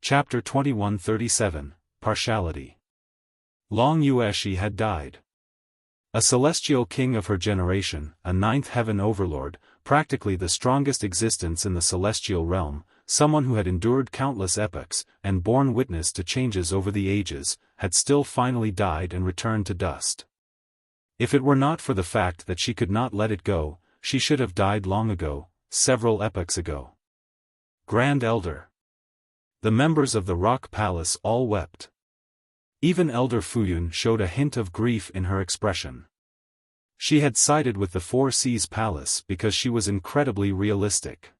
Chapter 2137, Partiality. Long Yueshi had died. A celestial king of her generation, a ninth heaven overlord, practically the strongest existence in the celestial realm, someone who had endured countless epochs, and borne witness to changes over the ages, had still finally died and returned to dust. If it were not for the fact that she could not let it go, she should have died long ago, several epochs ago. Grand Elder. The members of the Rock Palace all wept. Even Elder Fuyun showed a hint of grief in her expression. She had sided with the Four Seas Palace because she was incredibly realistic.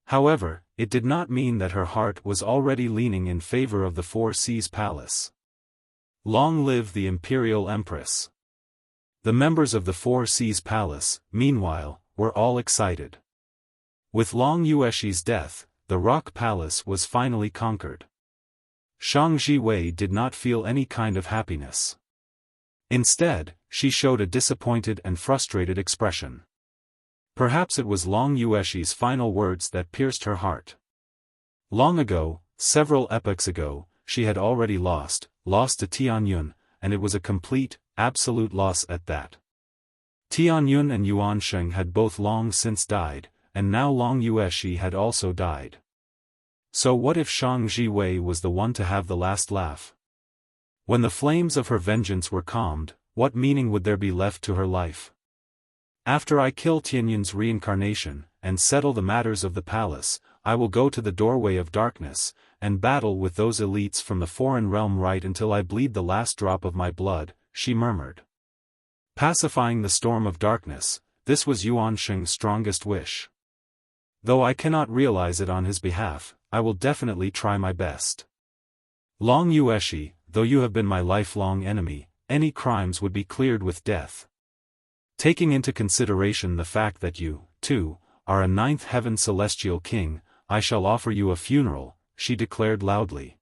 However, it did not mean that her heart was already leaning in favor of the Four Seas Palace. Long live the Imperial Empress! The members of the Four Seas Palace, meanwhile, were all excited. With Long Yueshi's death, the Rock Palace was finally conquered. Shang Jiwei did not feel any kind of happiness. Instead, she showed a disappointed and frustrated expression. Perhaps it was Long Yueshi's final words that pierced her heart. Long ago, several epochs ago, she had already lost to Tianyun, and it was a complete, absolute loss at that. Tianyun and Yuansheng had both long since died, and now Long Yueshi had also died. So what if Shang Jiwei was the one to have the last laugh? When the flames of her vengeance were calmed, what meaning would there be left to her life? After I kill Tianyun's reincarnation, and settle the matters of the palace, I will go to the doorway of darkness, and battle with those elites from the foreign realm right until I bleed the last drop of my blood, she murmured. Pacifying the storm of darkness, this was Yuansheng's strongest wish. Though I cannot realize it on his behalf, I will definitely try my best. Long Yueshi, though you have been my lifelong enemy, any crimes would be cleared with death. Taking into consideration the fact that you, too, are a ninth heaven celestial king, I shall offer you a funeral, she declared loudly.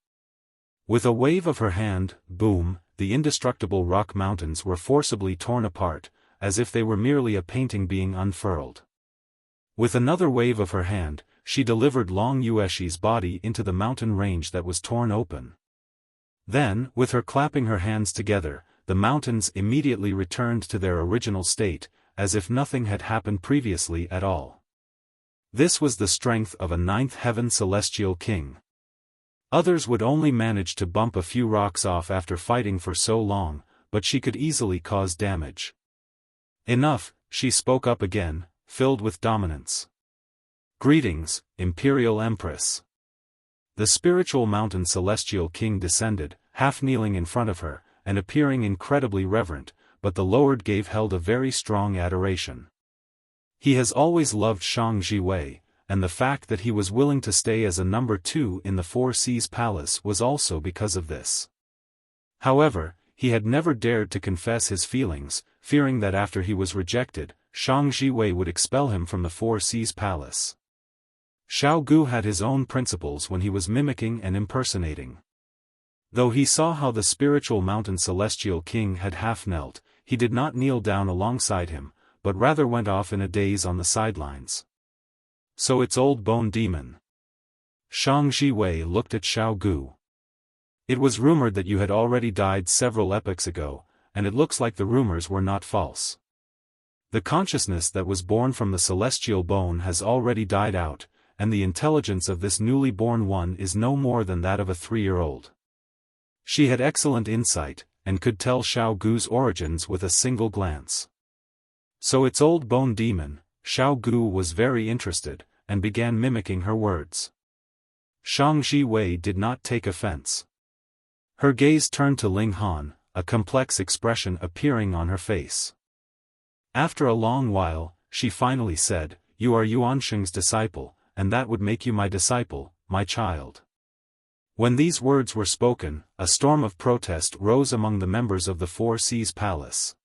With a wave of her hand, boom, the indestructible rock mountains were forcibly torn apart, as if they were merely a painting being unfurled. With another wave of her hand, she delivered Long Yueshi's body into the mountain range that was torn open. Then, with her clapping her hands together, the mountains immediately returned to their original state, as if nothing had happened previously at all. This was the strength of a ninth heaven celestial king. Others would only manage to bump a few rocks off after fighting for so long, but she could easily cause damage. Enough, she spoke up again, filled with dominance. Greetings, Imperial Empress. The spiritual mountain celestial king descended, half kneeling in front of her, and appearing incredibly reverent, but the lowered gaze held a very strong adoration. He has always loved Shang Jiwei, and the fact that he was willing to stay as a number 2 in the Four Seas Palace was also because of this. However, he had never dared to confess his feelings, fearing that after he was rejected, Shang Jiwei would expel him from the Four Seas Palace. Xiao Gu had his own principles when he was mimicking and impersonating. Though he saw how the spiritual mountain celestial king had half knelt, he did not kneel down alongside him, but rather went off in a daze on the sidelines. So it's old bone demon. Shang Jiwei looked at Xiao Gu. It was rumored that you had already died several epochs ago, and it looks like the rumors were not false. The consciousness that was born from the celestial bone has already died out, and the intelligence of this newly born one is no more than that of a 3-year-old. She had excellent insight, and could tell Xiao Gu's origins with a single glance. So it's old bone demon. Xiao Gu was very interested, and began mimicking her words. Shang Jiwei did not take offense. Her gaze turned to Ling Han, a complex expression appearing on her face. After a long while, she finally said, "You are Yuansheng's disciple, and that would make you my disciple, my child." When these words were spoken, a storm of protest rose among the members of the Four Seas Palace.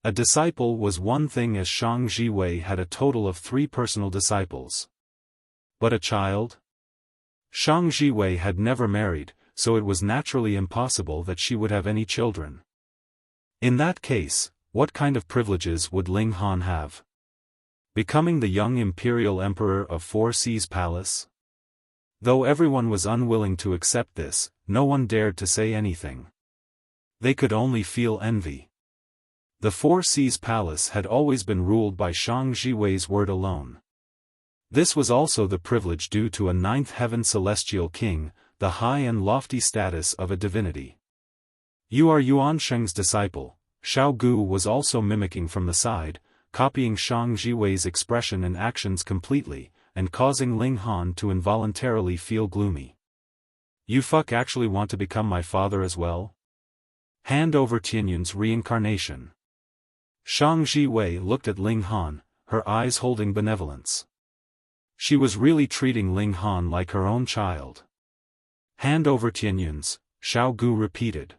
A disciple was one thing, as Shang Jiwei had a total of 3 personal disciples. But a child? Shang Jiwei had never married, so it was naturally impossible that she would have any children. In that case, what kind of privileges would Ling Han have? Becoming the young imperial emperor of Four Seas Palace? Though everyone was unwilling to accept this, no one dared to say anything. They could only feel envy. The Four Seas Palace had always been ruled by Shang Jiwei's word alone. This was also the privilege due to a ninth heaven celestial king, the high and lofty status of a divinity. You are Yuan Sheng's disciple. Xiao Gu was also mimicking from the side, copying Shang Jiwei's expression and actions completely, and causing Ling Han to involuntarily feel gloomy. You fuck actually want to become my father as well? Hand over Tianyun's reincarnation. Shang Jiwei looked at Ling Han, her eyes holding benevolence. She was really treating Ling Han like her own child. Hand over Tianyun's, Xiao Gu repeated.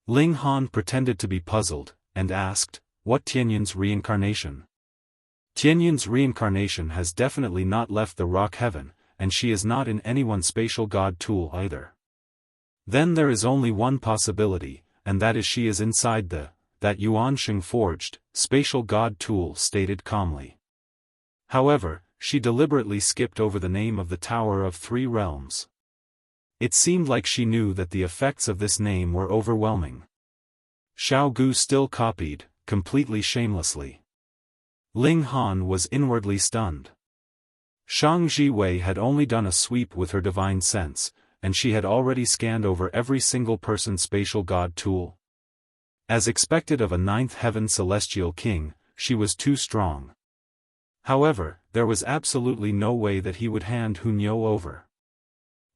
Ling Han pretended to be puzzled, and asked, what Tianyun's reincarnation? Tianyun's reincarnation has definitely not left the rock heaven, and she is not in anyone's spatial god tool either. Then there is only one possibility, and that is she is inside that Yuan Sheng forged, spatial god tool stated calmly. However, she deliberately skipped over the name of the Tower of Three Realms. It seemed like she knew that the effects of this name were overwhelming. Xiao Gu still copied, completely shamelessly. Ling Han was inwardly stunned. Shang Jiwei had only done a sweep with her divine sense, and she had already scanned over every single person's spatial god tool. As expected of a ninth heaven celestial king, she was too strong. However, there was absolutely no way that he would hand Hunyo over.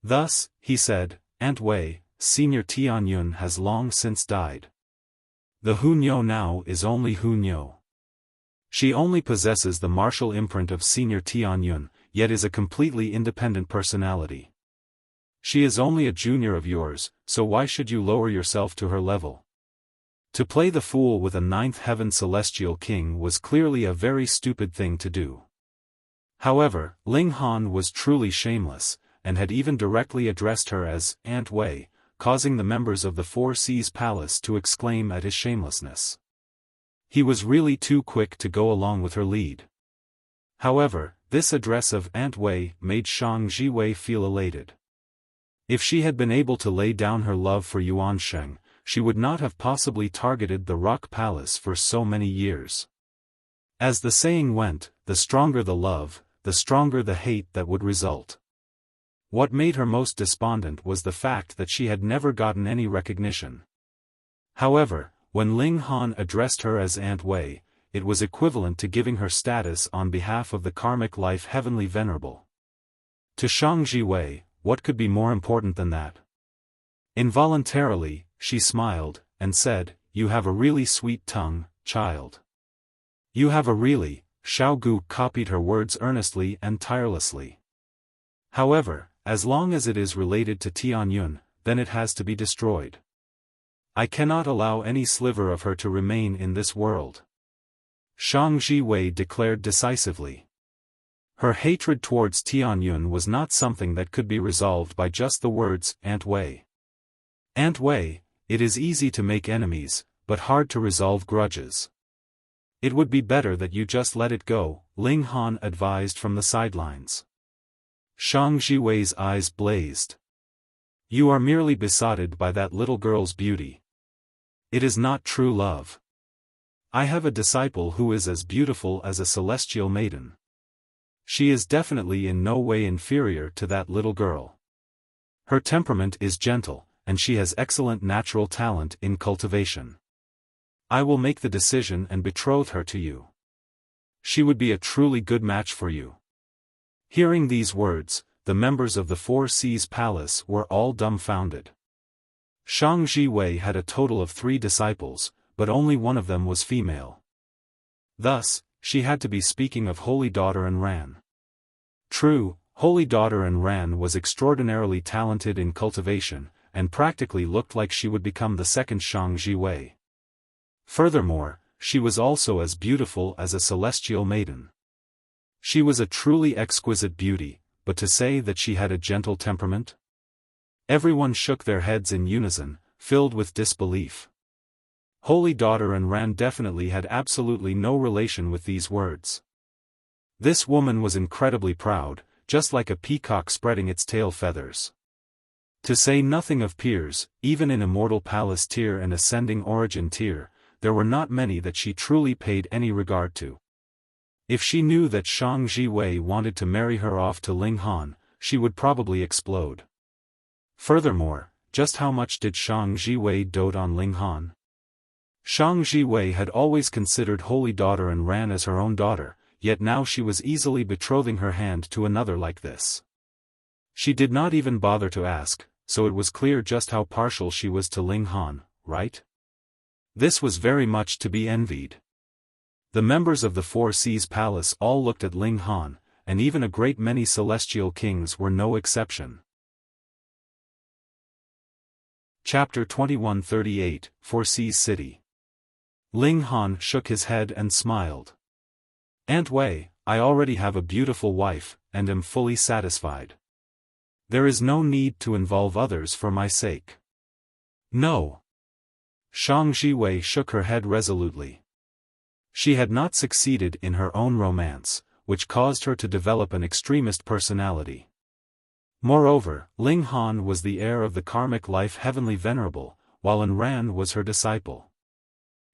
Thus, he said, Aunt Wei, Senior Tianyun has long since died. The Hunyo now is only Hunyo. She only possesses the martial imprint of Senior Tianyun, yet is a completely independent personality. She is only a junior of yours, so why should you lower yourself to her level? To play the fool with a ninth heaven celestial king was clearly a very stupid thing to do. However, Ling Han was truly shameless, and had even directly addressed her as Aunt Wei, causing the members of the Four Seas Palace to exclaim at his shamelessness. He was really too quick to go along with her lead. However, this address of Aunt Wei made Shang Jiwei feel elated. If she had been able to lay down her love for Yuan Sheng, she would not have possibly targeted the Rock Palace for so many years. As the saying went, the stronger the love, the stronger the hate that would result. What made her most despondent was the fact that she had never gotten any recognition. However, when Ling Han addressed her as Aunt Wei, it was equivalent to giving her status on behalf of the karmic life heavenly venerable. To Shang Jiwei, what could be more important than that? Involuntarily, she smiled, and said, You have a really sweet tongue, child. You have a really, Xiao Gu copied her words earnestly and tirelessly. However, as long as it is related to Tianyun, then it has to be destroyed. I cannot allow any sliver of her to remain in this world. Shang Jiwei declared decisively. Her hatred towards Tianyun was not something that could be resolved by just the words, Aunt Wei. Aunt Wei, it is easy to make enemies, but hard to resolve grudges. It would be better that you just let it go, Ling Han advised from the sidelines. Shang Jiwei's eyes blazed. You are merely besotted by that little girl's beauty. It is not true love. I have a disciple who is as beautiful as a celestial maiden. She is definitely in no way inferior to that little girl. Her temperament is gentle, and she has excellent natural talent in cultivation. I will make the decision and betroth her to you. She would be a truly good match for you. Hearing these words, the members of the Four Seas Palace were all dumbfounded. Shang Jiwei had a total of 3 disciples, but only one of them was female. Thus, she had to be speaking of Holy Daughter Ran. True, Holy Daughter Ran was extraordinarily talented in cultivation, and practically looked like she would become the second Shang Jiwei. Furthermore, she was also as beautiful as a celestial maiden. She was a truly exquisite beauty, but to say that she had a gentle temperament? Everyone shook their heads in unison, filled with disbelief. Holy Daughter Ran definitely had absolutely no relation with these words. This woman was incredibly proud, just like a peacock spreading its tail feathers. To say nothing of peers, even in Immortal Palace tier and Ascending Origin tier, there were not many that she truly paid any regard to. If she knew that Shang Jiwei wanted to marry her off to Ling Han, she would probably explode. Furthermore, just how much did Shang Jiwei dote on Ling Han? Shang Jiwei had always considered Holy Daughter and Ran as her own daughter, yet now she was easily betrothing her hand to another like this. She did not even bother to ask, so it was clear just how partial she was to Ling Han, right? This was very much to be envied. The members of the Four Seas Palace all looked at Ling Han, and even a great many celestial kings were no exception. Chapter 2138, Four Seas City. Ling Han shook his head and smiled. "Aunt Wei, I already have a beautiful wife, and am fully satisfied. There is no need to involve others for my sake." "No." Shang Jiwei shook her head resolutely. She had not succeeded in her own romance, which caused her to develop an extremist personality. Moreover, Ling Han was the heir of the karmic life Heavenly Venerable, while Ran was her disciple.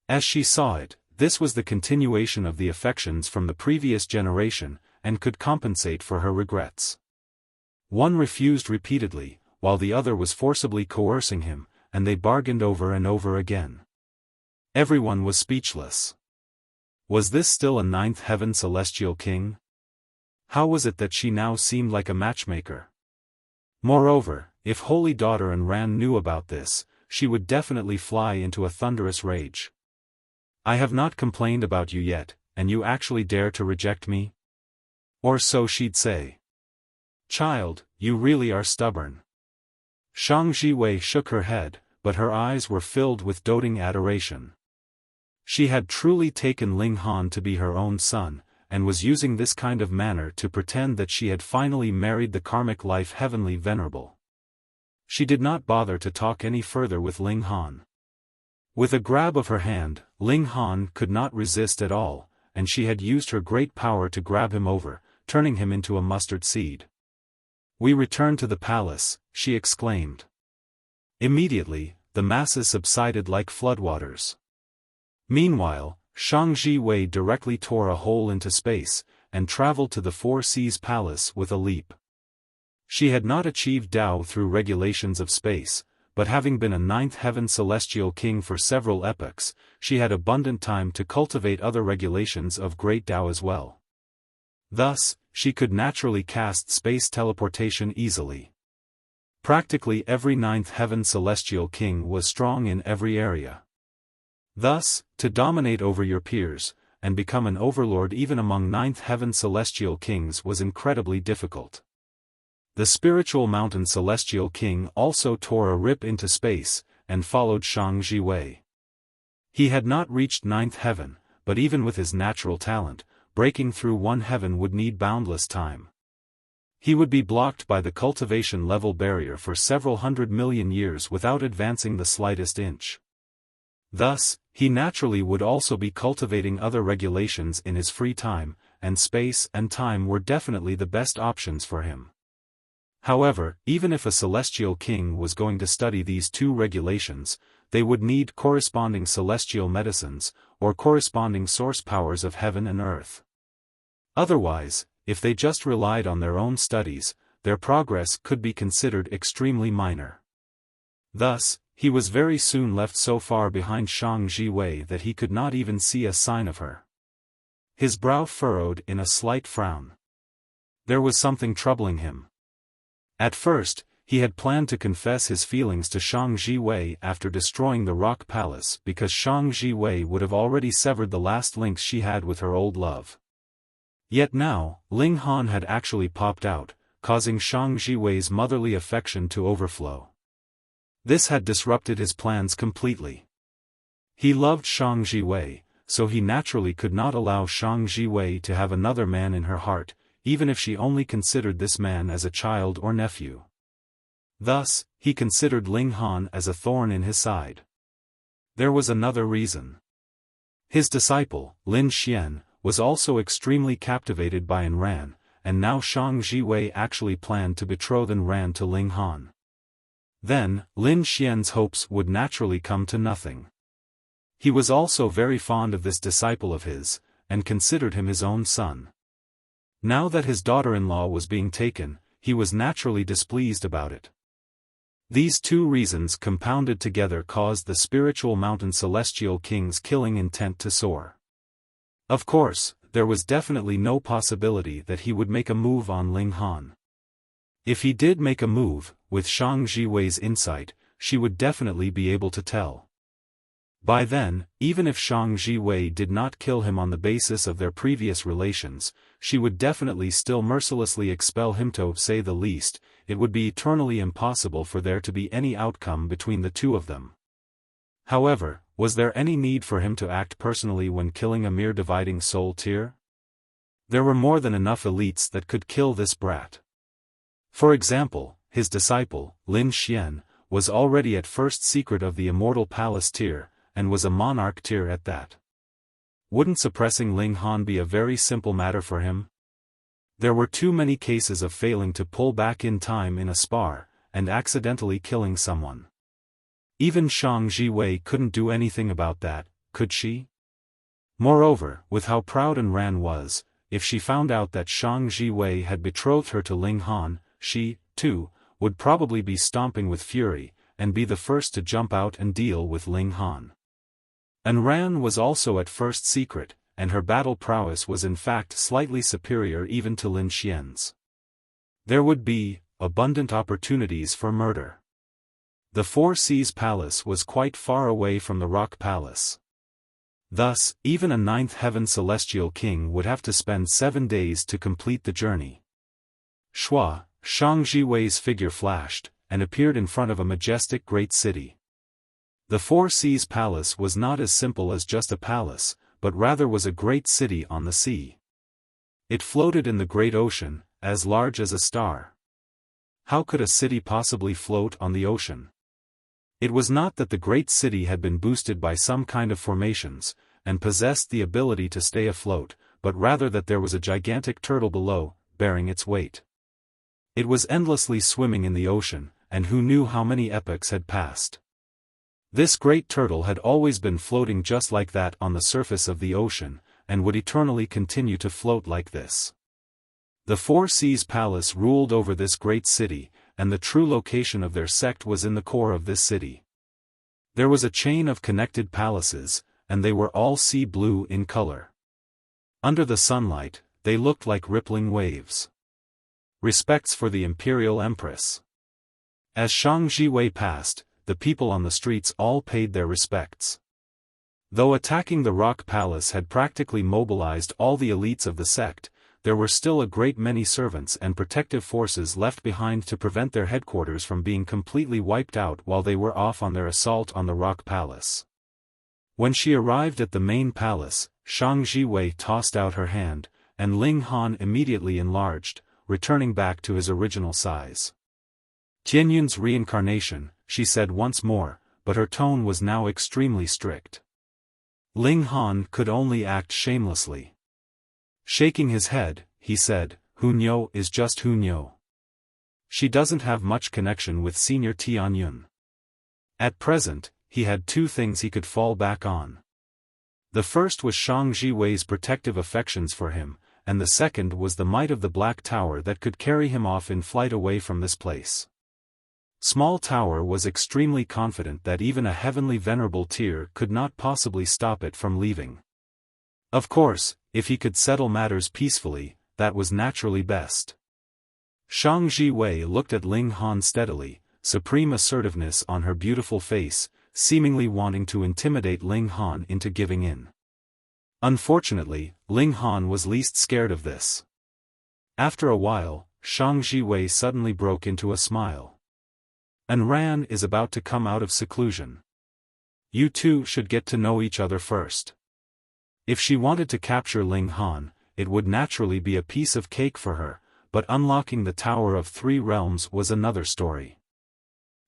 As she saw it, this was the continuation of the affections from the previous generation, and could compensate for her regrets. One refused repeatedly, while the other was forcibly coercing him, and they bargained over and over again. Everyone was speechless. Was this still a ninth heaven celestial king? How was it that she now seemed like a matchmaker? Moreover, if Holy Daughter and Ran knew about this, she would definitely fly into a thunderous rage. "I have not complained about you yet, and you actually dare to reject me?" Or so she'd say. "Child, you really are stubborn." Shang Jiwei shook her head, but her eyes were filled with doting adoration. She had truly taken Ling Han to be her own son, and was using this kind of manner to pretend that she had finally married the karmic life Heavenly Venerable. She did not bother to talk any further with Ling Han. With a grab of her hand, Ling Han could not resist at all, and she had used her great power to grab him over, turning him into a mustard seed. "We return to the palace," she exclaimed. Immediately, the masses subsided like floodwaters. Meanwhile, Shang Jiwei directly tore a hole into space, and traveled to the Four Seas Palace with a leap. She had not achieved Tao through regulations of space, but having been a ninth heaven celestial king for several epochs, she had abundant time to cultivate other regulations of great Tao as well. Thus, she could naturally cast space teleportation easily. Practically every ninth heaven celestial king was strong in every area. Thus, to dominate over your peers, and become an overlord even among ninth heaven celestial kings was incredibly difficult. The spiritual mountain celestial king also tore a rip into space, and followed Shang Jiwei. He had not reached ninth heaven, but even with his natural talent, breaking through one heaven would need boundless time. He would be blocked by the cultivation level barrier for several 100 million years without advancing the slightest inch. Thus, he naturally would also be cultivating other regulations in his free time, and space and time were definitely the best options for him. However, even if a celestial king was going to study these two regulations, they would need corresponding celestial medicines, or corresponding source powers of heaven and earth. Otherwise, if they just relied on their own studies, their progress could be considered extremely minor. Thus, he was very soon left so far behind Shang Jiwei that he could not even see a sign of her. His brow furrowed in a slight frown. There was something troubling him. At first, he had planned to confess his feelings to Shang Jiwei after destroying the Rock Palace because Shang Jiwei would have already severed the last links she had with her old love. Yet now, Ling Han had actually popped out, causing Shang Jiwei's motherly affection to overflow. This had disrupted his plans completely. He loved Shang Jiwei, so he naturally could not allow Shang Jiwei to have another man in her heart, even if she only considered this man as a child or nephew. Thus, he considered Ling Han as a thorn in his side. There was another reason. His disciple, Lin Xian, was also extremely captivated by Ran, and now Shang Jiwei actually planned to betroth Ran to Ling Han. Then, Lin Xian's hopes would naturally come to nothing. He was also very fond of this disciple of his, and considered him his own son. Now that his daughter-in-law was being taken, he was naturally displeased about it. These two reasons compounded together caused the spiritual mountain celestial king's killing intent to soar. Of course, there was definitely no possibility that he would make a move on Ling Han. If he did make a move, with Shang Jiwei's insight, she would definitely be able to tell. By then, even if Shang Jiwei did not kill him on the basis of their previous relations, she would definitely still mercilessly expel him. To say the least, it would be eternally impossible for there to be any outcome between the two of them. However, was there any need for him to act personally when killing a mere dividing soul tear? There were more than enough elites that could kill this brat. For example, his disciple, Lin Xian, was already at first secret of the Immortal Palace tier, and was a monarch tier at that. Wouldn't suppressing Ling Han be a very simple matter for him? There were too many cases of failing to pull back in time in a spar, and accidentally killing someone. Even Shang Jiwei couldn't do anything about that, could she? Moreover, with how proud Ran was, if she found out that Shang Jiwei had betrothed her to Ling Han, she, too, would probably be stomping with fury, and be the first to jump out and deal with Ling Han. Ran was also at first secret, and her battle prowess was in fact slightly superior even to Lin Xian's. There would be abundant opportunities for murder. The Four Seas Palace was quite far away from the Rock Palace. Thus, even a ninth heaven celestial king would have to spend 7 days to complete the journey. Shua, Shang Jiwei's figure flashed, and appeared in front of a majestic great city. The Four Seas Palace was not as simple as just a palace, but rather was a great city on the sea. It floated in the great ocean, as large as a star. How could a city possibly float on the ocean? It was not that the great city had been boosted by some kind of formations, and possessed the ability to stay afloat, but rather that there was a gigantic turtle below, bearing its weight. It was endlessly swimming in the ocean, and who knew how many epochs had passed. This great turtle had always been floating just like that on the surface of the ocean, and would eternally continue to float like this. The Four Seas Palace ruled over this great city, and the true location of their sect was in the core of this city. There was a chain of connected palaces, and they were all sea blue in color. Under the sunlight, they looked like rippling waves. Respects for the Imperial Empress. As Shang Jiwei passed, the people on the streets all paid their respects. Though attacking the Rock Palace had practically mobilized all the elites of the sect, there were still a great many servants and protective forces left behind to prevent their headquarters from being completely wiped out while they were off on their assault on the Rock Palace. When she arrived at the main palace, Shang Jiwei tossed out her hand, and Ling Han immediately enlarged, returning back to his original size. Tianyun's reincarnation, she said once more, but her tone was now extremely strict. Ling Han could only act shamelessly. Shaking his head, he said, Hunyo is just Hunyo. She doesn't have much connection with Senior Tianyun. At present, he had 2 things he could fall back on. The first was Shang Jiwei's protective affections for him, and the second was the might of the Black Tower that could carry him off in flight away from this place. Small Tower was extremely confident that even a heavenly venerable tier could not possibly stop it from leaving. Of course, if he could settle matters peacefully, that was naturally best. Shang Jiwei looked at Ling Han steadily, supreme assertiveness on her beautiful face, seemingly wanting to intimidate Ling Han into giving in. Unfortunately, Ling Han was least scared of this. After a while, Shang Jiwei suddenly broke into a smile. Ran is about to come out of seclusion. You two should get to know each other first. If she wanted to capture Ling Han, it would naturally be a piece of cake for her, but unlocking the Tower of 3 Realms was another story.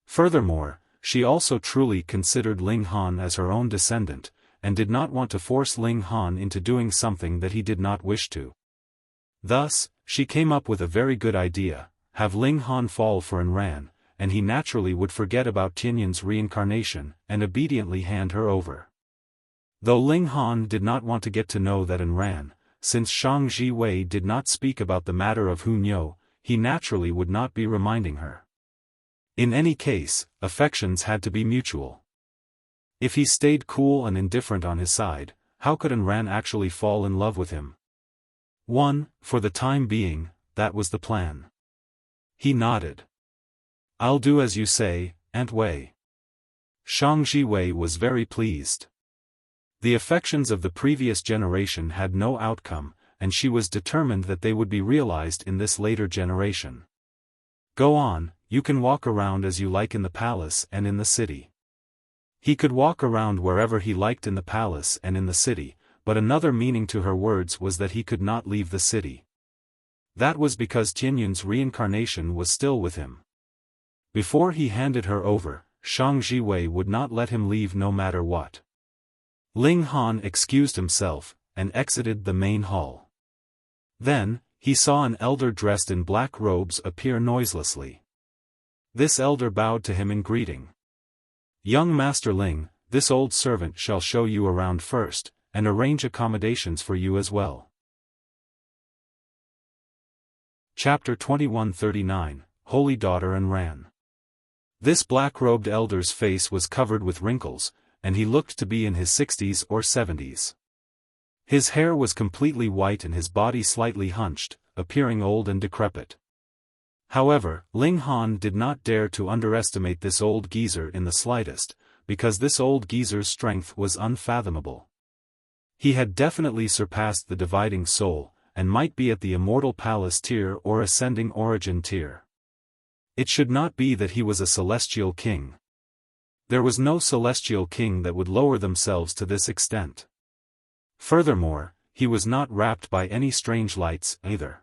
Furthermore, she also truly considered Ling Han as her own descendant, and did not want to force Ling Han into doing something that he did not wish to. Thus, she came up with a very good idea: have Ling Han fall for Enran, and he naturally would forget about Tianyun's reincarnation and obediently hand her over. Though Ling Han did not want to get to know that Enran, since Shang Ji-wei did not speak about the matter of Hu Niu, he naturally would not be reminding her. In any case, affections had to be mutual. If he stayed cool and indifferent on his side, how could Enran actually fall in love with him? For the time being, that was the plan. He nodded. "I'll do as you say, Aunt Wei." Shang Ji-wei was very pleased. The affections of the previous generation had no outcome, and she was determined that they would be realized in this later generation. "Go on, you can walk around as you like in the palace and in the city." He could walk around wherever he liked in the palace and in the city, but another meaning to her words was that he could not leave the city. That was because Tianyun's reincarnation was still with him. Before he handed her over, Shang Ji-wei would not let him leave no matter what. Ling Han excused himself, and exited the main hall. Then, he saw an elder dressed in black robes appear noiselessly. This elder bowed to him in greeting. "Young Master Ling, this old servant shall show you around first, and arrange accommodations for you as well." Chapter 2139, Holy Daughter Enran. This black-robed elder's face was covered with wrinkles, and he looked to be in his 60s or 70s. His hair was completely white and his body slightly hunched, appearing old and decrepit. However, Ling Han did not dare to underestimate this old geezer in the slightest, because this old geezer's strength was unfathomable. He had definitely surpassed the dividing soul, and might be at the immortal palace tier or ascending origin tier. It should not be that he was a celestial king. There was no celestial king that would lower themselves to this extent. Furthermore, he was not wrapped by any strange lights either.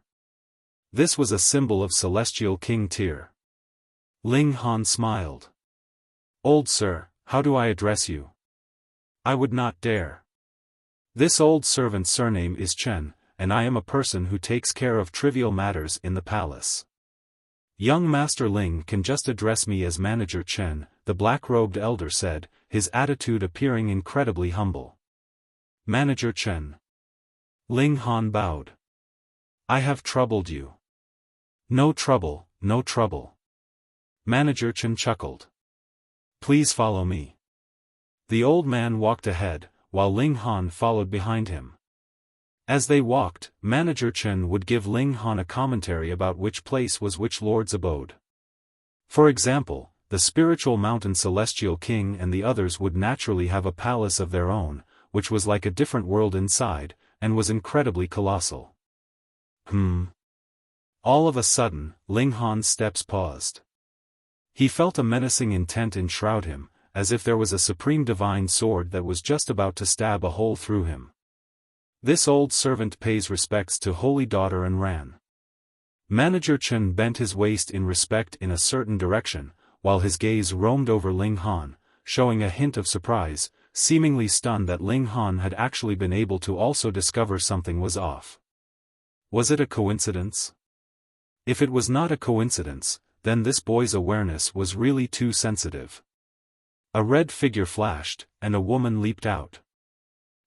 This was a symbol of celestial king tier. Ling Han smiled. "Old sir, how do I address you?" "I would not dare. This old servant's surname is Chen, and I am a person who takes care of trivial matters in the palace. Young Master Ling can just address me as Manager Chen," the black-robed elder said, his attitude appearing incredibly humble. "Manager Chen." Ling Han bowed. "I have troubled you." "No trouble, no trouble." Manager Chen chuckled. "Please follow me." The old man walked ahead, while Ling Han followed behind him. As they walked, Manager Chen would give Ling Han a commentary about which place was which lord's abode. For example, the spiritual mountain celestial king and the others would naturally have a palace of their own, which was like a different world inside, and was incredibly colossal. All of a sudden, Ling Han's steps paused. He felt a menacing intent enshroud him, as if there was a supreme divine sword that was just about to stab a hole through him. This old servant pays respects to Holy Daughter Enran. Manager Chen bent his waist in respect in a certain direction, while his gaze roamed over Ling Han, showing a hint of surprise, seemingly stunned that Ling Han had actually been able to also discover something was off. Was it a coincidence? If it was not a coincidence, then this boy's awareness was really too sensitive. A red figure flashed, and a woman leaped out.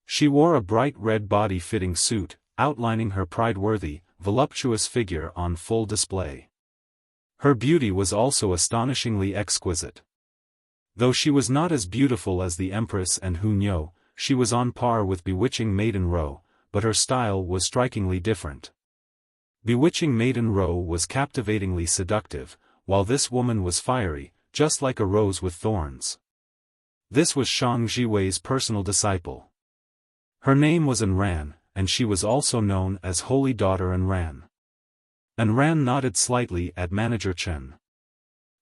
She wore a bright red body-fitting suit, outlining her pride-worthy, voluptuous figure on full display. Her beauty was also astonishingly exquisite. Though she was not as beautiful as the Empress and Hu Niu, she was on par with Bewitching Maiden Ro, but her style was strikingly different. Bewitching Maiden Ro was captivatingly seductive, while this woman was fiery, just like a rose with thorns. This was Shang Ji-wei's personal disciple. Her name was Enran, and she was also known as Holy Daughter Enran. Enran nodded slightly at Manager Chen.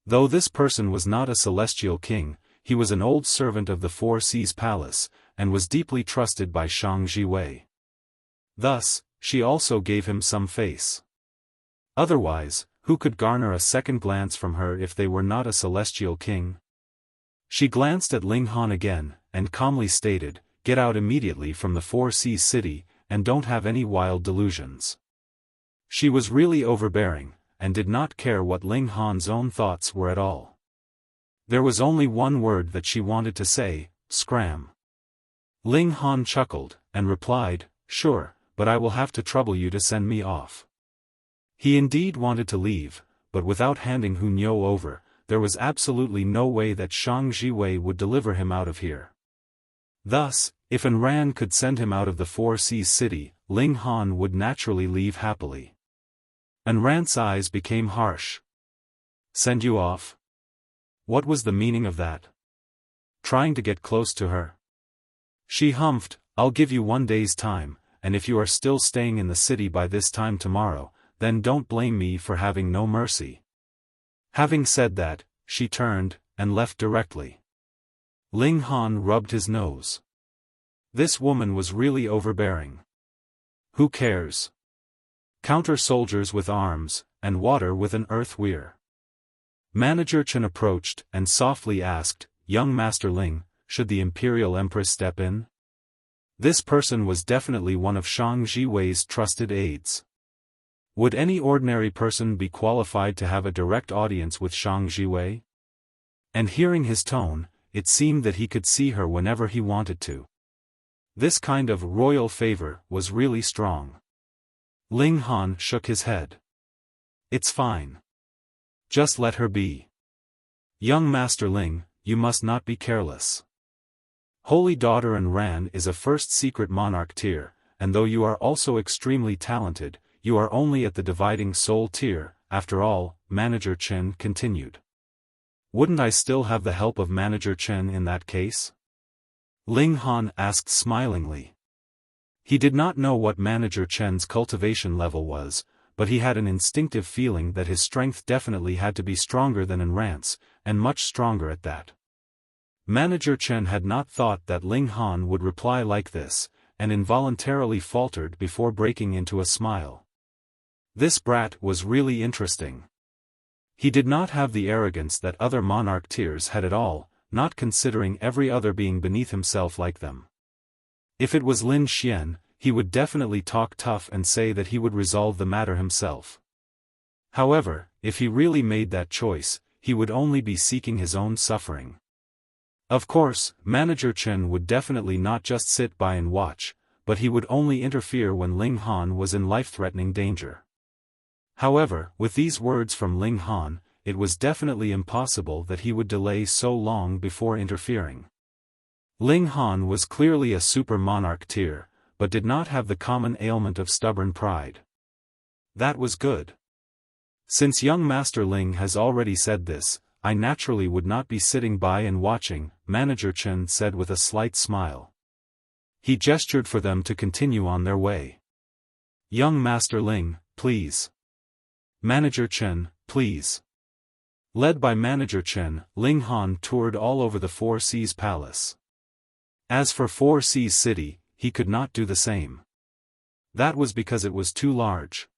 Though this person was not a celestial king, he was an old servant of the Four Seas Palace, and was deeply trusted by Shang Ji-wei. Thus, she also gave him some face. Otherwise, who could garner a second glance from her if they were not a celestial king? She glanced at Ling Han again, and calmly stated, "Get out immediately from the Four Seas City, and don't have any wild delusions." She was really overbearing, and did not care what Ling Han's own thoughts were at all. There was only one word that she wanted to say: scram. Ling Han chuckled, and replied, "Sure, but I will have to trouble you to send me off." He indeed wanted to leave, but without handing Hu Niu over, there was absolutely no way that Shang Jiwei would deliver him out of here. Thus, if An Ran could send him out of the Four Seas city, Ling Han would naturally leave happily. An Ran's eyes became harsh. "Send you off?" What was the meaning of that? Trying to get close to her? She humphed, "I'll give you 1 day's time, and if you are still staying in the city by this time tomorrow, then don't blame me for having no mercy." Having said that, she turned, and left directly. Ling Han rubbed his nose. This woman was really overbearing. Who cares? Counter soldiers with arms, and water with an earth weir. Manager Chen approached, and softly asked, "Young Master Ling, should the Imperial Empress step in?" This person was definitely one of Shang Jiwei's trusted aides. Would any ordinary person be qualified to have a direct audience with Shang Jiwei? And hearing his tone, it seemed that he could see her whenever he wanted to. This kind of royal favor was really strong. Ling Han shook his head. "It's fine. Just let her be. Young Master Ling, you must not be careless. Holy Daughter An Ran is a first secret monarch tier, and though you are also extremely talented, you are only at the dividing soul tier, after all," Manager Chen continued. "Wouldn't I still have the help of Manager Chen in that case?" Ling Han asked smilingly. He did not know what Manager Chen's cultivation level was, but he had an instinctive feeling that his strength definitely had to be stronger than An Ran's, and much stronger at that. Manager Chen had not thought that Ling Han would reply like this, and involuntarily faltered before breaking into a smile. This brat was really interesting. He did not have the arrogance that other monarch tiers had at all, not considering every other being beneath himself like them. If it was Lin Xian, he would definitely talk tough and say that he would resolve the matter himself. However, if he really made that choice, he would only be seeking his own suffering. Of course, Manager Chen would definitely not just sit by and watch, but he would only interfere when Ling Han was in life-threatening danger. However, with these words from Ling Han, it was definitely impossible that he would delay so long before interfering. Ling Han was clearly a super monarch tier, but did not have the common ailment of stubborn pride. That was good. Since young Master Ling has already said this, I naturally would not be sitting by and watching, Manager Chen said with a slight smile. He gestured for them to continue on their way. Young Master Ling, please. Manager Chen, please. Led by Manager Chen, Ling Han toured all over the Four Seas Palace. As for Four Seas City, he could not do the same. That was because it was too large.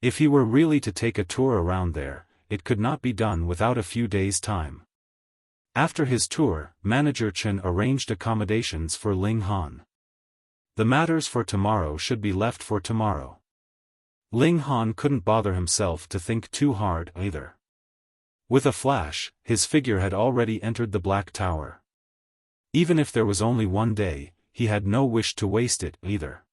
If he were really to take a tour around there, it could not be done without a few days' time. After his tour, Manager Chen arranged accommodations for Ling Han. The matters for tomorrow should be left for tomorrow. Ling Han couldn't bother himself to think too hard either. With a flash, his figure had already entered the Black Tower. Even if there was only 1 day, he had no wish to waste it either.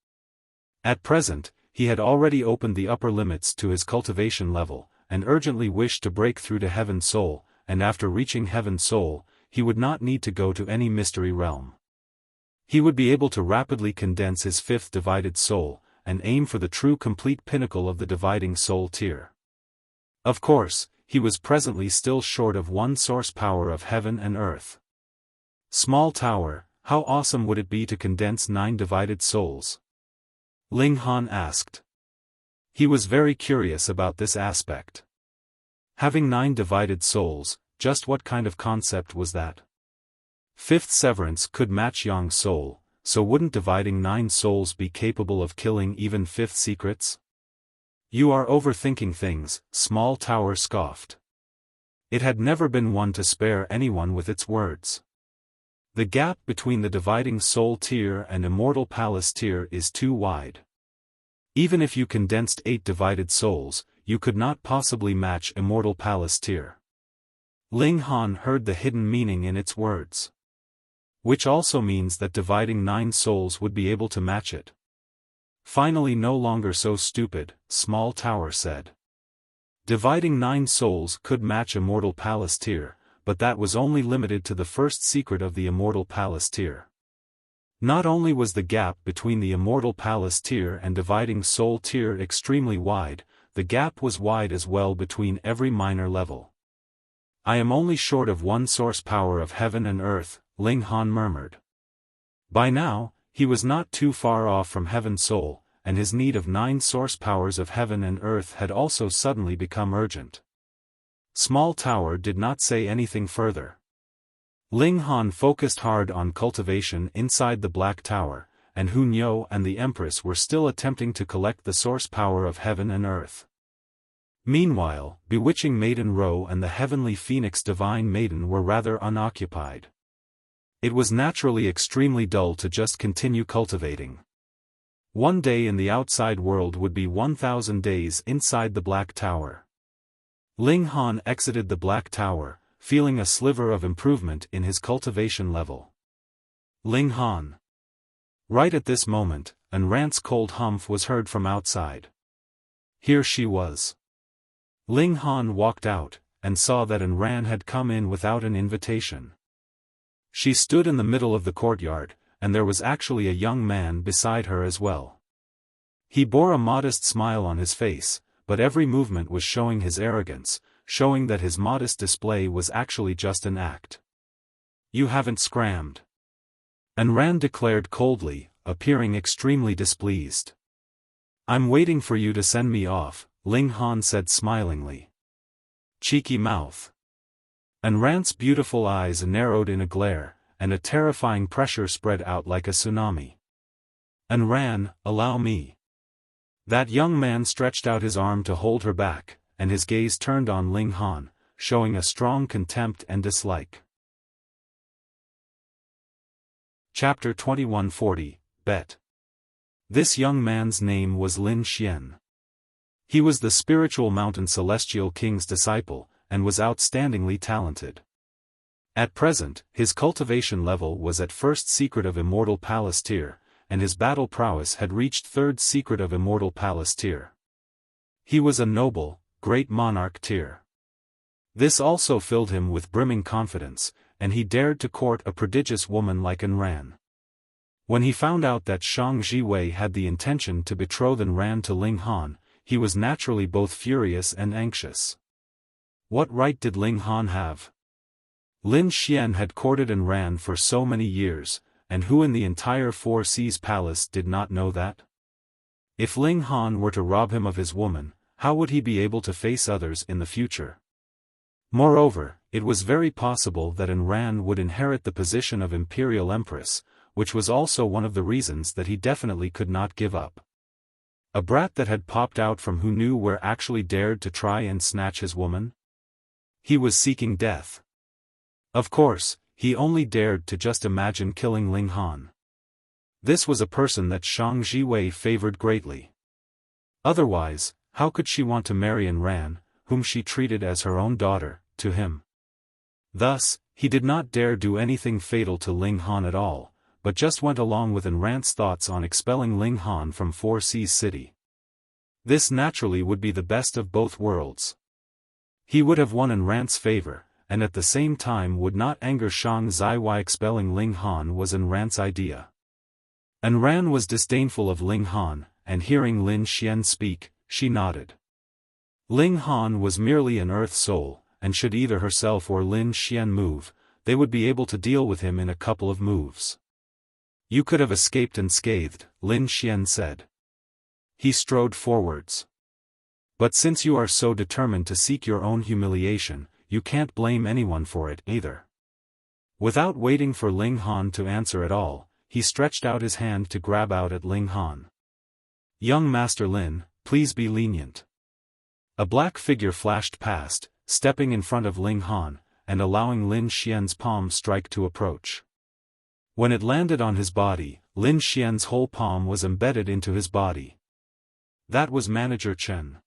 At present, he had already opened the upper limits to his cultivation level, and urgently wished to break through to Heaven Soul, and after reaching Heaven Soul, he would not need to go to any mystery realm. He would be able to rapidly condense his fifth divided soul, and aim for the true complete pinnacle of the dividing soul tier. Of course, he was presently still short of one source power of heaven and earth. Small tower, how awesome would it be to condense 9 divided souls? Ling Han asked. He was very curious about this aspect. Having 9 divided souls, just what kind of concept was that? Fifth severance could match Yang soul, so wouldn't dividing 9 souls be capable of killing even fifth secrets? You are overthinking things, Small Tower scoffed. It had never been one to spare anyone with its words. The gap between the dividing soul tier and immortal palace tier is too wide. Even if you condensed 8 divided souls, you could not possibly match immortal palace tier. Ling Han heard the hidden meaning in its words. Which also means that dividing 9 souls would be able to match it. Finally, no longer so stupid, Small Tower said. Dividing 9 souls could match immortal palace tier, but that was only limited to the first secret of the immortal palace tier. Not only was the gap between the immortal palace tier and dividing soul tier extremely wide, the gap was wide as well between every minor level. I am only short of 1 source power of heaven and earth, Ling Han murmured. By now, he was not too far off from heaven's soul, and his need of 9 source powers of heaven and earth had also suddenly become urgent. Small Tower did not say anything further. Ling Han focused hard on cultivation inside the Black Tower, and Hun Yo and the Empress were still attempting to collect the source power of heaven and earth. Meanwhile, Bewitching Maiden Ro and the Heavenly Phoenix Divine Maiden were rather unoccupied. It was naturally extremely dull to just continue cultivating. One day in the outside world would be 1,000 days inside the Black Tower. Ling Han exited the Black Tower, feeling a sliver of improvement in his cultivation level. Ling Han. Right at this moment, Ayn Rand's cold humph was heard from outside. Here she was. Ling Han walked out, and saw that Ayn Rand had come in without an invitation. She stood in the middle of the courtyard, and there was actually a young man beside her as well. He bore a modest smile on his face, but every movement was showing his arrogance, showing that his modest display was actually just an act. You haven't scrammed. Ayn Rand declared coldly, appearing extremely displeased. I'm waiting for you to send me off, Ling Han said smilingly. Cheeky mouth. Ayn Rand's beautiful eyes narrowed in a glare, and a terrifying pressure spread out like a tsunami. Ayn Rand, allow me. That young man stretched out his arm to hold her back, and his gaze turned on Ling Han, showing a strong contempt and dislike. Chapter 2140, Bet. This young man's name was Lin Xian. He was the spiritual mountain celestial king's disciple, and was outstandingly talented. At present, his cultivation level was at first secret of immortal palace tier, and his battle prowess had reached 3rd secret of immortal palace tier. He was a noble, great monarch tier. This also filled him with brimming confidence, and he dared to court a prodigious woman like Ayn Rand. When he found out that Shang Jiwei had the intention to betroth Ayn Rand to Ling Han, he was naturally both furious and anxious. What right did Ling Han have? Lin Xian had courted Ayn Rand for so many years, and who in the entire Four Seas Palace did not know that? If Ling Han were to rob him of his woman, how would he be able to face others in the future? Moreover, it was very possible that Ayn Rand would inherit the position of Imperial Empress, which was also one of the reasons that he definitely could not give up. A brat that had popped out from who knew where actually dared to try and snatch his woman? He was seeking death. Of course, he only dared to just imagine killing Ling Han. This was a person that Shang Jiwei favored greatly. Otherwise, how could she want to marry Ayn Rand, whom she treated as her own daughter, to him? Thus, he did not dare do anything fatal to Ling Han at all, but just went along with Ayn Rand's thoughts on expelling Ling Han from Four Seas City. This naturally would be the best of both worlds. He would have won Ayn Rand's favor, and at the same time would not anger Shang Jiwei. Expelling Ling Han was Ayn Rand's idea. Ayn Rand was disdainful of Ling Han, and hearing Lin Xian speak, she nodded. Ling Han was merely an earth soul, and should either herself or Lin Xian move, they would be able to deal with him in a couple of moves. You could have escaped unscathed, Lin Xian said. He strode forwards. But since you are so determined to seek your own humiliation, you can't blame anyone for it either. Without waiting for Ling Han to answer at all, he stretched out his hand to grab out at Ling Han. Young Master Lin, please be lenient. A black figure flashed past, stepping in front of Ling Han, and allowing Lin Xian's palm strike to approach. When it landed on his body, Lin Xian's whole palm was embedded into his body. That was Manager Chen.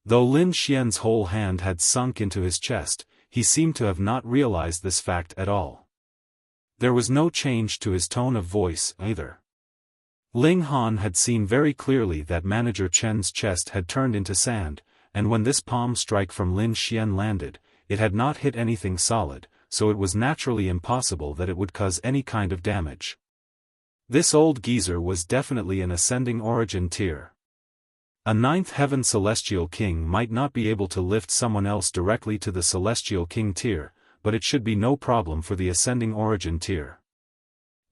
Though Lin Xian's whole hand had sunk into his chest, he seemed to have not realized this fact at all. There was no change to his tone of voice, either. Ling Han had seen very clearly that Manager Chen's chest had turned into sand, and when this palm strike from Lin Xian landed, it had not hit anything solid, so it was naturally impossible that it would cause any kind of damage. This old geezer was definitely an ascending origin tier. A ninth heaven celestial king might not be able to lift someone else directly to the celestial king tier, but it should be no problem for the ascending origin tier.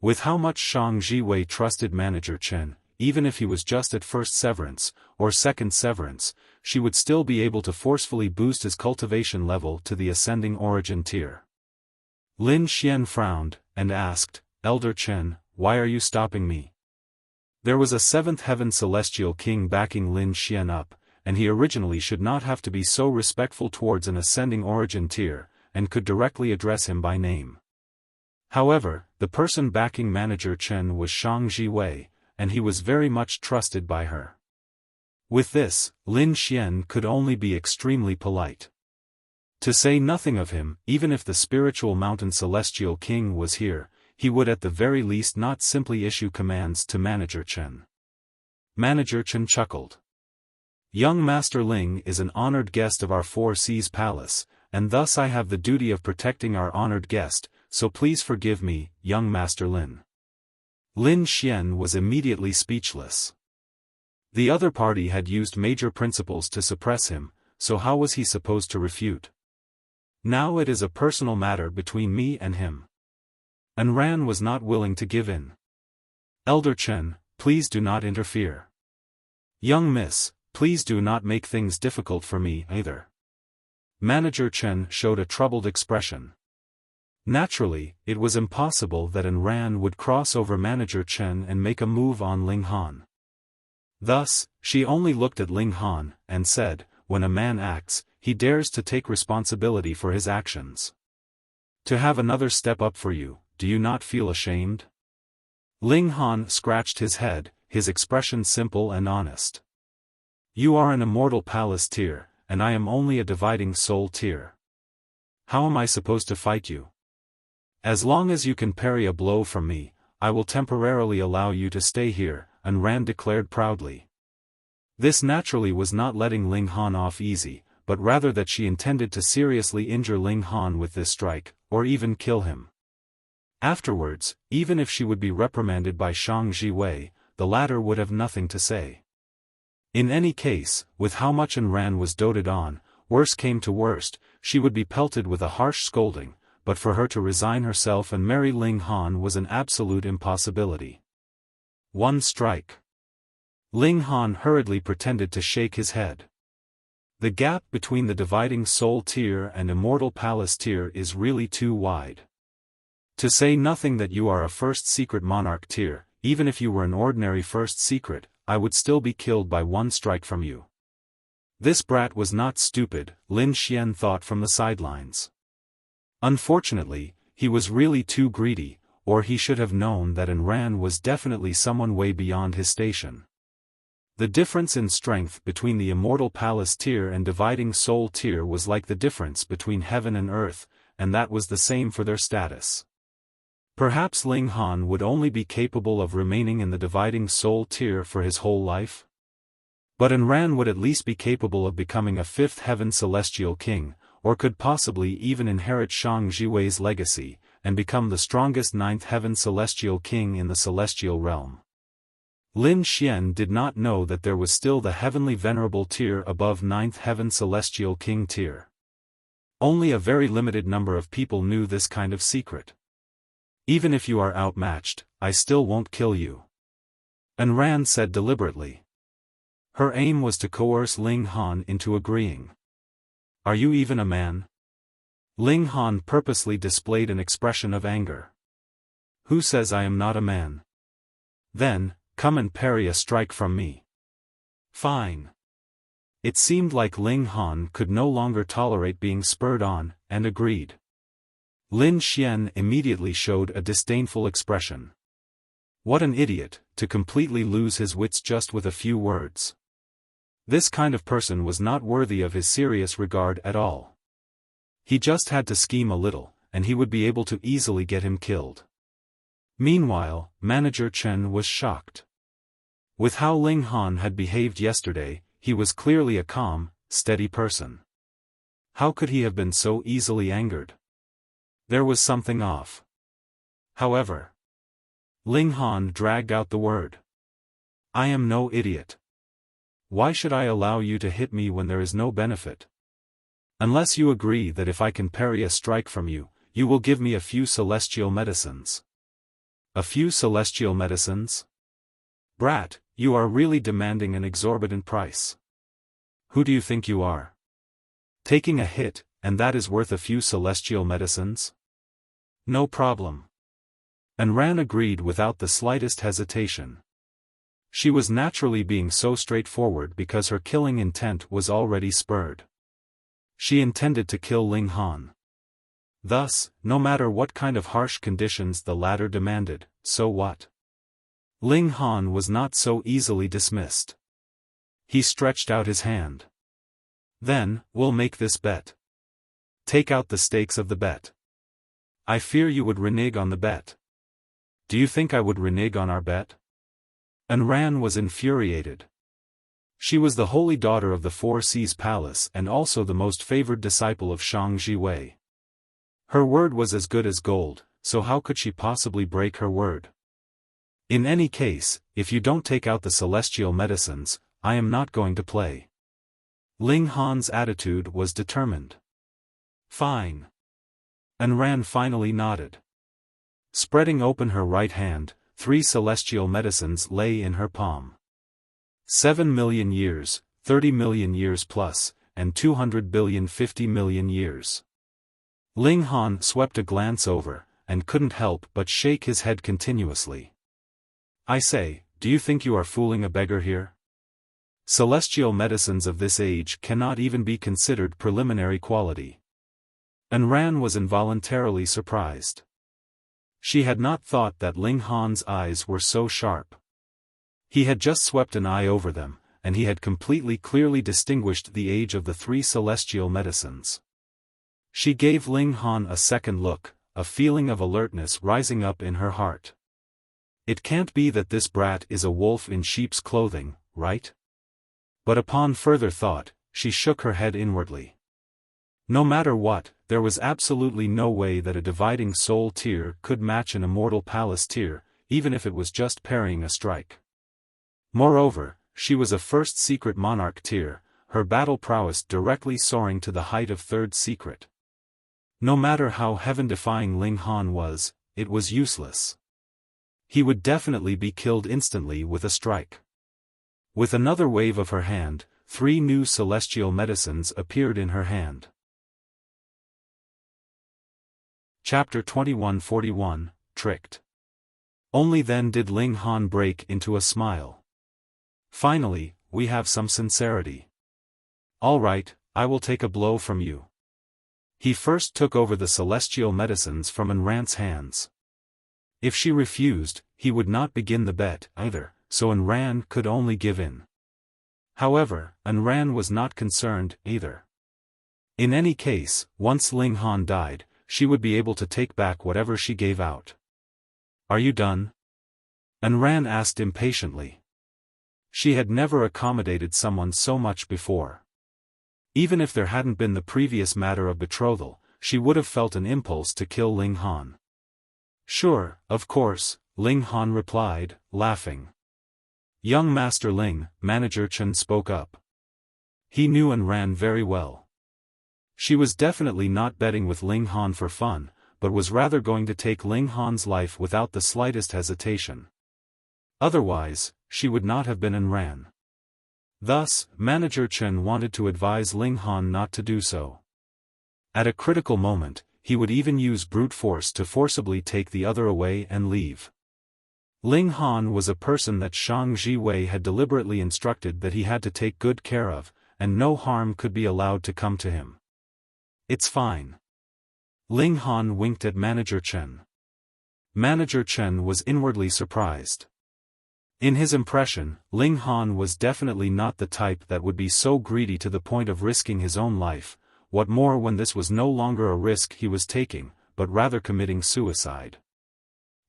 With how much Shang Jiwei trusted Manager Chen, even if he was just at first severance, or second severance, she would still be able to forcefully boost his cultivation level to the ascending origin tier. Lin Xian frowned, and asked, "Elder Chen, why are you stopping me?" There was a seventh heaven celestial king backing Lin Xian up, and he originally should not have to be so respectful towards an ascending origin tier, and could directly address him by name. However, the person backing Manager Chen was Shang Jiwei, and he was very much trusted by her. With this, Lin Xian could only be extremely polite. To say nothing of him, even if the spiritual mountain celestial king was here, he would at the very least not simply issue commands to Manager Chen. Manager Chen chuckled. "Young Master Ling is an honored guest of our Four Seas Palace, and thus I have the duty of protecting our honored guest, so please forgive me, young Master Lin." Lin Xian was immediately speechless. The other party had used major principles to suppress him, so how was he supposed to refute? Now it is a personal matter between me and him. And Ran was not willing to give in. "Elder Chen, please do not interfere. Young miss, please do not make things difficult for me either." Manager Chen showed a troubled expression. Naturally, it was impossible that An Ran would cross over Manager Chen and make a move on Ling Han. Thus, she only looked at Ling Han, and said, "When a man acts, he dares to take responsibility for his actions. To have another step up for you, do you not feel ashamed?" Ling Han scratched his head, his expression simple and honest. "You are an immortal palace tier, and I am only a dividing soul tier. How am I supposed to fight you? As long as you can parry a blow from me, I will temporarily allow you to stay here," An Ran declared proudly. This naturally was not letting Ling Han off easy, but rather that she intended to seriously injure Ling Han with this strike, or even kill him. Afterwards, even if she would be reprimanded by Shang Jiwei, the latter would have nothing to say. In any case, with how much An Ran was doted on, worse came to worst, she would be pelted with a harsh scolding, but for her to resign herself and marry Ling Han was an absolute impossibility. One strike. Ling Han hurriedly pretended to shake his head. The gap between the dividing soul tier and immortal palace tier is really too wide. To say nothing that you are a first secret monarch tier, even if you were an ordinary first secret, I would still be killed by one strike from you. This brat was not stupid, Lin Xian thought from the sidelines. Unfortunately, he was really too greedy, or he should have known that An Ran was definitely someone way beyond his station. The difference in strength between the immortal palace tier and dividing soul tier was like the difference between heaven and earth, and that was the same for their status. Perhaps Ling Han would only be capable of remaining in the dividing soul tier for his whole life? But An Ran would at least be capable of becoming a fifth heaven celestial king, or could possibly even inherit Shang Jiwei's legacy, and become the strongest ninth heaven celestial king in the celestial realm. Lin Xian did not know that there was still the heavenly venerable tier above ninth heaven celestial king tier. Only a very limited number of people knew this kind of secret. "Even if you are outmatched, I still won't kill you," An Ran said deliberately. Her aim was to coerce Ling Han into agreeing. "Are you even a man?" Ling Han purposely displayed an expression of anger. "Who says I am not a man? Then, come and parry a strike from me." "Fine." It seemed like Ling Han could no longer tolerate being spurred on, and agreed. Lin Xian immediately showed a disdainful expression. What an idiot, to completely lose his wits just with a few words. This kind of person was not worthy of his serious regard at all. He just had to scheme a little, and he would be able to easily get him killed. Meanwhile, Manager Chen was shocked. With how Ling Han had behaved yesterday, he was clearly a calm, steady person. How could he have been so easily angered? There was something off. However, Ling Han dragged out the word. I am no idiot. Why should I allow you to hit me when there is no benefit? Unless you agree that if I can parry a strike from you, you will give me a few celestial medicines. A few celestial medicines? Brat, you are really demanding an exorbitant price. Who do you think you are? Taking a hit, and that is worth a few celestial medicines? No problem. And Ran agreed without the slightest hesitation. She was naturally being so straightforward because her killing intent was already spurred. She intended to kill Ling Han. Thus, no matter what kind of harsh conditions the latter demanded, so what? Ling Han was not so easily dismissed. He stretched out his hand. Then, we'll make this bet. Take out the stakes of the bet. I fear you would renege on the bet. Do you think I would renege on our bet? And Ran was infuriated. She was the holy daughter of the Four Seas Palace and also the most favored disciple of Shang Jiwei. Her word was as good as gold, so how could she possibly break her word? In any case, if you don't take out the celestial medicines, I am not going to play. Ling Han's attitude was determined. Fine. And Ran finally nodded. Spreading open her right hand, 3 celestial medicines lay in her palm. 7 million years, 30 million years plus, and 200 billion 50 million years. Ling Han swept a glance over, and couldn't help but shake his head continuously. I say, do you think you are fooling a beggar here? Celestial medicines of this age cannot even be considered preliminary quality. And Ran was involuntarily surprised. She had not thought that Ling Han's eyes were so sharp. He had just swept an eye over them, and he had clearly distinguished the age of the 3 celestial medicines. She gave Ling Han a second look, a feeling of alertness rising up in her heart. It can't be that this brat is a wolf in sheep's clothing, right? But upon further thought, she shook her head inwardly. No matter what, there was absolutely no way that a dividing soul tear could match an immortal palace tear, even if it was just parrying a strike. Moreover, she was a first secret monarch tier, her battle prowess directly soaring to the height of 3rd secret. No matter how heaven-defying Ling Han was, it was useless. He would definitely be killed instantly with a strike. With another wave of her hand, 3 new celestial medicines appeared in her hand. Chapter 2141, Tricked. Only then did Ling Han break into a smile. Finally, we have some sincerity. All right, I will take a blow from you. He first took over the celestial medicines from Enran's hands. If she refused, he would not begin the bet either, so Enran could only give in. However, Enran was not concerned either. In any case, once Ling Han died, she would be able to take back whatever she gave out. Are you done? Enran asked impatiently. She had never accommodated someone so much before. Even if there hadn't been the previous matter of betrothal, she would have felt an impulse to kill Ling Han. Sure, of course, Ling Han replied, laughing. Young Master Ling, Manager Chen spoke up. He knew Enran very well. She was definitely not betting with Ling Han for fun, but was rather going to take Ling Han's life without the slightest hesitation. Otherwise, she would not have been Enran. Thus, Manager Chen wanted to advise Ling Han not to do so. At a critical moment, he would even use brute force to forcibly take the other away and leave. Ling Han was a person that Shang Jiwei had deliberately instructed that he had to take good care of, and no harm could be allowed to come to him. It's fine. Ling Han winked at Manager Chen. Manager Chen was inwardly surprised. In his impression, Ling Han was definitely not the type that would be so greedy to the point of risking his own life, what more when this was no longer a risk he was taking, but rather committing suicide.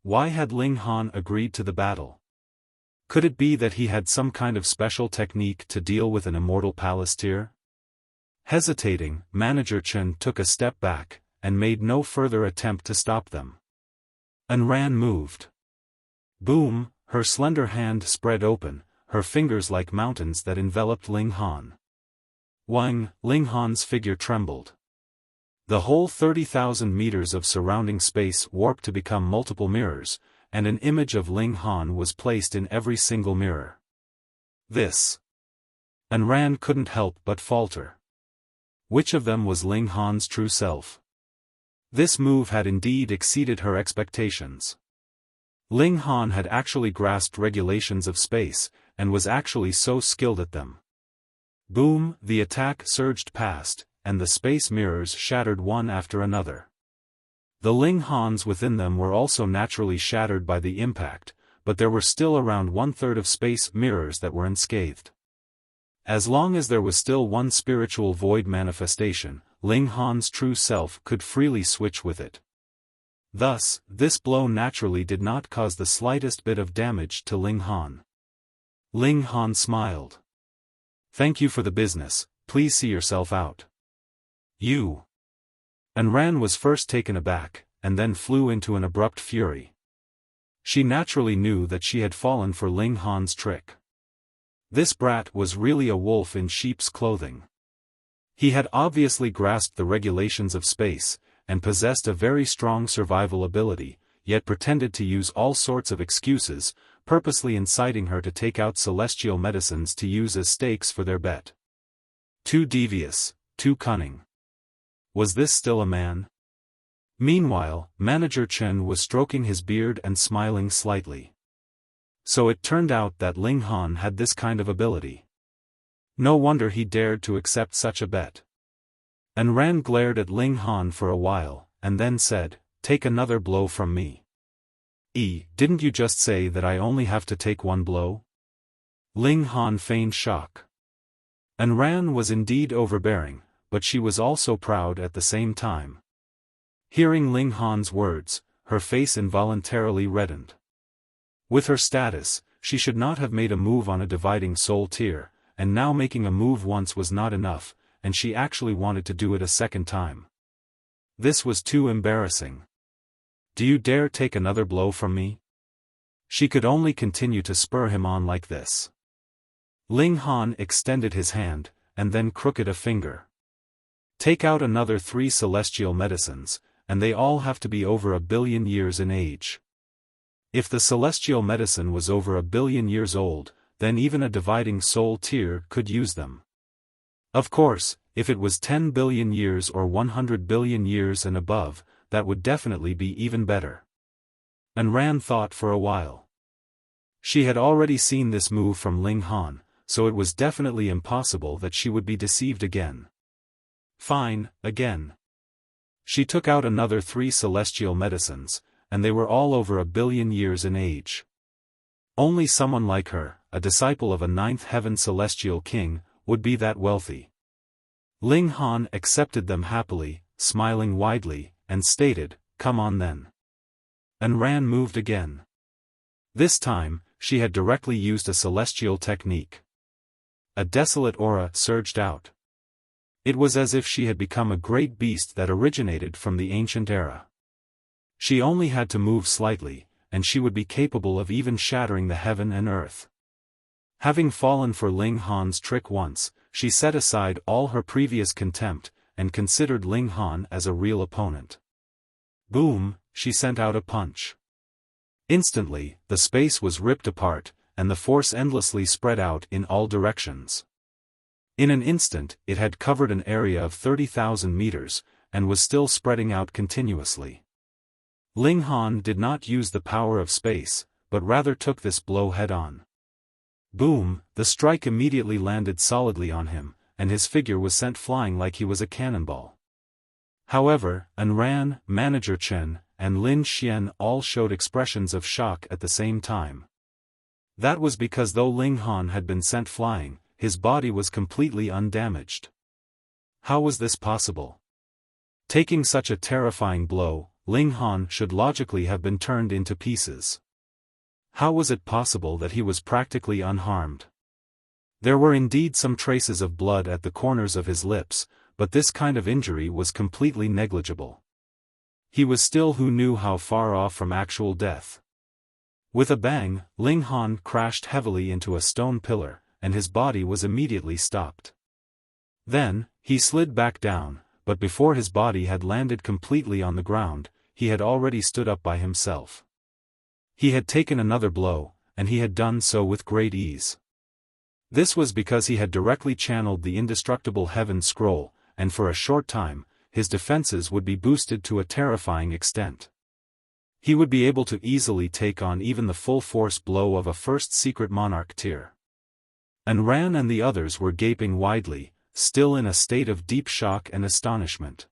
Why had Ling Han agreed to the battle? Could it be that he had some kind of special technique to deal with an immortal Palasteer? Hesitating, Manager Chen took a step back, and made no further attempt to stop them. Anran moved. Boom, her slender hand spread open, her fingers like mountains that enveloped Ling Han. Wang, Ling Han's figure trembled. The whole 30,000 meters of surrounding space warped to become multiple mirrors, and an image of Ling Han was placed in every single mirror. This. Anran couldn't help but falter. Which of them was Ling Han's true self? This move had indeed exceeded her expectations. Ling Han had actually grasped regulations of space, and was actually so skilled at them. Boom, the attack surged past, and the space mirrors shattered one after another. The Ling Hans within them were also naturally shattered by the impact, but there were still around 1/3 of space mirrors that were unscathed. As long as there was still one spiritual void manifestation, Ling Han's true self could freely switch with it. Thus, this blow naturally did not cause the slightest bit of damage to Ling Han. Ling Han smiled. "Thank you for the business, please see yourself out." "You." Anran was first taken aback, and then flew into an abrupt fury. She naturally knew that she had fallen for Ling Han's trick. This brat was really a wolf in sheep's clothing. He had obviously grasped the regulations of space, and possessed a very strong survival ability, yet pretended to use all sorts of excuses, purposely inciting her to take out celestial medicines to use as stakes for their bet. Too devious, too cunning. Was this still a man? Meanwhile, Manager Chen was stroking his beard and smiling slightly. So it turned out that Ling Han had this kind of ability. No wonder he dared to accept such a bet. Anran glared at Ling Han for a while, and then said, "Take another blow from me." Didn't you just say that I only have to take one blow?" Ling Han feigned shock. Anran was indeed overbearing, but she was also proud at the same time. Hearing Ling Han's words, her face involuntarily reddened. With her status, she should not have made a move on a dividing soul tier, and now making a move once was not enough, and she actually wanted to do it a second time. This was too embarrassing. "Do you dare take another blow from me?" She could only continue to spur him on like this. Ling Han extended his hand, and then crooked a finger. "Take out another 3 celestial medicines, and they all have to be over 1 billion years in age." If the celestial medicine was over 1 billion years old, then even a dividing soul tier could use them. Of course, if it was 10 billion years or 100 billion years and above, that would definitely be even better. Anran thought for a while. She had already seen this move from Ling Han, so it was definitely impossible that she would be deceived again. Fine, again. She took out another 3 celestial medicines, and they were all over 1 billion years in age. Only someone like her, a disciple of a 9th heaven celestial king, would be that wealthy. Ling Han accepted them happily, smiling widely, and stated, "Come on then." Anran moved again. This time, she had directly used a celestial technique. A desolate aura surged out. It was as if she had become a great beast that originated from the ancient era. She only had to move slightly, and she would be capable of even shattering the heaven and earth. Having fallen for Ling Han's trick once, she set aside all her previous contempt, and considered Ling Han as a real opponent. Boom, she sent out a punch. Instantly, the space was ripped apart, and the force endlessly spread out in all directions. In an instant, it had covered an area of 30,000 meters, and was still spreading out continuously. Ling Han did not use the power of space, but rather took this blow head-on. Boom, the strike immediately landed solidly on him, and his figure was sent flying like he was a cannonball. However, Anran, Manager Chen, and Lin Xian all showed expressions of shock at the same time. That was because though Ling Han had been sent flying, his body was completely undamaged. How was this possible? Taking such a terrifying blow, Ling Han should logically have been turned into pieces. How was it possible that he was practically unharmed? There were indeed some traces of blood at the corners of his lips, but this kind of injury was completely negligible. He was still who knew how far off from actual death. With a bang, Ling Han crashed heavily into a stone pillar, and his body was immediately stopped. Then, he slid back down, but before his body had landed completely on the ground, he had already stood up by himself. He had taken another blow, and he had done so with great ease. This was because he had directly channeled the indestructible Heaven Scroll, and for a short time, his defenses would be boosted to a terrifying extent. He would be able to easily take on even the full-force blow of a first secret monarch tier. And Ran and the others were gaping widely, still in a state of deep shock and astonishment.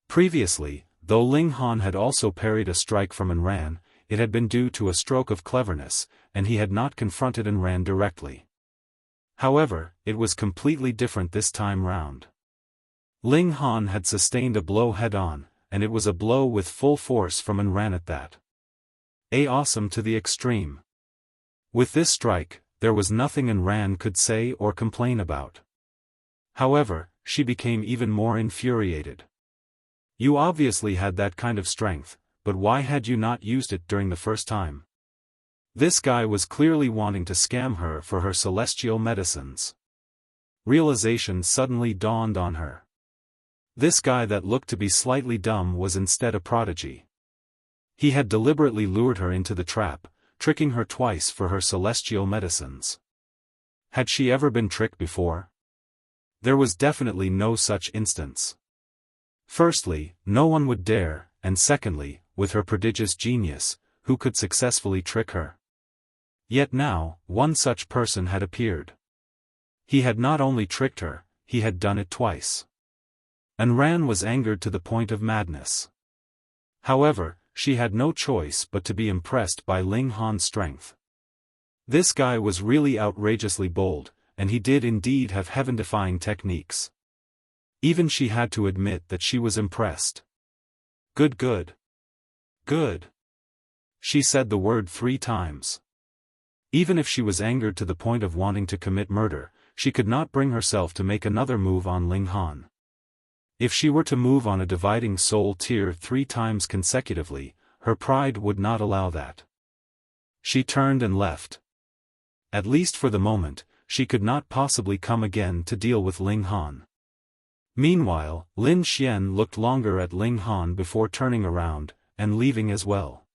Previously, though Ling Han had also parried a strike from Ran, it had been due to a stroke of cleverness, and he had not confronted Ran directly. However, it was completely different this time round. Ling Han had sustained a blow head-on, and it was a blow with full force from Ran at that. Awesome to the extreme. With this strike, there was nothing Ran could say or complain about. However, she became even more infuriated. You obviously had that kind of strength, but why had you not used it during the first time? This guy was clearly wanting to scam her for her celestial medicines. Realization suddenly dawned on her. This guy that looked to be slightly dumb was instead a prodigy. He had deliberately lured her into the trap, tricking her twice for her celestial medicines. Had she ever been tricked before? There was definitely no such instance. Firstly, no one would dare, and secondly, with her prodigious genius, who could successfully trick her? Yet now, one such person had appeared. He had not only tricked her, he had done it twice. And Ran was angered to the point of madness. However, she had no choice but to be impressed by Ling Han's strength. This guy was really outrageously bold, and he did indeed have heaven-defying techniques. Even she had to admit that she was impressed. Good. Good. She said the word 3 times. Even if she was angered to the point of wanting to commit murder, she could not bring herself to make another move on Ling Han. If she were to move on a dividing soul tier 3 times consecutively, her pride would not allow that. She turned and left. At least for the moment, she could not possibly come again to deal with Ling Han. Meanwhile, Lin Xian looked longer at Ling Han before turning around, and leaving as well.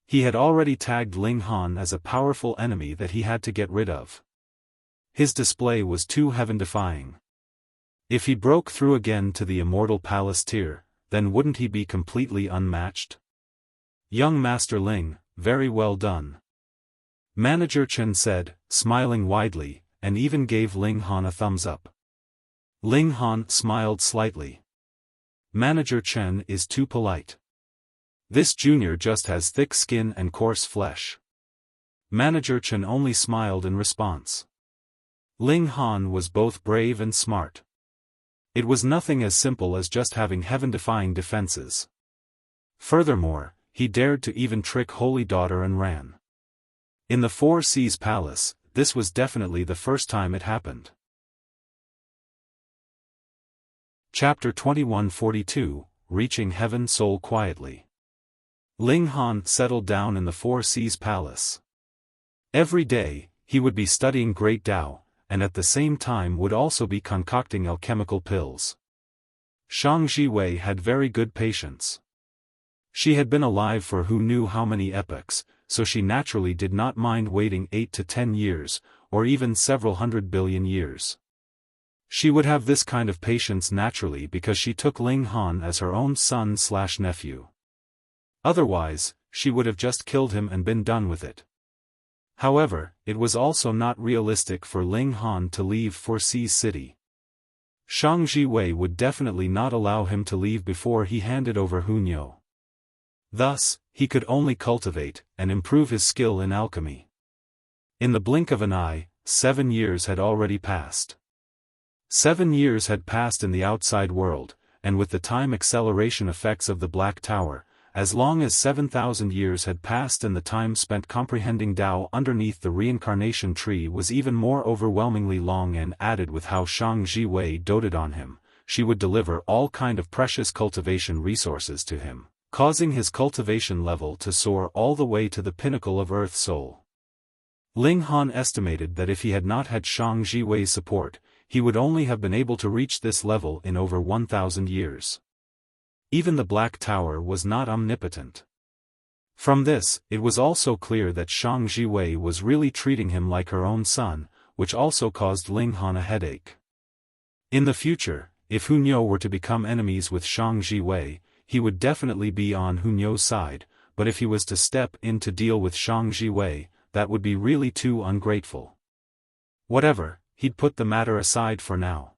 He had already tagged Ling Han as a powerful enemy that he had to get rid of. His display was too heaven-defying. If he broke through again to the Immortal Palace tier, then wouldn't he be completely unmatched? Young Master Ling, very well done. Manager Chen said, smiling widely, and even gave Ling Han a thumbs up. Ling Han smiled slightly. Manager Chen is too polite. This junior just has thick skin and coarse flesh. Manager Chen only smiled in response. Ling Han was both brave and smart. It was nothing as simple as just having heaven-defying defenses. Furthermore, he dared to even trick Holy Daughter and Ran. In the Four Seas Palace, this was definitely the first time it happened. Chapter 2142, Reaching Heaven Soul Quietly. Ling Han settled down in the Four Seas Palace. Every day, he would be studying Great Tao, and at the same time would also be concocting alchemical pills. Shang Jiwei had very good patience. She had been alive for who knew how many epochs, so she naturally did not mind waiting 8 to 10 years, or even several 100 billion years. She would have this kind of patience naturally because she took Ling Han as her own son/nephew. Otherwise, she would have just killed him and been done with it. However, it was also not realistic for Ling Han to leave Four Seas City. Shang Jiwei would definitely not allow him to leave before he handed over Hunyo. Thus, he could only cultivate and improve his skill in alchemy. In the blink of an eye, 7 years had already passed. 7 years had passed in the outside world, and with the time acceleration effects of the Black Tower, as long as 7,000 years had passed, and the time spent comprehending Tao underneath the reincarnation tree was even more overwhelmingly long, and added with how Shang Ji-wei doted on him, she would deliver all kind of precious cultivation resources to him, causing his cultivation level to soar all the way to the pinnacle of Earth Soul. Ling Han estimated that if he had not had Shang Ji-wei's support, he would only have been able to reach this level in over 1,000 years. Even the Black Tower was not omnipotent. From this, it was also clear that Shang Ji-wei was really treating him like her own son, which also caused Ling Han a headache. In the future, if Hunyou were to become enemies with Shang Ji-wei, he would definitely be on Hunyou's side, but if he was to step in to deal with Shang Ji-wei, that would be really too ungrateful. Whatever, he'd put the matter aside for now.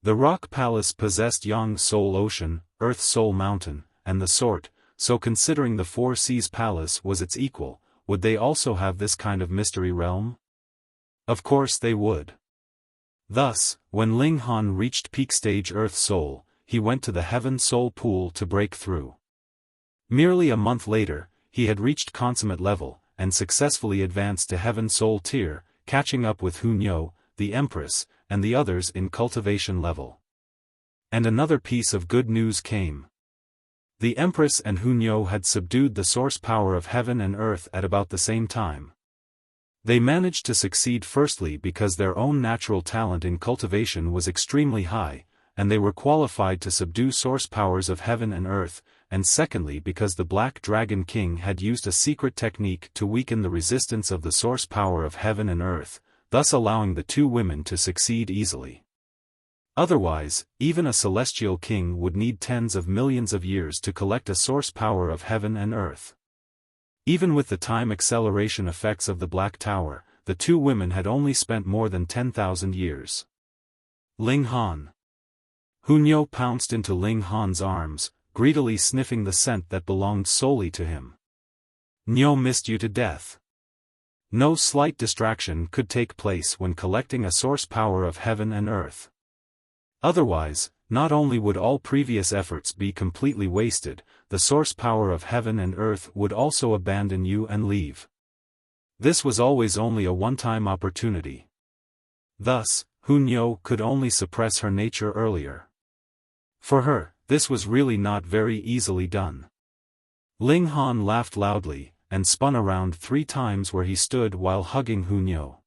The Rock Palace possessed Yang Soul Ocean, Earth Soul Mountain, and the sort, so considering the Four Seas Palace was its equal, would they also have this kind of mystery realm? Of course they would. Thus, when Ling Han reached peak stage Earth Soul, he went to the Heaven Soul Pool to break through. Merely a month later, he had reached consummate level, and successfully advanced to Heaven Soul Tier, catching up with Hunyou, the Empress, and the others in cultivation level. And another piece of good news came. The Empress and Hunyou had subdued the source power of heaven and earth at about the same time. They managed to succeed firstly because their own natural talent in cultivation was extremely high, and they were qualified to subdue source powers of heaven and earth, and secondly because the Black Dragon King had used a secret technique to weaken the resistance of the source power of heaven and earth, thus allowing the two women to succeed easily. Otherwise, even a celestial king would need tens of millions of years to collect a source power of heaven and earth. Even with the time acceleration effects of the Black Tower, the two women had only spent more than 10,000 years. Ling Han. Hunyou pounced into Ling Han's arms, greedily sniffing the scent that belonged solely to him. "Niu missed you to death." No slight distraction could take place when collecting a source power of heaven and earth. Otherwise, not only would all previous efforts be completely wasted, the source power of heaven and earth would also abandon you and leave. This was always only a one-time opportunity. Thus, Hunyou could only suppress her nature earlier. For her, this was really not very easily done. Ling Han laughed loudly, and spun around 3 times where he stood while hugging Hunyou.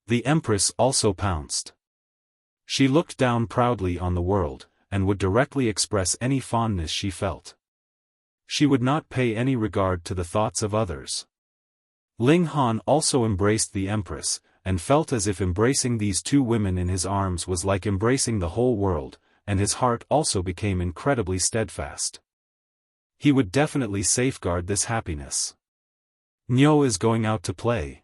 The Empress also pounced. She looked down proudly on the world, and would directly express any fondness she felt. She would not pay any regard to the thoughts of others. Ling Han also embraced the Empress, and felt as if embracing these two women in his arms was like embracing the whole world, and his heart also became incredibly steadfast. He would definitely safeguard this happiness. Niu is going out to play.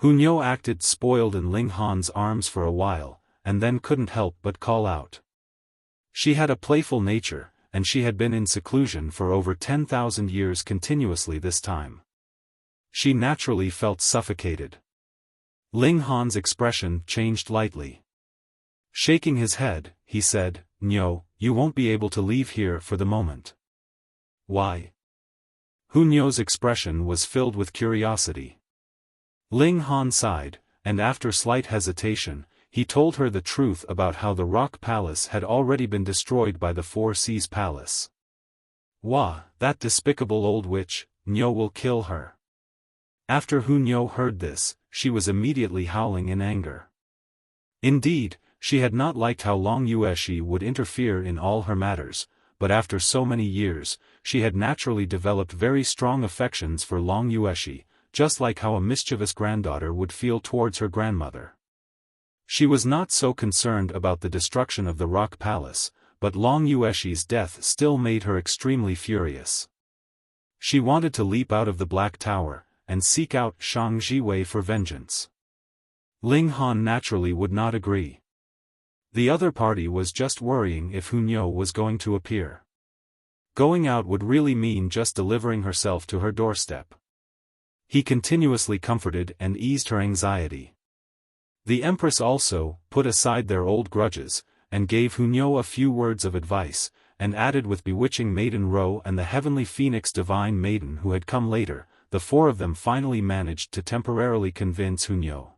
Hunyou acted spoiled in Ling Han's arms for a while, and then couldn't help but call out. She had a playful nature, and she had been in seclusion for over 10,000 years continuously this time. She naturally felt suffocated. Ling Han's expression changed lightly. Shaking his head, he said, "Niu, you won't be able to leave here for the moment." "Why?" Hunyou's expression was filled with curiosity. Ling Han sighed, and after slight hesitation, he told her the truth about how the Rock Palace had already been destroyed by the Four Seas Palace. "Wah, that despicable old witch, Niu will kill her." After Hunyou heard this, she was immediately howling in anger. Indeed, she had not liked how Long Yueshi would interfere in all her matters, but after so many years, she had naturally developed very strong affections for Long Yueshi, just like how a mischievous granddaughter would feel towards her grandmother. She was not so concerned about the destruction of the Rock Palace, but Long Yueshi's death still made her extremely furious. She wanted to leap out of the Black Tower, and seek out Shang Ji-wei for vengeance. Ling Han naturally would not agree. The other party was just worrying if Hunyou was going to appear. Going out would really mean just delivering herself to her doorstep. He continuously comforted and eased her anxiety. The Empress also put aside their old grudges, and gave Hunyo a few words of advice, and added with bewitching Maiden Ro and the heavenly phoenix divine maiden who had come later, the four of them finally managed to temporarily convince Hunyo.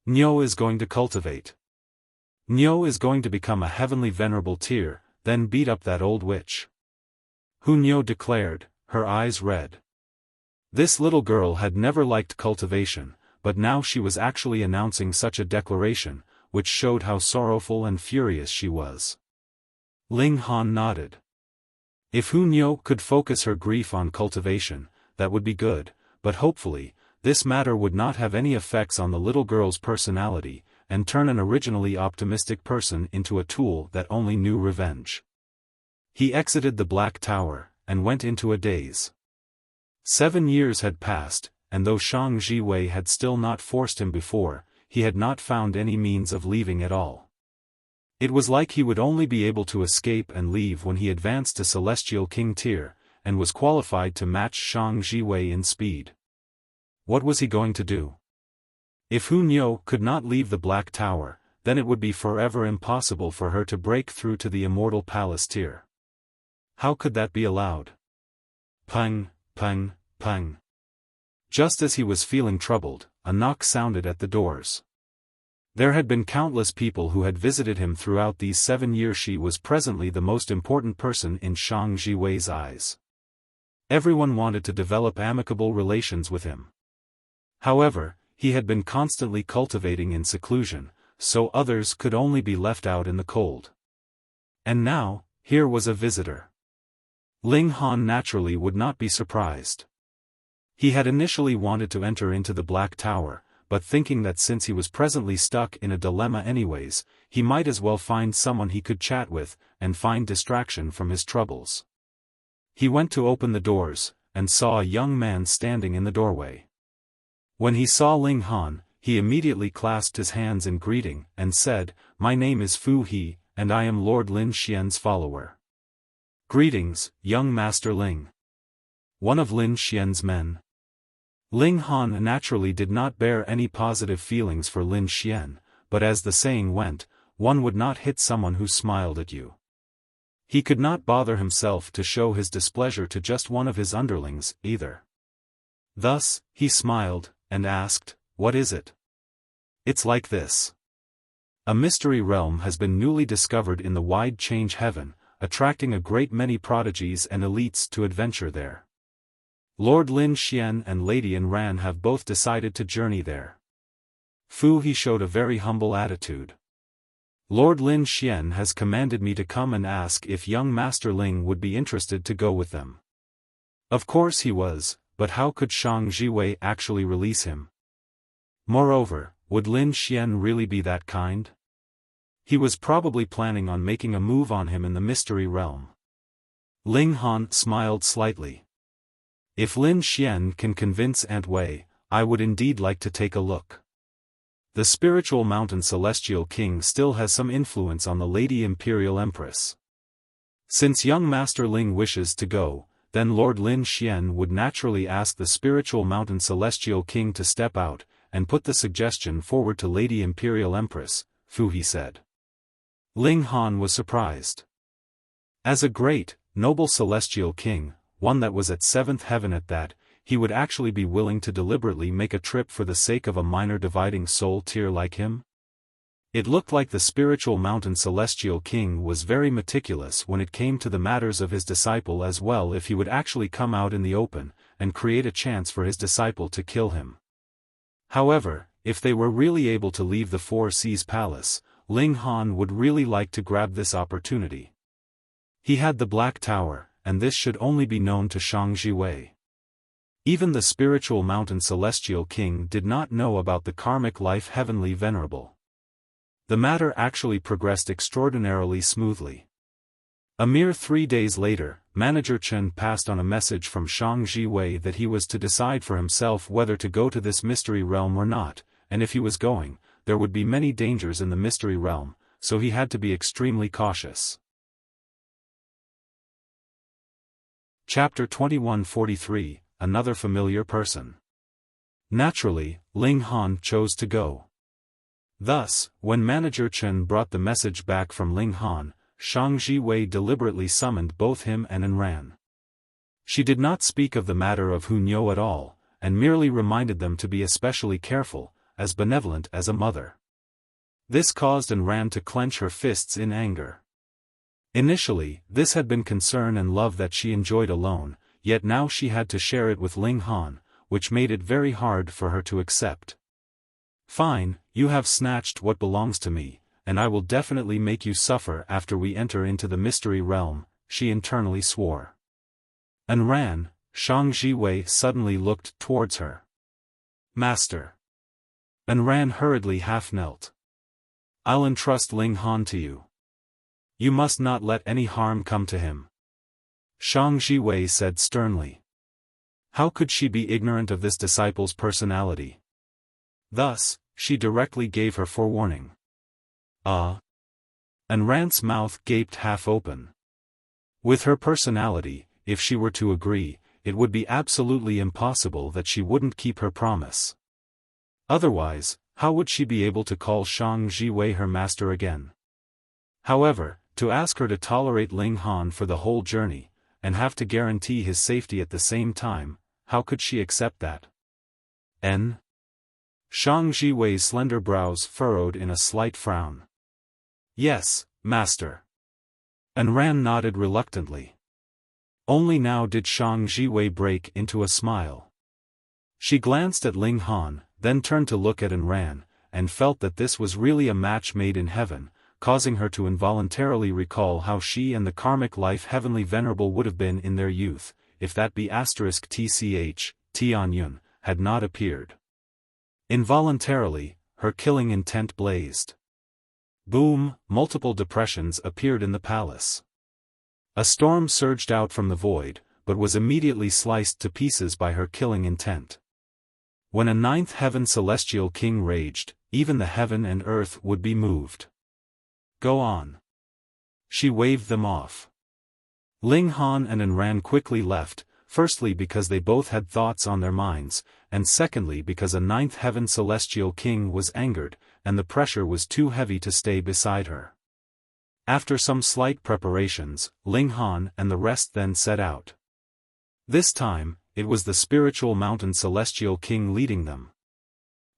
Nyo is going to cultivate. Nyo is going to become a heavenly venerable tear, then beat up that old witch. Hunyo declared, her eyes red. This little girl had never liked cultivation, but now she was actually announcing such a declaration, which showed how sorrowful and furious she was. Ling Han nodded. If Hunyo could focus her grief on cultivation, that would be good, but hopefully, this matter would not have any effects on the little girl's personality, and turn an originally optimistic person into a tool that only knew revenge. He exited the Black Tower, and went into a daze. 7 years had passed, and though Shang Jiwei had still not forced him before, he had not found any means of leaving at all. It was like he would only be able to escape and leave when he advanced to Celestial King tier, and was qualified to match Shang Jiwei in speed. What was he going to do? If Hunyo could not leave the Black Tower, then it would be forever impossible for her to break through to the Immortal Palace tier. How could that be allowed? Pung, pung, pung. Just as he was feeling troubled, a knock sounded at the doors. There had been countless people who had visited him throughout these 7 years. She was presently the most important person in Shang Jiwei's eyes. Everyone wanted to develop amicable relations with him. However, he had been constantly cultivating in seclusion, so others could only be left out in the cold. And now, here was a visitor. Ling Han naturally would not be surprised. He had initially wanted to enter into the Black Tower, but thinking that since he was presently stuck in a dilemma anyways, he might as well find someone he could chat with, and find distraction from his troubles. He went to open the doors, and saw a young man standing in the doorway. When he saw Ling Han, he immediately clasped his hands in greeting, and said, "My name is Fu He, and I am Lord Lin Xian's follower." "Greetings, young Master Ling." One of Lin Xian's men. Ling Han naturally did not bear any positive feelings for Lin Xian, but as the saying went, one would not hit someone who smiled at you. He could not bother himself to show his displeasure to just one of his underlings, either. Thus, he smiled, and asked, "What is it?" "It's like this. A mystery realm has been newly discovered in the wide change heaven, attracting a great many prodigies and elites to adventure there. Lord Lin Xian and Lady An Ran have both decided to journey there." Fu He showed a very humble attitude. "Lord Lin Xian has commanded me to come and ask if young Master Ling would be interested to go with them." Of course he was, but how could Shang Jiwei actually release him? Moreover, would Lin Xian really be that kind? He was probably planning on making a move on him in the mystery realm. Ling Han smiled slightly. "If Lin Xian can convince Aunt Wei, I would indeed like to take a look. The spiritual mountain Celestial King still has some influence on the Lady Imperial Empress. Since young Master Ling wishes to go, then Lord Lin Xian would naturally ask the spiritual mountain Celestial King to step out, and put the suggestion forward to Lady Imperial Empress," Fu He said. Ling Han was surprised. As a great, noble Celestial King, one that was at 7th heaven at that, he would actually be willing to deliberately make a trip for the sake of a minor dividing soul tier like him? It looked like the spiritual mountain Celestial King was very meticulous when it came to the matters of his disciple as well. If he would actually come out in the open, and create a chance for his disciple to kill him. However, if they were really able to leave the Four Seas Palace, Ling Han would really like to grab this opportunity. He had the Black Tower, and this should only be known to Shang Jiwei. Even the spiritual mountain Celestial King did not know about the karmic life heavenly venerable. The matter actually progressed extraordinarily smoothly. A mere 3 days later, Manager Chen passed on a message from Shang Jiwei that he was to decide for himself whether to go to this mystery realm or not, and if he was going, there would be many dangers in the mystery realm, so he had to be extremely cautious. Chapter 2143, Another Familiar Person. Naturally, Ling Han chose to go. Thus, when Manager Chen brought the message back from Ling Han, Shang Jiwei deliberately summoned both him and Ran. She did not speak of the matter of Hunyo at all, and merely reminded them to be especially careful, as benevolent as a mother. This caused Ran to clench her fists in anger. Initially, this had been concern and love that she enjoyed alone, yet now she had to share it with Ling Han, which made it very hard for her to accept. Fine, you have snatched what belongs to me, and I will definitely make you suffer after we enter into the mystery realm, she internally swore. Ran, Shang Jiwei suddenly looked towards her. Master. Ran hurriedly half-knelt. I'll entrust Ling Han to you. You must not let any harm come to him. Shang Jiwei said sternly. How could she be ignorant of this disciple's personality? Thus, she directly gave her forewarning. Ran's mouth gaped half open. With her personality, if she were to agree, it would be absolutely impossible that she wouldn't keep her promise. Otherwise, how would she be able to call Shang Jiwei her master again? However, to ask her to tolerate Ling Han for the whole journey, and have to guarantee his safety at the same time, how could she accept that? Shang Jiwei's slender brows furrowed in a slight frown. Yes, master. Ran nodded reluctantly. Only now did Shang Jiwei break into a smile. She glanced at Ling Han, then turned to look at Ran, and felt that this was really a match made in heaven, causing her to involuntarily recall how she and the karmic life heavenly venerable would have been in their youth, if that *tch, Tianyun, had not appeared. Involuntarily, her killing intent blazed. Boom, multiple depressions appeared in the palace. A storm surged out from the void, but was immediately sliced to pieces by her killing intent. When a ninth heaven celestial king raged, even the heaven and earth would be moved. Go on. She waved them off. Ling Han and Ran quickly left, firstly because they both had thoughts on their minds, and secondly because a ninth heaven celestial king was angered, and the pressure was too heavy to stay beside her. After some slight preparations, Ling Han and the rest then set out. This time, it was the spiritual mountain celestial king leading them.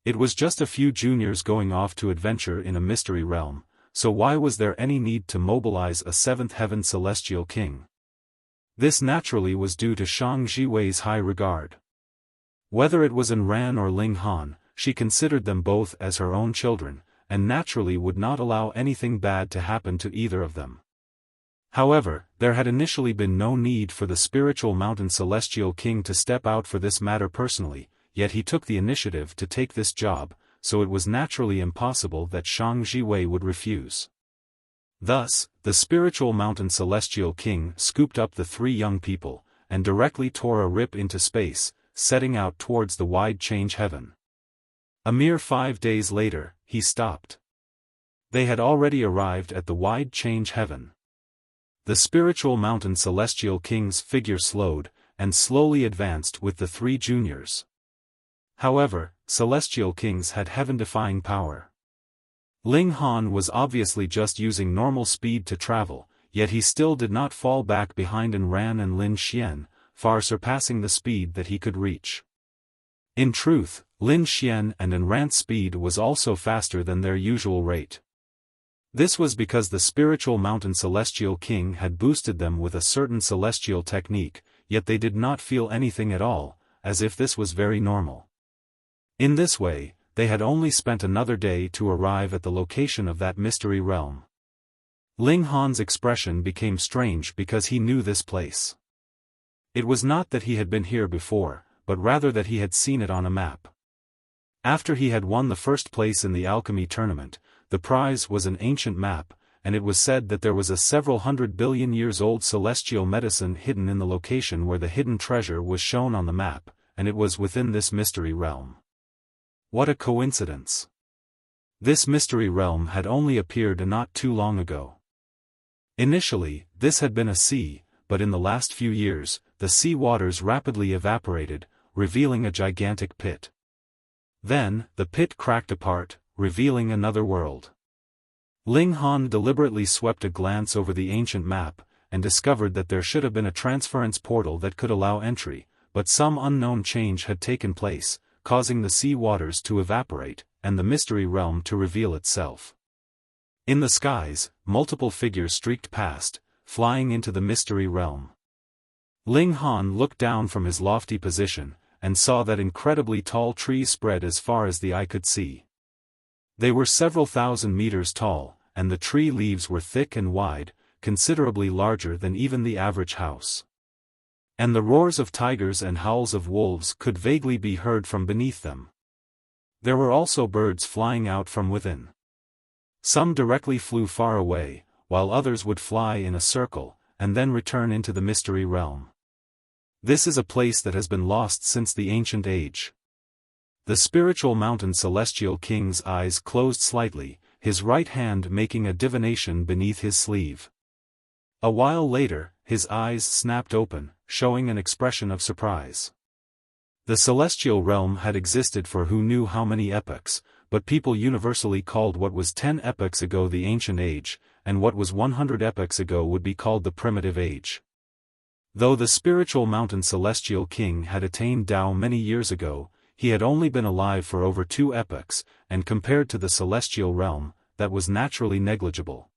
It was just a few juniors going off to adventure in a mystery realm, so why was there any need to mobilize a seventh heaven celestial king? This naturally was due to Shang Jiwei's high regard. Whether it was Ran or Ling Han, she considered them both as her own children, and naturally would not allow anything bad to happen to either of them. However, there had initially been no need for the spiritual mountain celestial king to step out for this matter personally, yet he took the initiative to take this job, so it was naturally impossible that Shang Jiwei would refuse. Thus, the spiritual mountain celestial king scooped up the three young people, and directly tore a rip into space, setting out towards the wide change heaven. A mere 5 days later, he stopped. They had already arrived at the wide change heaven. The spiritual mountain celestial king's figure slowed, and slowly advanced with the three juniors. However, celestial kings had heaven-defying power. Ling Han was obviously just using normal speed to travel, yet he still did not fall back behind Ran and Lin Xian, far surpassing the speed that he could reach. In truth, Lin Xian and Ran's speed was also faster than their usual rate. This was because the spiritual mountain celestial king had boosted them with a certain celestial technique, yet they did not feel anything at all, as if this was very normal. In this way, they had only spent another day to arrive at the location of that mystery realm. Ling Han's expression became strange because he knew this place. It was not that he had been here before, but rather that he had seen it on a map. After he had won the first place in the alchemy tournament, the prize was an ancient map, and it was said that there was a several 100 billion years old celestial medicine hidden in the location where the hidden treasure was shown on the map, and it was within this mystery realm. What a coincidence! This mystery realm had only appeared not too long ago. Initially, this had been a sea, but in the last few years, the sea waters rapidly evaporated, revealing a gigantic pit. Then, the pit cracked apart, revealing another world. Ling Han deliberately swept a glance over the ancient map, and discovered that there should have been a transference portal that could allow entry, but some unknown change had taken place, causing the sea waters to evaporate, and the mystery realm to reveal itself. In the skies, multiple figures streaked past, flying into the mystery realm. Ling Han looked down from his lofty position, and saw that incredibly tall trees spread as far as the eye could see. They were several thousand meters tall, and the tree leaves were thick and wide, considerably larger than even the average house. And the roars of tigers and howls of wolves could vaguely be heard from beneath them. There were also birds flying out from within. Some directly flew far away, while others would fly in a circle, and then return into the mystery realm. This is a place that has been lost since the ancient age. The spiritual mountain celestial king's eyes closed slightly, his right hand making a divination beneath his sleeve. A while later, his eyes snapped open, showing an expression of surprise. The celestial realm had existed for who knew how many epochs, but people universally called what was 10 epochs ago the ancient age, and what was 100 epochs ago would be called the primitive age. Though the spiritual mountain celestial king had attained Tao many years ago, he had only been alive for over 2 epochs, and compared to the celestial realm, that was naturally negligible.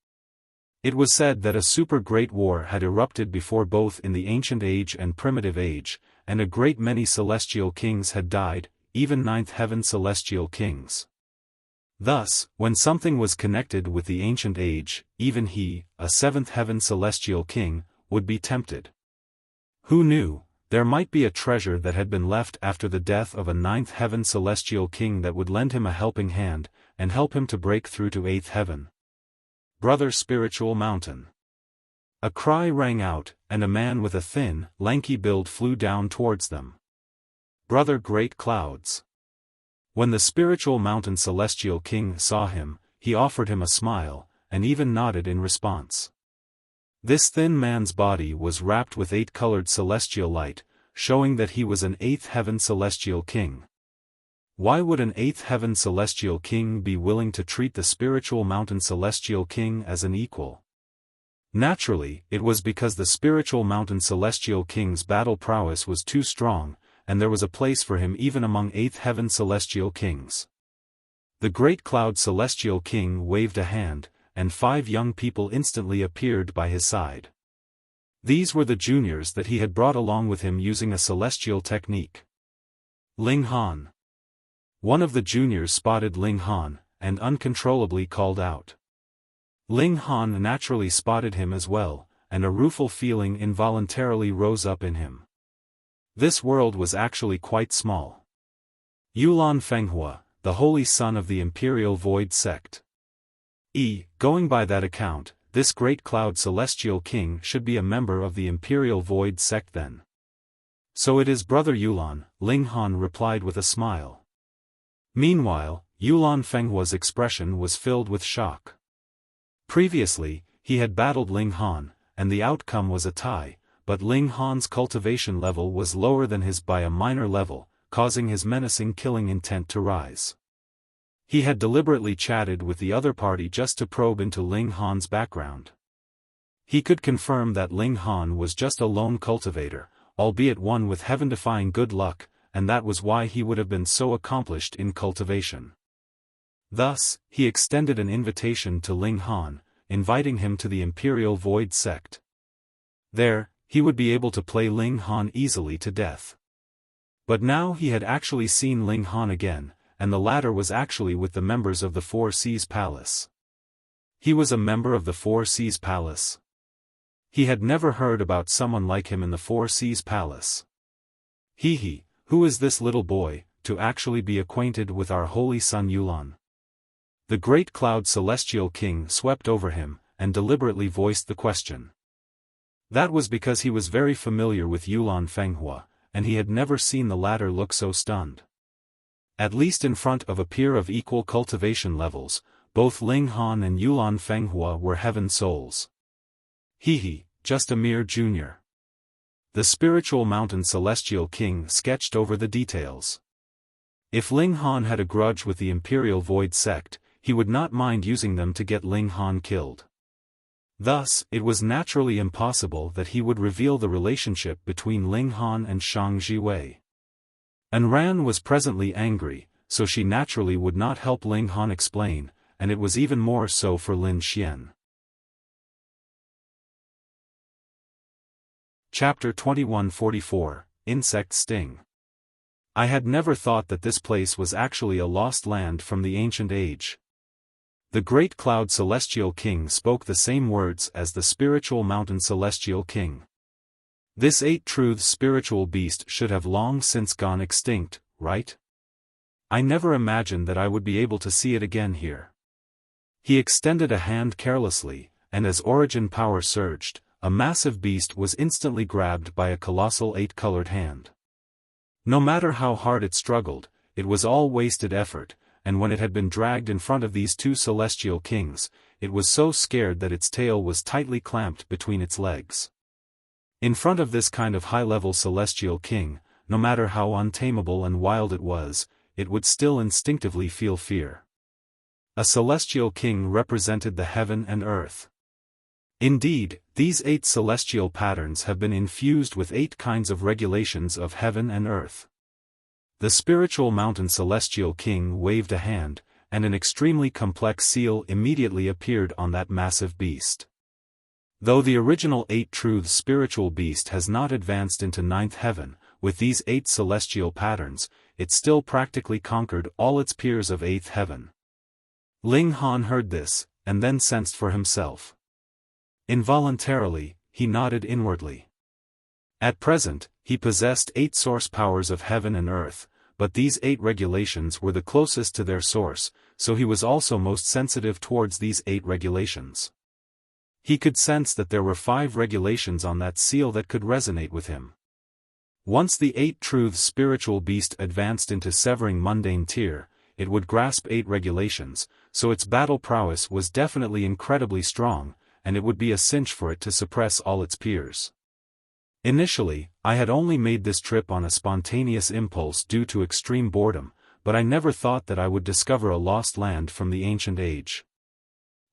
It was said that a super great war had erupted before both in the ancient age and primitive age, and a great many celestial kings had died, even 9th heaven celestial kings. Thus, when something was connected with the ancient age, even he, a 7th heaven celestial king, would be tempted. Who knew, there might be a treasure that had been left after the death of a 9th heaven celestial king that would lend him a helping hand, and help him to break through to 8th heaven. Brother Spiritual Mountain. A cry rang out, and a man with a thin, lanky build flew down towards them. Brother Great Clouds. When the spiritual mountain celestial king saw him, he offered him a smile, and even nodded in response. This thin man's body was wrapped with 8-colored celestial light, showing that he was an 8th heaven celestial king. Why would an 8th heaven celestial king be willing to treat the spiritual mountain celestial king as an equal? Naturally, it was because the spiritual mountain celestial king's battle prowess was too strong, and there was a place for him even among 8th heaven celestial kings. The great cloud celestial king waved a hand, and 5 young people instantly appeared by his side. These were the juniors that he had brought along with him using a celestial technique. Ling Han. One of the juniors spotted Ling Han, and uncontrollably called out. Ling Han naturally spotted him as well, and a rueful feeling involuntarily rose up in him. This world was actually quite small. Yulan Fenghua, the holy son of the Imperial Void sect. Going by that account, this great cloud celestial king should be a member of the Imperial Void sect then. So it is Brother Yulan, Ling Han replied with a smile. Meanwhile, Yulan Fenghua's expression was filled with shock. Previously, he had battled Ling Han, and the outcome was a tie, but Ling Han's cultivation level was lower than his by a minor level, causing his menacing killing intent to rise. He had deliberately chatted with the other party just to probe into Ling Han's background. He could confirm that Ling Han was just a lone cultivator, albeit one with heaven-defying good luck, and that was why he would have been so accomplished in cultivation. Thus, he extended an invitation to Ling Han, inviting him to the Imperial Void sect. There, he would be able to play Ling Han easily to death. But now he had actually seen Ling Han again, and the latter was actually with the members of the Four Seas Palace. He was a member of the Four Seas Palace. He had never heard about someone like him in the Four Seas Palace. Who is this little boy, to actually be acquainted with our holy son Yulan? The great cloud celestial king swept over him, and deliberately voiced the question. That was because he was very familiar with Yulan Fenghua, and he had never seen the latter look so stunned. At least in front of a peer of equal cultivation levels, both Ling Han and Yulan Fenghua were heaven souls. Just a mere junior. The spiritual mountain celestial king sketched over the details. If Ling Han had a grudge with the Imperial Void Sect, he would not mind using them to get Ling Han killed. Thus, it was naturally impossible that he would reveal the relationship between Ling Han and Shang Jiwei. And Ran was presently angry, so she naturally would not help Ling Han explain, and it was even more so for Lin Xian. Chapter 2144, Insect Sting. I had never thought that this place was actually a lost land from the ancient age. The Great Cloud Celestial King spoke the same words as the Spiritual Mountain Celestial King. This Eight Truths spiritual beast should have long since gone extinct, right? I never imagined that I would be able to see it again here. He extended a hand carelessly, and as origin power surged, a massive beast was instantly grabbed by a colossal eight-colored hand. No matter how hard it struggled, it was all wasted effort, and when it had been dragged in front of these two celestial kings, it was so scared that its tail was tightly clamped between its legs. In front of this kind of high-level celestial king, no matter how untamable and wild it would still instinctively feel fear. A celestial king represented the heaven and earth. Indeed, these 8 celestial patterns have been infused with 8 kinds of regulations of heaven and earth. The spiritual mountain celestial king waved a hand, and an extremely complex seal immediately appeared on that massive beast. Though the original 8 truths spiritual beast has not advanced into 9th heaven, with these 8 celestial patterns, it still practically conquered all its peers of 8th heaven. Ling Han heard this, and then sensed for himself. Involuntarily, he nodded inwardly. At present, he possessed 8 source powers of heaven and earth, but these 8 regulations were the closest to their source, so he was also most sensitive towards these 8 regulations. He could sense that there were 5 regulations on that seal that could resonate with him. Once the 8 truths spiritual beast advanced into severing mundane tier, it would grasp 8 regulations, so its battle prowess was definitely incredibly strong, and it would be a cinch for it to suppress all its peers. Initially, I had only made this trip on a spontaneous impulse due to extreme boredom, but I never thought that I would discover a lost land from the ancient age.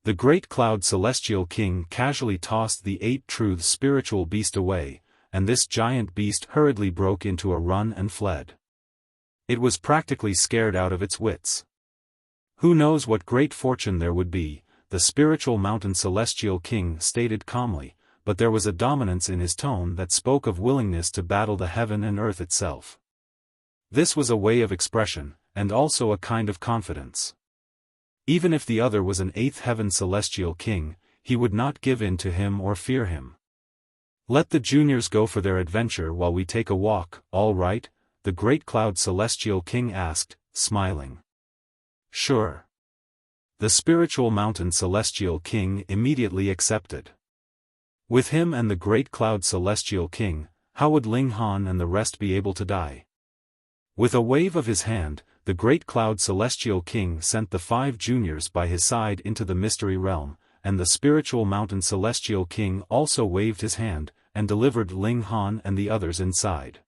The Great Cloud Celestial King casually tossed the 8 truths spiritual beast away, and this giant beast hurriedly broke into a run and fled. It was practically scared out of its wits. Who knows what great fortune there would be, the spiritual mountain celestial king stated calmly, but there was a dominance in his tone that spoke of willingness to battle the heaven and earth itself. This was a way of expression, and also a kind of confidence. Even if the other was an 8th heaven celestial king, he would not give in to him or fear him. Let the juniors go for their adventure while we take a walk, all right? The Great Cloud Celestial King asked, smiling. Sure. The spiritual mountain celestial king immediately accepted. With him and the Great Cloud Celestial King, how would Ling Han and the rest be able to die? With a wave of his hand, the Great Cloud Celestial King sent the 5 juniors by his side into the mystery realm, and the spiritual mountain celestial king also waved his hand, and delivered Ling Han and the others inside.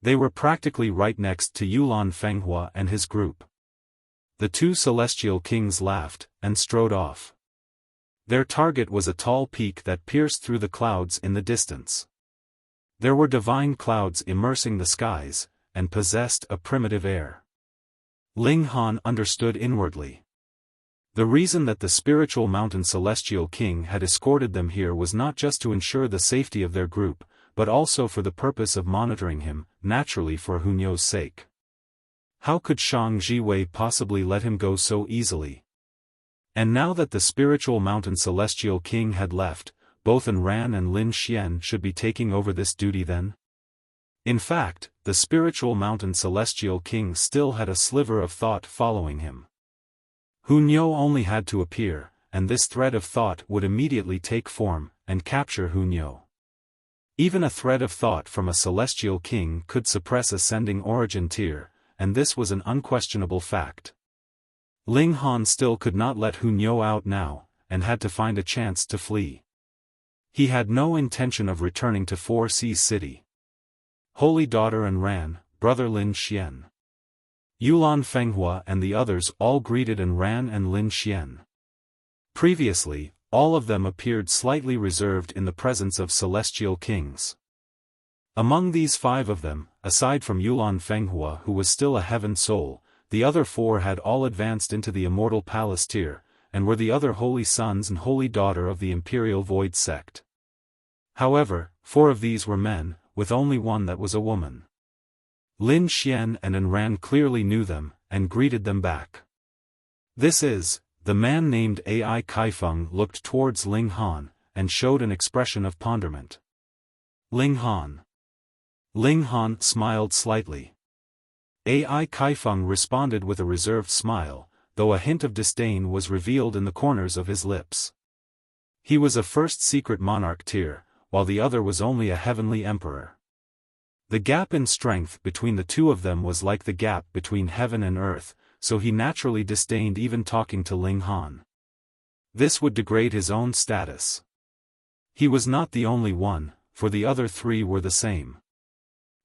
They were practically right next to Yulan Fenghua and his group. The 2 celestial kings laughed, and strode off. Their target was a tall peak that pierced through the clouds in the distance. There were divine clouds immersing the skies, and possessed a primitive air. Ling Han understood inwardly. The reason that the spiritual mountain celestial king had escorted them here was not just to ensure the safety of their group, but also for the purpose of monitoring him, naturally for Hunyo's sake. How could Shang Jiwei possibly let him go so easily? And now that the spiritual mountain celestial king had left, both An Ran and Lin Xian should be taking over this duty then? In fact, the spiritual mountain celestial king still had a sliver of thought following him. Hunyo only had to appear, and this thread of thought would immediately take form, and capture Hunyo. Even a thread of thought from a celestial king could suppress ascending origin tier, and this was an unquestionable fact. Ling Han still could not let Hunyo out now, and had to find a chance to flee. He had no intention of returning to 4 Seas City. Holy Daughter An Ran, Brother Lin Xian. Yulan Fenghua and the others all greeted Ran and Lin Xian. Previously, all of them appeared slightly reserved in the presence of celestial kings. Among these 5 of them, aside from Yulan Fenghua who was still a heaven soul, the other 4 had all advanced into the immortal palace tier, and were the other holy sons and holy daughter of the imperial void sect. However, 4 of these were men, with only 1 that was a woman. Lin Xian and Ran clearly knew them, and greeted them back. This is, the man named Ai Kaifeng looked towards Ling Han, and showed an expression of ponderment. Ling Han. Ling Han smiled slightly. Ai Kaifeng responded with a reserved smile, though a hint of disdain was revealed in the corners of his lips. He was a first secret monarch tier, while the other was only a heavenly emperor. The gap in strength between the 2 of them was like the gap between heaven and earth, so he naturally disdained even talking to Ling Han. This would degrade his own status. He was not the only one, for the other 3 were the same.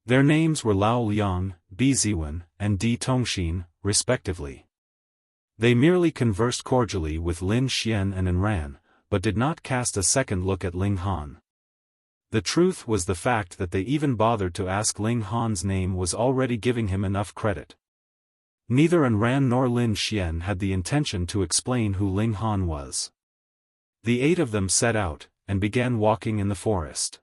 Their names were Lao Liang, Bi Ziwen, and Di Tongxin, respectively. They merely conversed cordially with Lin Xian and Ran, but did not cast a second look at Ling Han. The truth was the fact that they even bothered to ask Ling Han's name was already giving him enough credit. Neither Ran nor Lin Xian had the intention to explain who Ling Han was. The 8 of them set out, and began walking in the forest.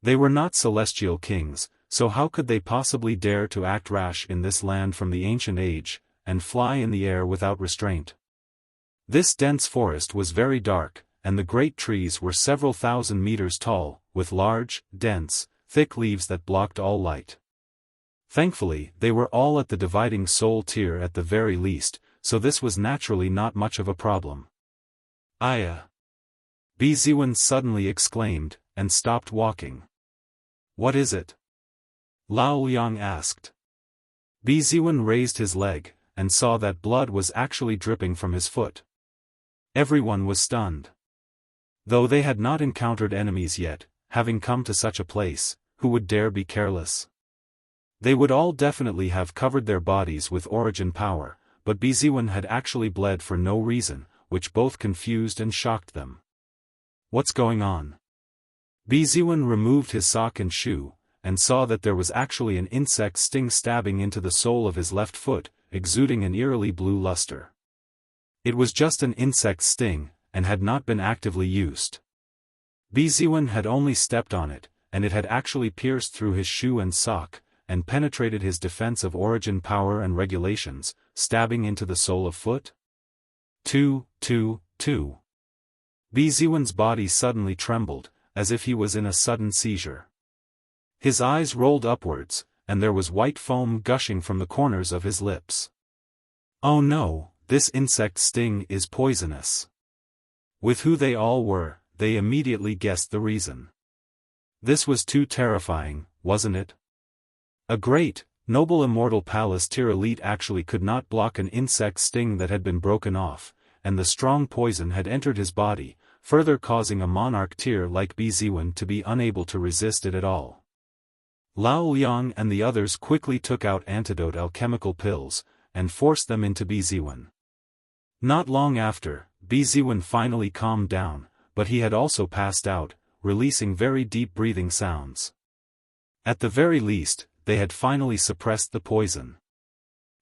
They were not celestial kings, so how could they possibly dare to act rash in this land from the ancient age, and fly in the air without restraint? This dense forest was very dark, and the great trees were several thousand meters tall, with large, dense, thick leaves that blocked all light. Thankfully, they were all at the dividing soul tier at the very least, so this was naturally not much of a problem. Aya! Bi Ziwen suddenly exclaimed, and stopped walking. What is it? Lao Liang asked. Bi Ziwen raised his leg, and saw that blood was actually dripping from his foot. Everyone was stunned. Though they had not encountered enemies yet, having come to such a place, who would dare be careless? They would all definitely have covered their bodies with origin power, but Bi Ziwen had actually bled for no reason, which both confused and shocked them. What's going on? Bi Ziwen removed his sock and shoe, and saw that there was actually an insect sting stabbing into the sole of his left foot, exuding an eerily blue luster. It was just an insect sting, and had not been actively used. Bi Ziwen had only stepped on it, and it had actually pierced through his shoe and sock, and penetrated his defense of origin power and regulations, stabbing into the sole of foot? 2. Bi Ziwen's body suddenly trembled, as if he was in a sudden seizure. His eyes rolled upwards, and there was white foam gushing from the corners of his lips. Oh no, this insect sting is poisonous. With who they all were, they immediately guessed the reason. This was too terrifying, wasn't it? A great, noble immortal palace tier elite actually could not block an insect sting that had been broken off, and the strong poison had entered his body, further causing a monarch tier like Bi Ziwen to be unable to resist it at all. Lao Liang and the others quickly took out antidote alchemical pills, and forced them into Bi Ziwen. Not long after, Bi Ziwen finally calmed down, but he had also passed out, releasing very deep breathing sounds. At the very least, they had finally suppressed the poison.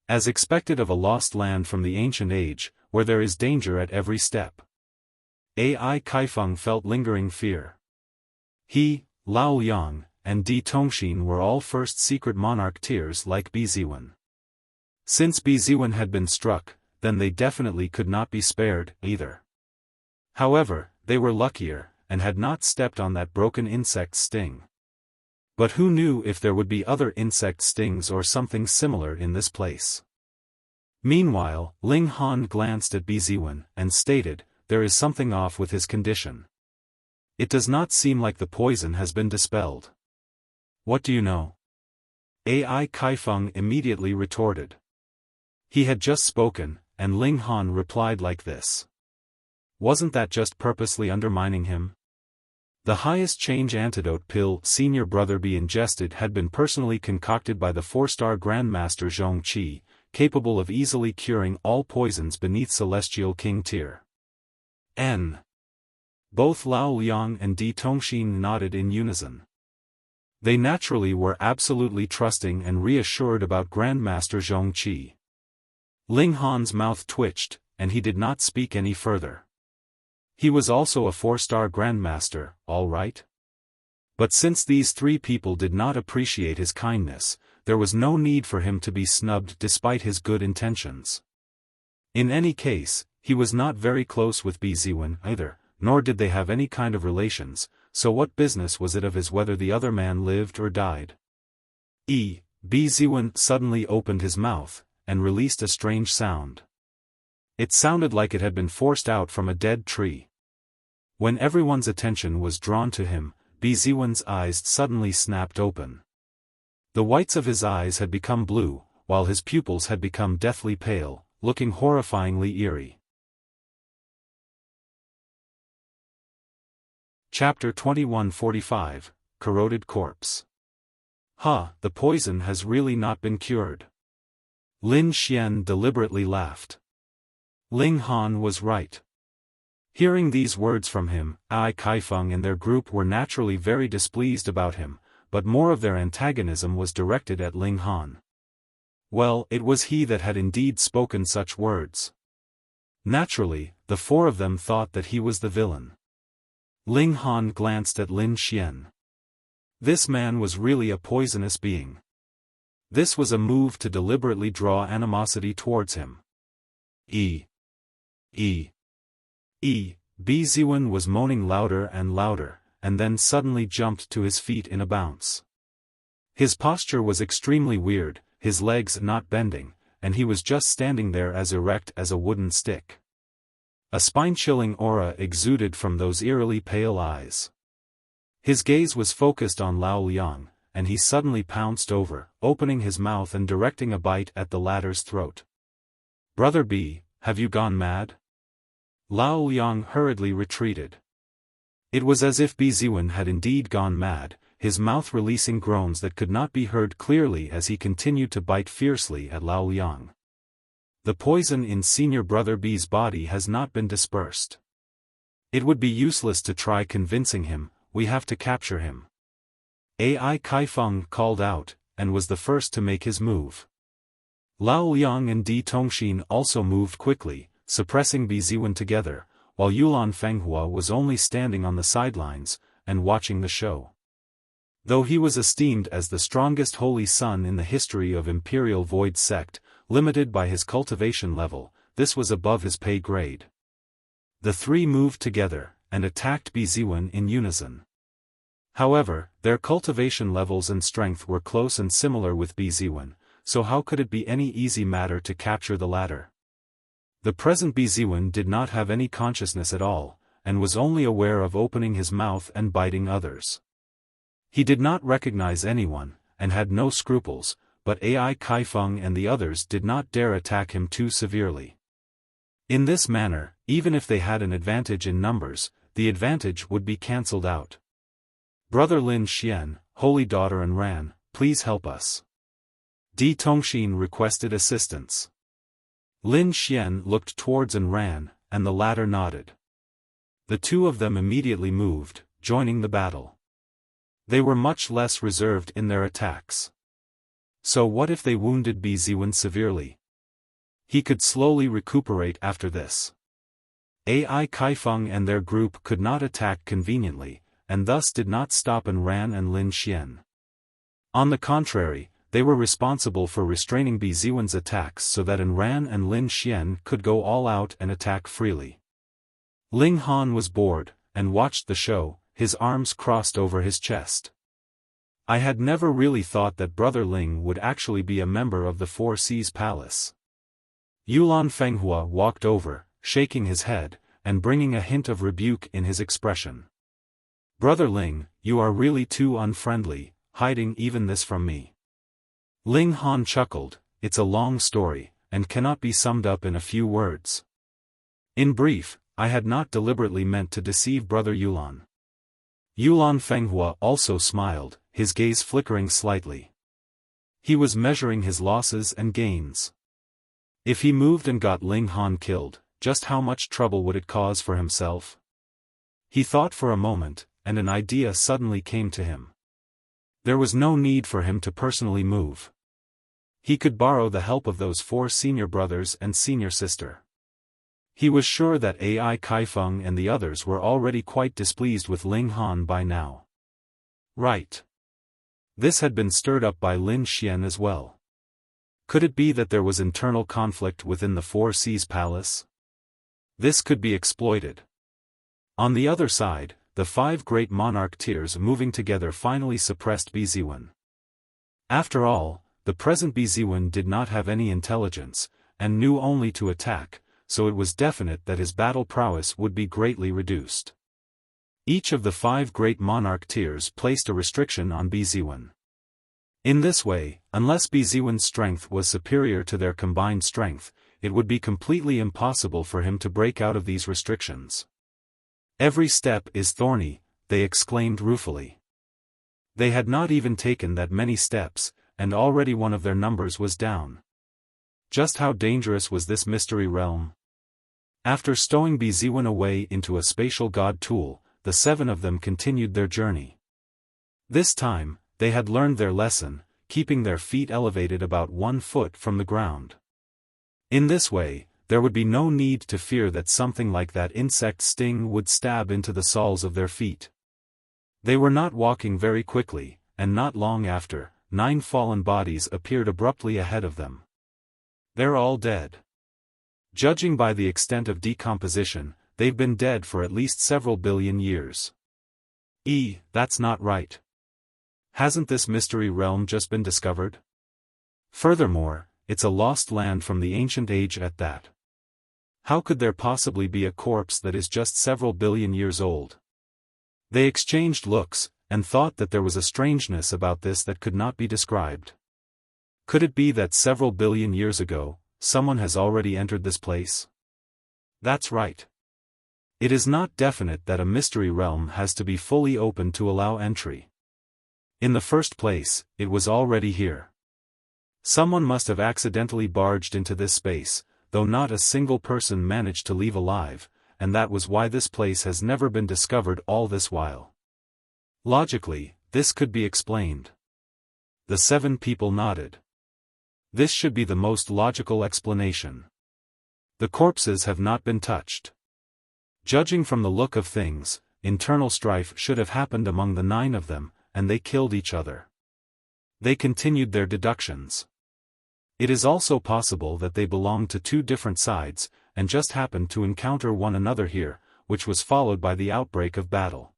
As expected of a lost land from the ancient age, where there is danger at every step. Ai Kaifeng felt lingering fear. He, Lao Liang, and Di Tongxin were all first secret monarch tiers like Bi Ziwen. Since Bi Ziwen had been struck, then they definitely could not be spared, either. However, they were luckier, and had not stepped on that broken insect sting. But who knew if there would be other insect stings or something similar in this place? Meanwhile, Ling Han glanced at Bi Ziwen, and stated, "There is something off with his condition. It does not seem like the poison has been dispelled." "What do you know?" Ai Kaifeng immediately retorted. He had just spoken, and Ling Han replied like this. Wasn't that just purposely undermining him? The highest change antidote pill Senior Brother be ingested had been personally concocted by the 4-star Grandmaster Zhong Qi, capable of easily curing all poisons beneath Celestial King tier. N. Both Lao Liang and Di Tongxin nodded in unison. They naturally were absolutely trusting and reassured about Grandmaster Zhong Qi. Ling Han's mouth twitched, and he did not speak any further. He was also a 4-star Grandmaster, all right? But since these three people did not appreciate his kindness, there was no need for him to be snubbed despite his good intentions. In any case, he was not very close with Bi Ziwen either, nor did they have any kind of relations, so what business was it of his whether the other man lived or died? Bi Ziwen suddenly opened his mouth, and released a strange sound. It sounded like it had been forced out from a dead tree. When everyone's attention was drawn to him, Bi Ziwen's eyes suddenly snapped open. The whites of his eyes had become blue, while his pupils had become deathly pale, looking horrifyingly eerie. Chapter 2145, Corroded Corpse. The poison has really not been cured. Lin Xian deliberately laughed. Ling Han was right. Hearing these words from him, Ai Kaifeng and their group were naturally very displeased about him, but more of their antagonism was directed at Ling Han. Well, it was he that had indeed spoken such words. Naturally, the four of them thought that he was the villain. Ling Han glanced at Lin Xian. This man was really a poisonous being. This was a move to deliberately draw animosity towards him. Bi Ziwen was moaning louder and louder, and then suddenly jumped to his feet in a bounce. His posture was extremely weird, his legs not bending, and he was just standing there as erect as a wooden stick. A spine-chilling aura exuded from those eerily pale eyes. His gaze was focused on Lao Liang, and he suddenly pounced over, opening his mouth and directing a bite at the latter's throat. "Brother B, have you gone mad?" Lao Liang hurriedly retreated. It was as if Bi Ziwen had indeed gone mad, his mouth releasing groans that could not be heard clearly as he continued to bite fiercely at Lao Liang. The poison in Senior Brother B's body has not been dispersed. It would be useless to try convincing him, we have to capture him. Ai Kaifeng called out, and was the first to make his move. Lao Liang and Di Tongxin also moved quickly, suppressing Bi Ziwen together, while Yulan Fenghua was only standing on the sidelines, and watching the show. Though he was esteemed as the strongest holy son in the history of Imperial Void Sect, limited by his cultivation level, this was above his pay grade. The three moved together, and attacked Bi Ziwen in unison. However, their cultivation levels and strength were close and similar with Bi Ziwen, so how could it be any easy matter to capture the latter? The present Bi Ziwen did not have any consciousness at all, and was only aware of opening his mouth and biting others. He did not recognize anyone, and had no scruples, but Ai Kaifeng and the others did not dare attack him too severely. In this manner, even if they had an advantage in numbers, the advantage would be cancelled out. "Brother Lin Xian, Holy Daughter and Ran, please help us." Di Tongxin requested assistance. Lin Xian looked towards Ran, and the latter nodded. The two of them immediately moved, joining the battle. They were much less reserved in their attacks. So what if they wounded Bi Ziwen severely? He could slowly recuperate after this. Ai Kaifeng and their group could not attack conveniently, and thus did not stop Ran and Lin Xian. On the contrary, they were responsible for restraining Bi Ziwen's attacks so that Ran and Lin Xian could go all out and attack freely. Ling Han was bored, and watched the show, his arms crossed over his chest. I had never really thought that Brother Ling would actually be a member of the Four Seas Palace. Yulan Fenghua walked over, shaking his head, and bringing a hint of rebuke in his expression. "Brother Ling, you are really too unfriendly, hiding even this from me." Ling Han chuckled, "It's a long story, and cannot be summed up in a few words. In brief, I had not deliberately meant to deceive Brother Yulan." Yulan Fenghua also smiled, his gaze flickering slightly. He was measuring his losses and gains. If he moved and got Ling Han killed, just how much trouble would it cause for himself? He thought for a moment, and an idea suddenly came to him. There was no need for him to personally move. He could borrow the help of those 4 senior brothers and senior sister. He was sure that Ai Kaifeng and the others were already quite displeased with Ling Han by now. Right. This had been stirred up by Lin Xian as well. Could it be that there was internal conflict within the 4 Seas Palace? This could be exploited. On the other side, the 5 great monarch tiers moving together finally suppressed Biziwen. After all, the present Biziwen did not have any intelligence, and knew only to attack, so it was definite that his battle prowess would be greatly reduced. Each of the 5 great monarch tiers placed a restriction on Biziwen. In this way, unless Biziwen's strength was superior to their combined strength, it would be completely impossible for him to break out of these restrictions. Every step is thorny, they exclaimed ruefully. They had not even taken that many steps, and already one of their numbers was down. Just how dangerous was this mystery realm? After stowing Biziwen away into a spatial god tool, the 7 of them continued their journey. This time, they had learned their lesson, keeping their feet elevated about 1 foot from the ground. In this way, there would be no need to fear that something like that insect sting would stab into the soles of their feet. They were not walking very quickly, and not long after, 9 fallen bodies appeared abruptly ahead of them. They're all dead. Judging by the extent of decomposition, they've been dead for at least several billion years. That's not right. Hasn't this mystery realm just been discovered? Furthermore, it's a lost land from the ancient age at that. How could there possibly be a corpse that is just several billion years old? They exchanged looks, and thought that there was a strangeness about this that could not be described. Could it be that several billion years ago, someone has already entered this place? That's right. It is not definite that a mystery realm has to be fully open to allow entry. In the first place, it was already here. Someone must have accidentally barged into this space, though not a single person managed to leave alive, and that was why this place has never been discovered all this while. Logically, this could be explained. The 7 people nodded. This should be the most logical explanation. The corpses have not been touched. Judging from the look of things, internal strife should have happened among the 9 of them, and they killed each other. They continued their deductions. It is also possible that they belonged to 2 different sides, and just happened to encounter one another here, which was followed by the outbreak of battle.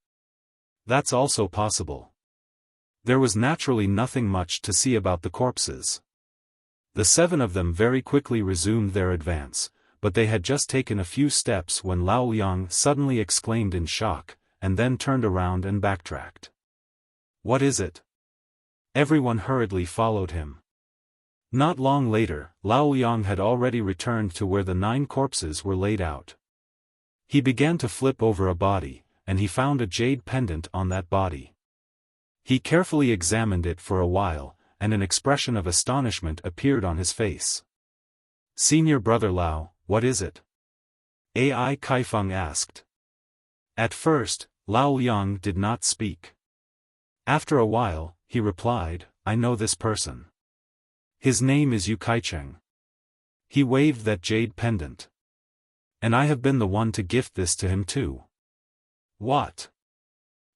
That's also possible. There was naturally nothing much to see about the corpses. The 7 of them very quickly resumed their advance, but they had just taken a few steps when Lao Liang suddenly exclaimed in shock, and then turned around and backtracked. What is it? Everyone hurriedly followed him. Not long later, Lao Liang had already returned to where the 9 corpses were laid out. He began to flip over a body, and he found a jade pendant on that body. He carefully examined it for a while, and an expression of astonishment appeared on his face. Senior brother Lao, what is it? Ai Kaifeng asked. At first, Lao Liang did not speak. After a while, he replied, I know this person. His name is Yu Kaicheng. He waved that jade pendant. And I have been the one to gift this to him too. What?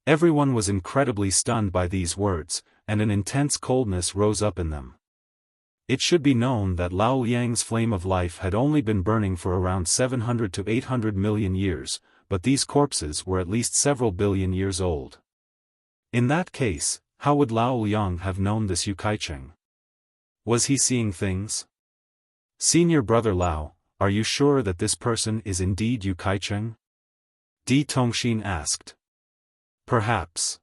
Everyone was incredibly stunned by these words, and an intense coldness rose up in them. It should be known that Lao Liang's flame of life had only been burning for around 700 to 800 million years, but these corpses were at least several billion years old. In that case, how would Lao Liang have known this Yu Kaicheng? Was he seeing things? Senior brother Lao, are you sure that this person is indeed Yu Kaicheng? Di Tongxin asked. Perhaps.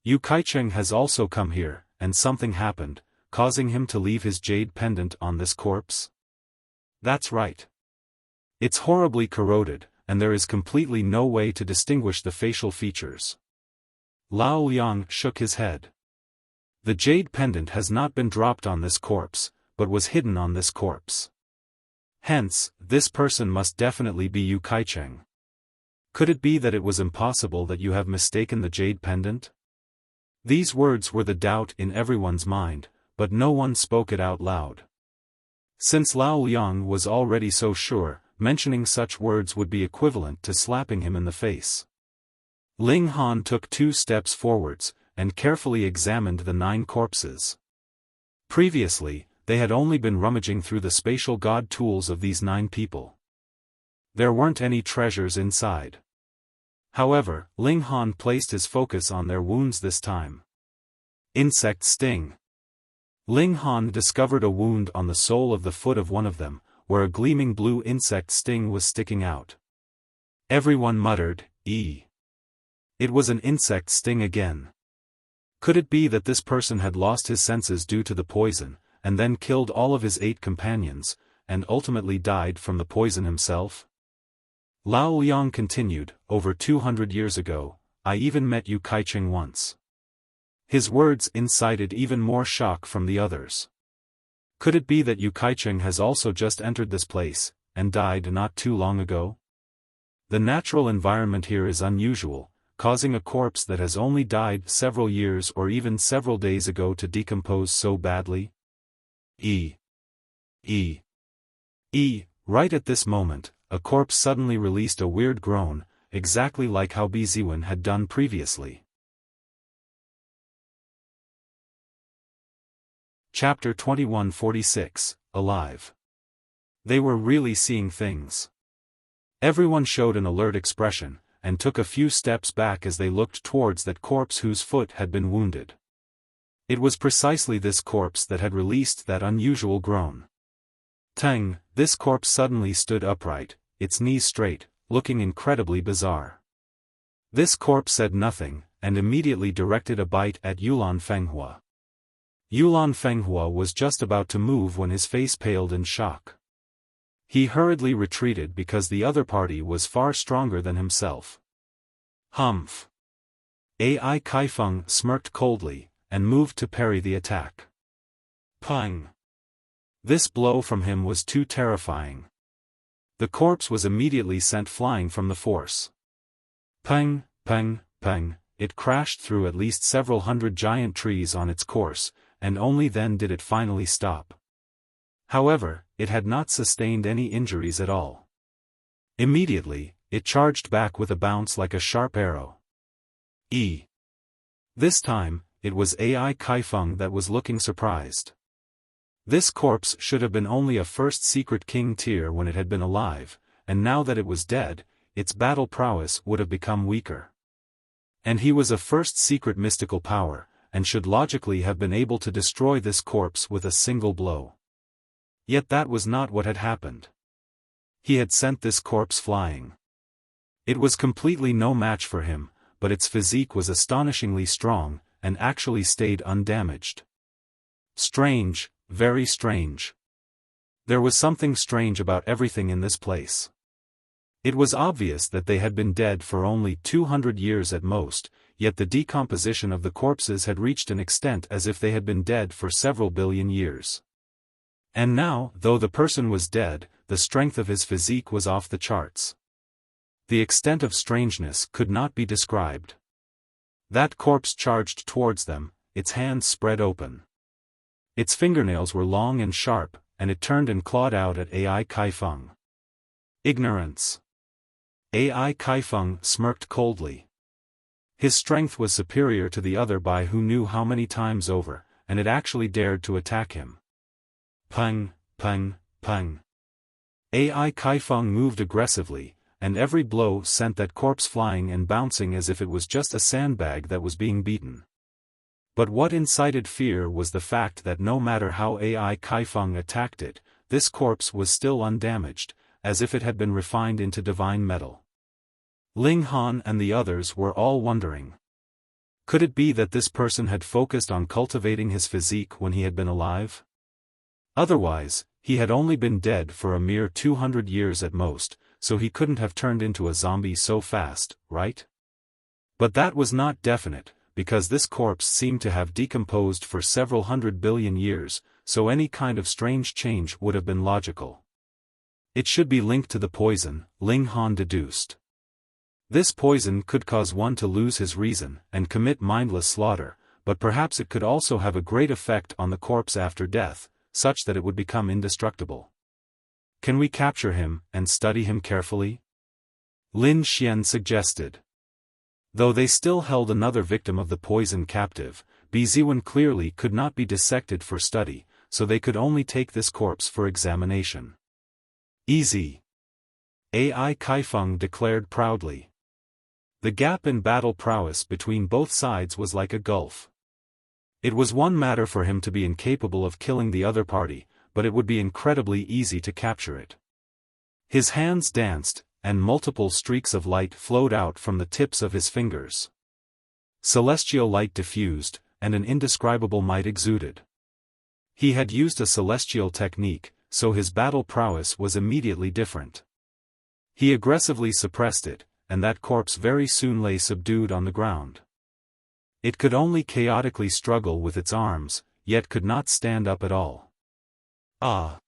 Yu Kaicheng has also come here, and something happened, causing him to leave his jade pendant on this corpse? That's right. It's horribly corroded, and there is completely no way to distinguish the facial features. Lao Liang shook his head. The jade pendant has not been dropped on this corpse, but was hidden on this corpse. Hence, this person must definitely be Yu Kaicheng. Could it be that it was impossible that you have mistaken the jade pendant? These words were the doubt in everyone's mind, but no one spoke it out loud. Since Lao Liang was already so sure, mentioning such words would be equivalent to slapping him in the face. Ling Han took 2 steps forwards, and carefully examined the 9 corpses. Previously, they had only been rummaging through the spatial god tools of these 9 people. There weren't any treasures inside. However, Ling Han placed his focus on their wounds this time. Insect sting. Ling Han discovered a wound on the sole of the foot of one of them, where a gleaming blue insect sting was sticking out. Everyone muttered, "Ee." It was an insect sting again. Could it be that this person had lost his senses due to the poison, and then killed all of his 8 companions, and ultimately died from the poison himself? Lao Liang continued, "Over 200 years ago, I even met Yu Kaicheng once." His words incited even more shock from the others. Could it be that Yu Kaicheng has also just entered this place, and died not too long ago? The natural environment here is unusual, causing a corpse that has only died several years or even several days ago to decompose so badly? Right at this moment, a corpse suddenly released a weird groan, exactly like how Biziwen had done previously. Chapter 2146, Alive. They were really seeing things. Everyone showed an alert expression, and took a few steps back as they looked towards that corpse whose foot had been wounded. It was precisely this corpse that had released that unusual groan. Tang, this corpse suddenly stood upright, its knees straight, looking incredibly bizarre. This corpse said nothing, and immediately directed a bite at Yulan Fenghua. Yulan Fenghua was just about to move when his face paled in shock. He hurriedly retreated because the other party was far stronger than himself. Humph! Ai Kaifeng smirked coldly, and moved to parry the attack. Pang! This blow from him was too terrifying. The corpse was immediately sent flying from the force. Pang, pang, pang, it crashed through at least several hundred giant trees on its course, and only then did it finally stop. However, it had not sustained any injuries at all. Immediately, it charged back with a bounce like a sharp arrow. This time, it was Ai Kaifeng that was looking surprised. This corpse should have been only a first secret king tier when it had been alive, and now that it was dead, its battle prowess would have become weaker. And he was a first secret mystical power, and should logically have been able to destroy this corpse with a single blow. Yet that was not what had happened. He had sent this corpse flying. It was completely no match for him, but its physique was astonishingly strong, and actually stayed undamaged. Strange, very strange. There was something strange about everything in this place. It was obvious that they had been dead for only 200 years at most, yet the decomposition of the corpses had reached an extent as if they had been dead for several billion years. And now, though the person was dead, the strength of his physique was off the charts. The extent of strangeness could not be described. That corpse charged towards them, its hands spread open. Its fingernails were long and sharp, and it turned and clawed out at Ai Kaifeng. Ignorance. Ai Kaifeng smirked coldly. His strength was superior to the other by who knew how many times over, and it actually dared to attack him. Pang, pang, pang. Ai Kaifeng moved aggressively, and every blow sent that corpse flying and bouncing as if it was just a sandbag that was being beaten. But what incited fear was the fact that no matter how Ai Kaifeng attacked it, this corpse was still undamaged, as if it had been refined into divine metal. Ling Han and the others were all wondering. Could it be that this person had focused on cultivating his physique when he had been alive? Otherwise, he had only been dead for a mere 200 years at most, so he couldn't have turned into a zombie so fast, right? But that was not definite, because this corpse seemed to have decomposed for several 100 billion years, so any kind of strange change would have been logical. It should be linked to the poison, Ling Han deduced. This poison could cause one to lose his reason and commit mindless slaughter, but perhaps it could also have a great effect on the corpse after death, such that it would become indestructible. Can we capture him and study him carefully? Lin Xian suggested. Though they still held another victim of the poison captive, Biziwen clearly could not be dissected for study, so they could only take this corpse for examination. Easy. AI Kaifeng declared proudly. The gap in battle prowess between both sides was like a gulf. It was one matter for him to be incapable of killing the other party, but it would be incredibly easy to capture it. His hands danced, and multiple streaks of light flowed out from the tips of his fingers. Celestial light diffused, and an indescribable might exuded. He had used a celestial technique, so his battle prowess was immediately different. He aggressively suppressed it, and that corpse very soon lay subdued on the ground. It could only chaotically struggle with its arms, yet could not stand up at all. Ah!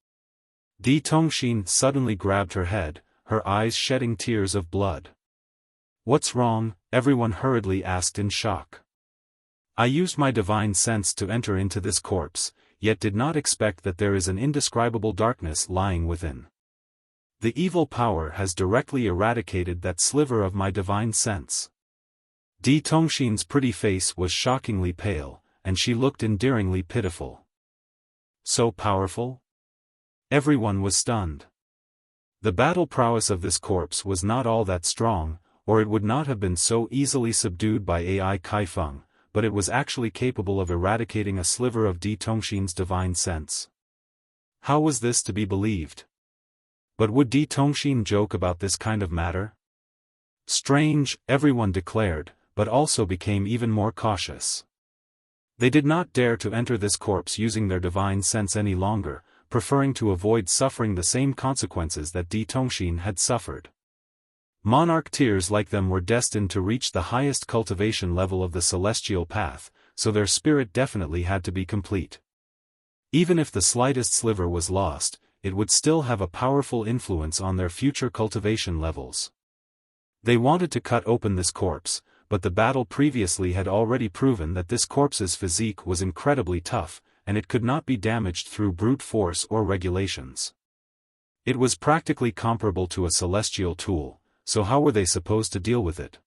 Di Tongxin suddenly grabbed her head, her eyes shedding tears of blood. What's wrong? Everyone hurriedly asked in shock. I used my divine sense to enter into this corpse, yet did not expect that there is an indescribable darkness lying within. The evil power has directly eradicated that sliver of my divine sense. Di Tongxin's pretty face was shockingly pale, and she looked endearingly pitiful. So powerful? Everyone was stunned. The battle prowess of this corpse was not all that strong, or it would not have been so easily subdued by AI Kaifeng, but it was actually capable of eradicating a sliver of Di Tongxin's divine sense. How was this to be believed? But would Di Tongxin joke about this kind of matter? Strange, everyone declared, but also became even more cautious. They did not dare to enter this corpse using their divine sense any longer, preferring to avoid suffering the same consequences that Di Tongxin had suffered. Monarch tears like them were destined to reach the highest cultivation level of the celestial path, so their spirit definitely had to be complete. Even if the slightest sliver was lost, it would still have a powerful influence on their future cultivation levels. They wanted to cut open this corpse, but the battle previously had already proven that this corpse's physique was incredibly tough, and it could not be damaged through brute force or regulations. It was practically comparable to a celestial tool, so how were they supposed to deal with it?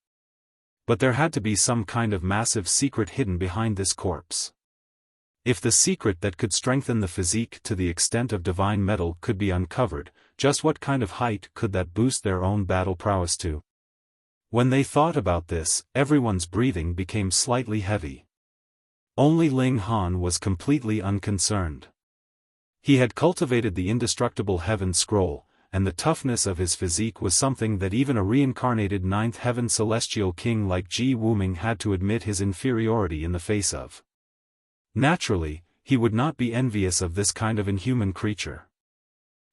But there had to be some kind of massive secret hidden behind this corpse. If the secret that could strengthen the physique to the extent of divine metal could be uncovered, just what kind of height could that boost their own battle prowess to? When they thought about this, everyone's breathing became slightly heavy. Only Ling Han was completely unconcerned. He had cultivated the indestructible heaven scroll, and the toughness of his physique was something that even a reincarnated ninth heaven celestial king like Ji Wuming had to admit his inferiority in the face of. Naturally, he would not be envious of this kind of inhuman creature.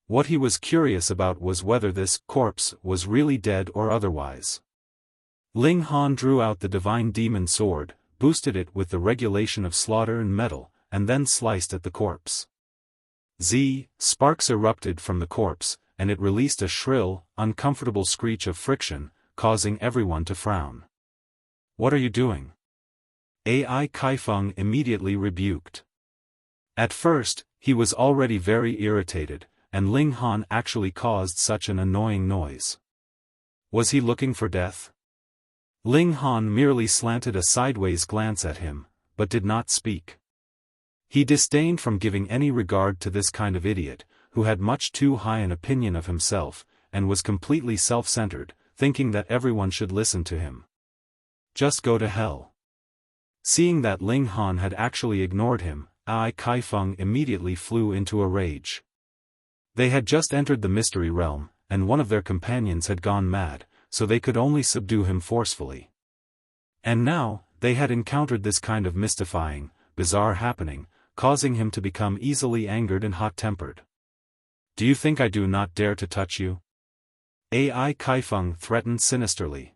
What he was curious about was whether this corpse was really dead or otherwise. Ling Han drew out the divine demon sword, boosted it with the regulation of slaughter and metal, and then sliced at the corpse. Sparks erupted from the corpse, and it released a shrill, uncomfortable screech of friction, causing everyone to frown. What are you doing? AI Kaifeng immediately rebuked. At first, he was already very irritated, and Ling Han actually caused such an annoying noise. Was he looking for death? Ling Han merely slanted a sideways glance at him, but did not speak. He disdained from giving any regard to this kind of idiot, who had much too high an opinion of himself, and was completely self-centered, thinking that everyone should listen to him. Just go to hell. Seeing that Ling Han had actually ignored him, AI Kaifeng immediately flew into a rage. They had just entered the mystery realm, and one of their companions had gone mad, so they could only subdue him forcefully. And now, they had encountered this kind of mystifying, bizarre happening, causing him to become easily angered and hot-tempered. Do you think I do not dare to touch you? AI Kaifeng threatened sinisterly.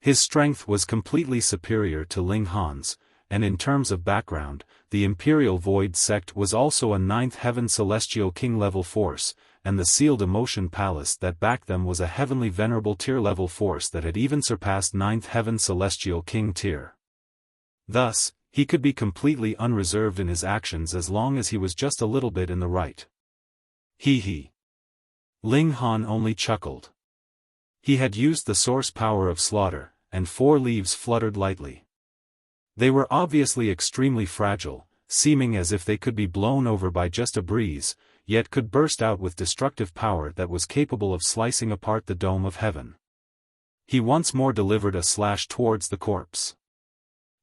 His strength was completely superior to Ling Han's, and in terms of background, the Imperial Void Sect was also a ninth heaven celestial king level force, and the sealed emotion palace that backed them was a heavenly venerable tier-level force that had even surpassed ninth heaven celestial king tier. Thus, he could be completely unreserved in his actions as long as he was just a little bit in the right. He. Ling Han only chuckled. He had used the source power of slaughter, and 4 leaves fluttered lightly. They were obviously extremely fragile, seeming as if they could be blown over by just a breeze, yet could burst out with destructive power that was capable of slicing apart the dome of heaven. He once more delivered a slash towards the corpse.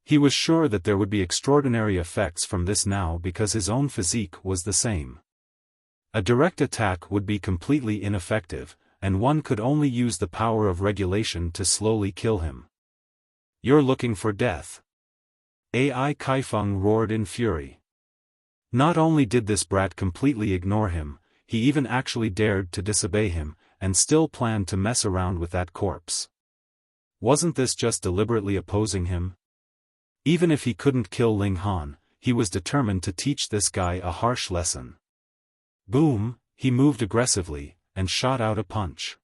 He was sure that there would be extraordinary effects from this now because his own physique was the same. A direct attack would be completely ineffective, and one could only use the power of regulation to slowly kill him. "You're looking for death." AI Kaifeng roared in fury. Not only did this brat completely ignore him, he even actually dared to disobey him, and still planned to mess around with that corpse. Wasn't this just deliberately opposing him? Even if he couldn't kill Ling Han, he was determined to teach this guy a harsh lesson. Boom, he moved aggressively, and shot out a punch.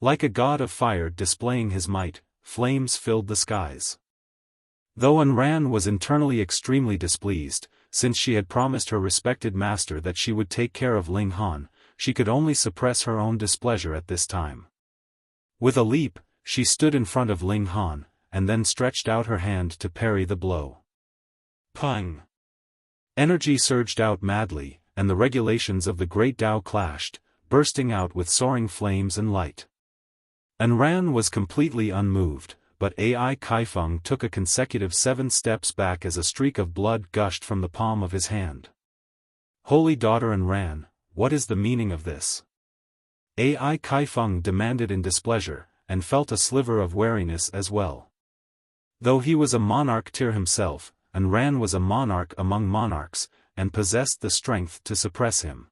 Like a god of fire displaying his might, flames filled the skies. Though Anran was internally extremely displeased, since she had promised her respected master that she would take care of Ling Han, she could only suppress her own displeasure at this time. With a leap, she stood in front of Ling Han, and then stretched out her hand to parry the blow. Pang! Energy surged out madly, and the regulations of the Great Tao clashed, bursting out with soaring flames and light. Anran was completely unmoved, but AI Kaifeng took a consecutive 7 steps back as a streak of blood gushed from the palm of his hand. "Holy daughter Anran, what is the meaning of this?" AI Kaifeng demanded in displeasure, and felt a sliver of wariness as well. Though he was a monarch tier himself, Anran was a monarch among monarchs, and possessed the strength to suppress him.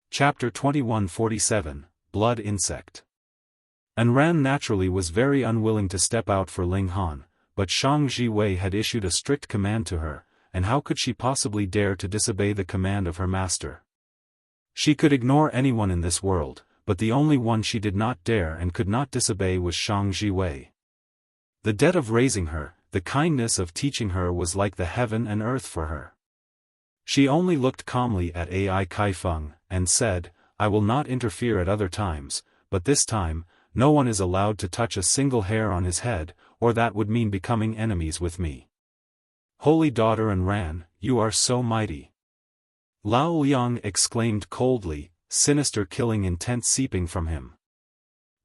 Chapter 2147, Blood Insect. Anran naturally was very unwilling to step out for Ling Han, but Shang Jiwei had issued a strict command to her, and how could she possibly dare to disobey the command of her master? She could ignore anyone in this world, but the only one she did not dare and could not disobey was Shang Jiwei. The debt of raising her, the kindness of teaching her was like the heaven and earth for her. She only looked calmly at AI Kaifeng, and said, "I will not interfere at other times, but this time, no one is allowed to touch a single hair on his head, or that would mean becoming enemies with me." "Holy daughter Anran, you are so mighty." Lao Liang exclaimed coldly, sinister killing intent seeping from him.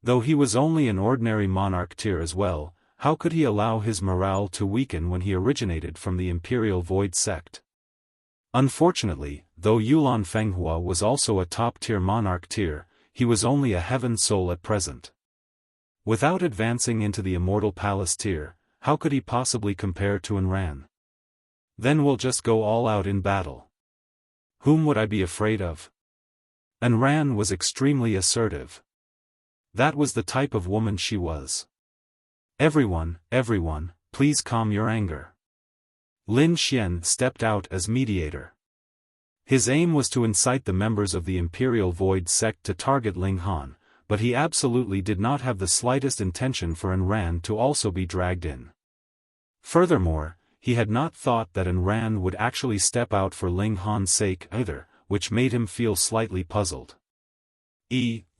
Though he was only an ordinary monarch tier as well, how could he allow his morale to weaken when he originated from the Imperial Void sect? Unfortunately, though Yulan Fenghua was also a top-tier monarch tier, he was only a heaven soul at present. Without advancing into the Immortal Palace tier, how could he possibly compare to Anran? "Then we'll just go all out in battle. Whom would I be afraid of?" Anran was extremely assertive. That was the type of woman she was. Everyone, please calm your anger." Lin Xian stepped out as mediator. His aim was to incite the members of the Imperial Void sect to target Ling Han, but he absolutely did not have the slightest intention for Anran to also be dragged in. Furthermore, he had not thought that Anran would actually step out for Ling Han's sake either, which made him feel slightly puzzled.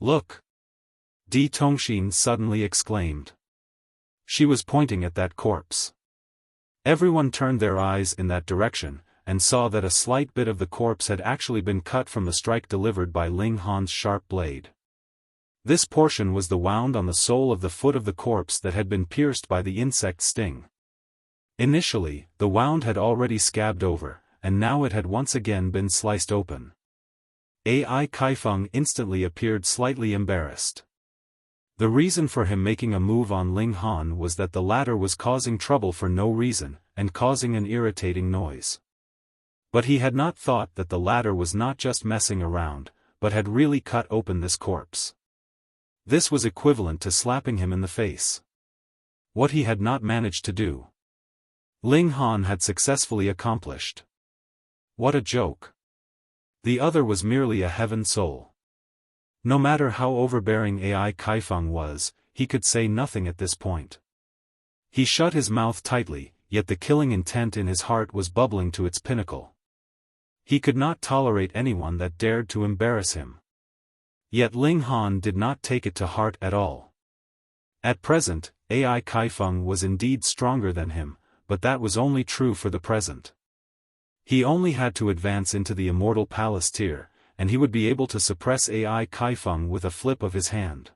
Look!" Di Tongxin suddenly exclaimed. She was pointing at that corpse. Everyone turned their eyes in that direction, and saw that a slight bit of the corpse had actually been cut from the strike delivered by Ling Han's sharp blade. This portion was the wound on the sole of the foot of the corpse that had been pierced by the insect sting. Initially, the wound had already scabbed over, and now it had once again been sliced open. AI Kaifeng instantly appeared slightly embarrassed. The reason for him making a move on Ling Han was that the latter was causing trouble for no reason, and causing an irritating noise. But he had not thought that the latter was not just messing around, but had really cut open this corpse. This was equivalent to slapping him in the face. What he had not managed to do, Ling Han had successfully accomplished. What a joke. The other was merely a heaven soul. No matter how overbearing AI Kaifeng was, he could say nothing at this point. He shut his mouth tightly, yet the killing intent in his heart was bubbling to its pinnacle. He could not tolerate anyone that dared to embarrass him. Yet Ling Han did not take it to heart at all. At present, AI Kaifeng was indeed stronger than him, but that was only true for the present. He only had to advance into the Immortal Palace tier, and he would be able to suppress AI Kaifeng with a flip of his hand.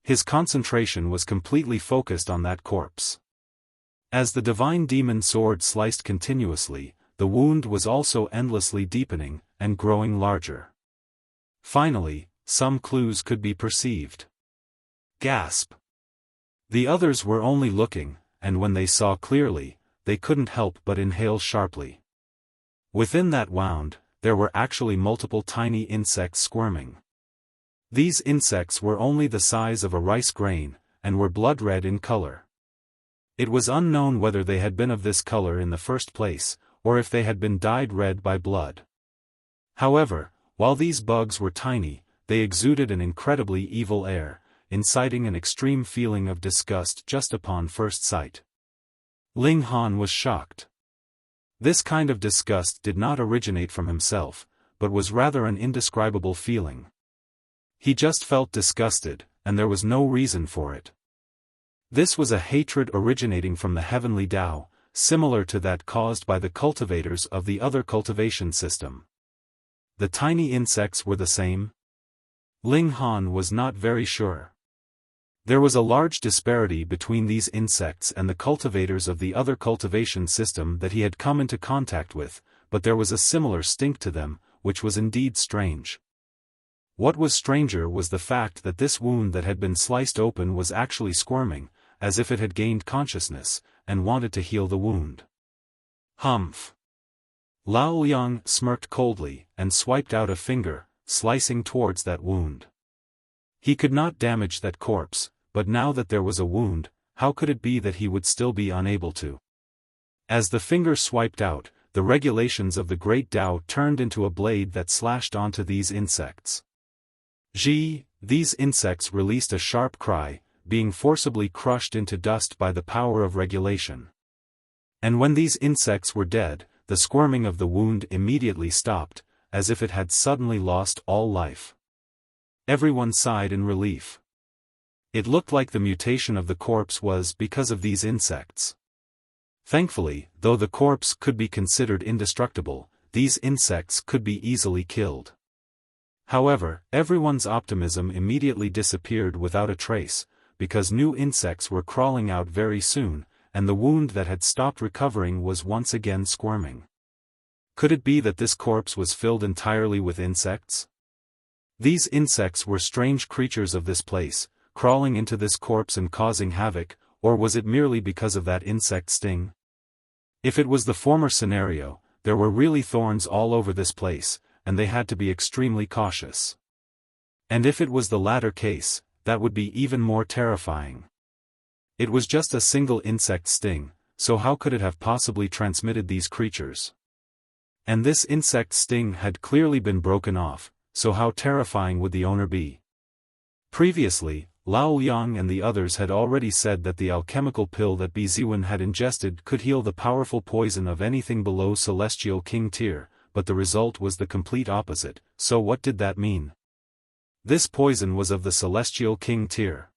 His concentration was completely focused on that corpse. As the divine demon sword sliced continuously, the wound was also endlessly deepening, and growing larger. Finally, some clues could be perceived. Gasp! The others were only looking, and when they saw clearly, they couldn't help but inhale sharply. Within that wound, there were actually multiple tiny insects squirming. These insects were only the size of a rice grain, and were blood red in color. It was unknown whether they had been of this color in the first place, or if they had been dyed red by blood. However, while these bugs were tiny, they exuded an incredibly evil air, inciting an extreme feeling of disgust just upon first sight. Ling Han was shocked. This kind of disgust did not originate from himself, but was rather an indescribable feeling. He just felt disgusted, and there was no reason for it. This was a hatred originating from the heavenly Tao, similar to that caused by the cultivators of the other cultivation system. The tiny insects were the same? Ling Han was not very sure. There was a large disparity between these insects and the cultivators of the other cultivation system that he had come into contact with, but there was a similar stink to them, which was indeed strange. What was stranger was the fact that this wound that had been sliced open was actually squirming, as if it had gained consciousness, and wanted to heal the wound. Humph! Lao Liang smirked coldly, and swiped out a finger, slicing towards that wound. He could not damage that corpse, but now that there was a wound, how could it be that he would still be unable to? As the finger swiped out, the regulations of the Great Tao turned into a blade that slashed onto these insects. These insects released a sharp cry, being forcibly crushed into dust by the power of regulation. And when these insects were dead, the squirming of the wound immediately stopped, as if it had suddenly lost all life. Everyone sighed in relief. It looked like the mutation of the corpse was because of these insects. Thankfully, though the corpse could be considered indestructible, these insects could be easily killed. However, everyone's optimism immediately disappeared without a trace, because new insects were crawling out very soon, and the wound that had stopped recovering was once again squirming. Could it be that this corpse was filled entirely with insects? These insects were strange creatures of this place, crawling into this corpse and causing havoc, or was it merely because of that insect sting? If it was the former scenario, there were really thorns all over this place, and they had to be extremely cautious. And if it was the latter case, that would be even more terrifying. It was just a single insect sting, so how could it have possibly transmitted these creatures? And this insect sting had clearly been broken off, so how terrifying would the owner be? Previously, Lao Liang and the others had already said that the alchemical pill that Ziwen had ingested could heal the powerful poison of anything below Celestial King tier, but the result was the complete opposite, so what did that mean? This poison was of the Celestial King tier.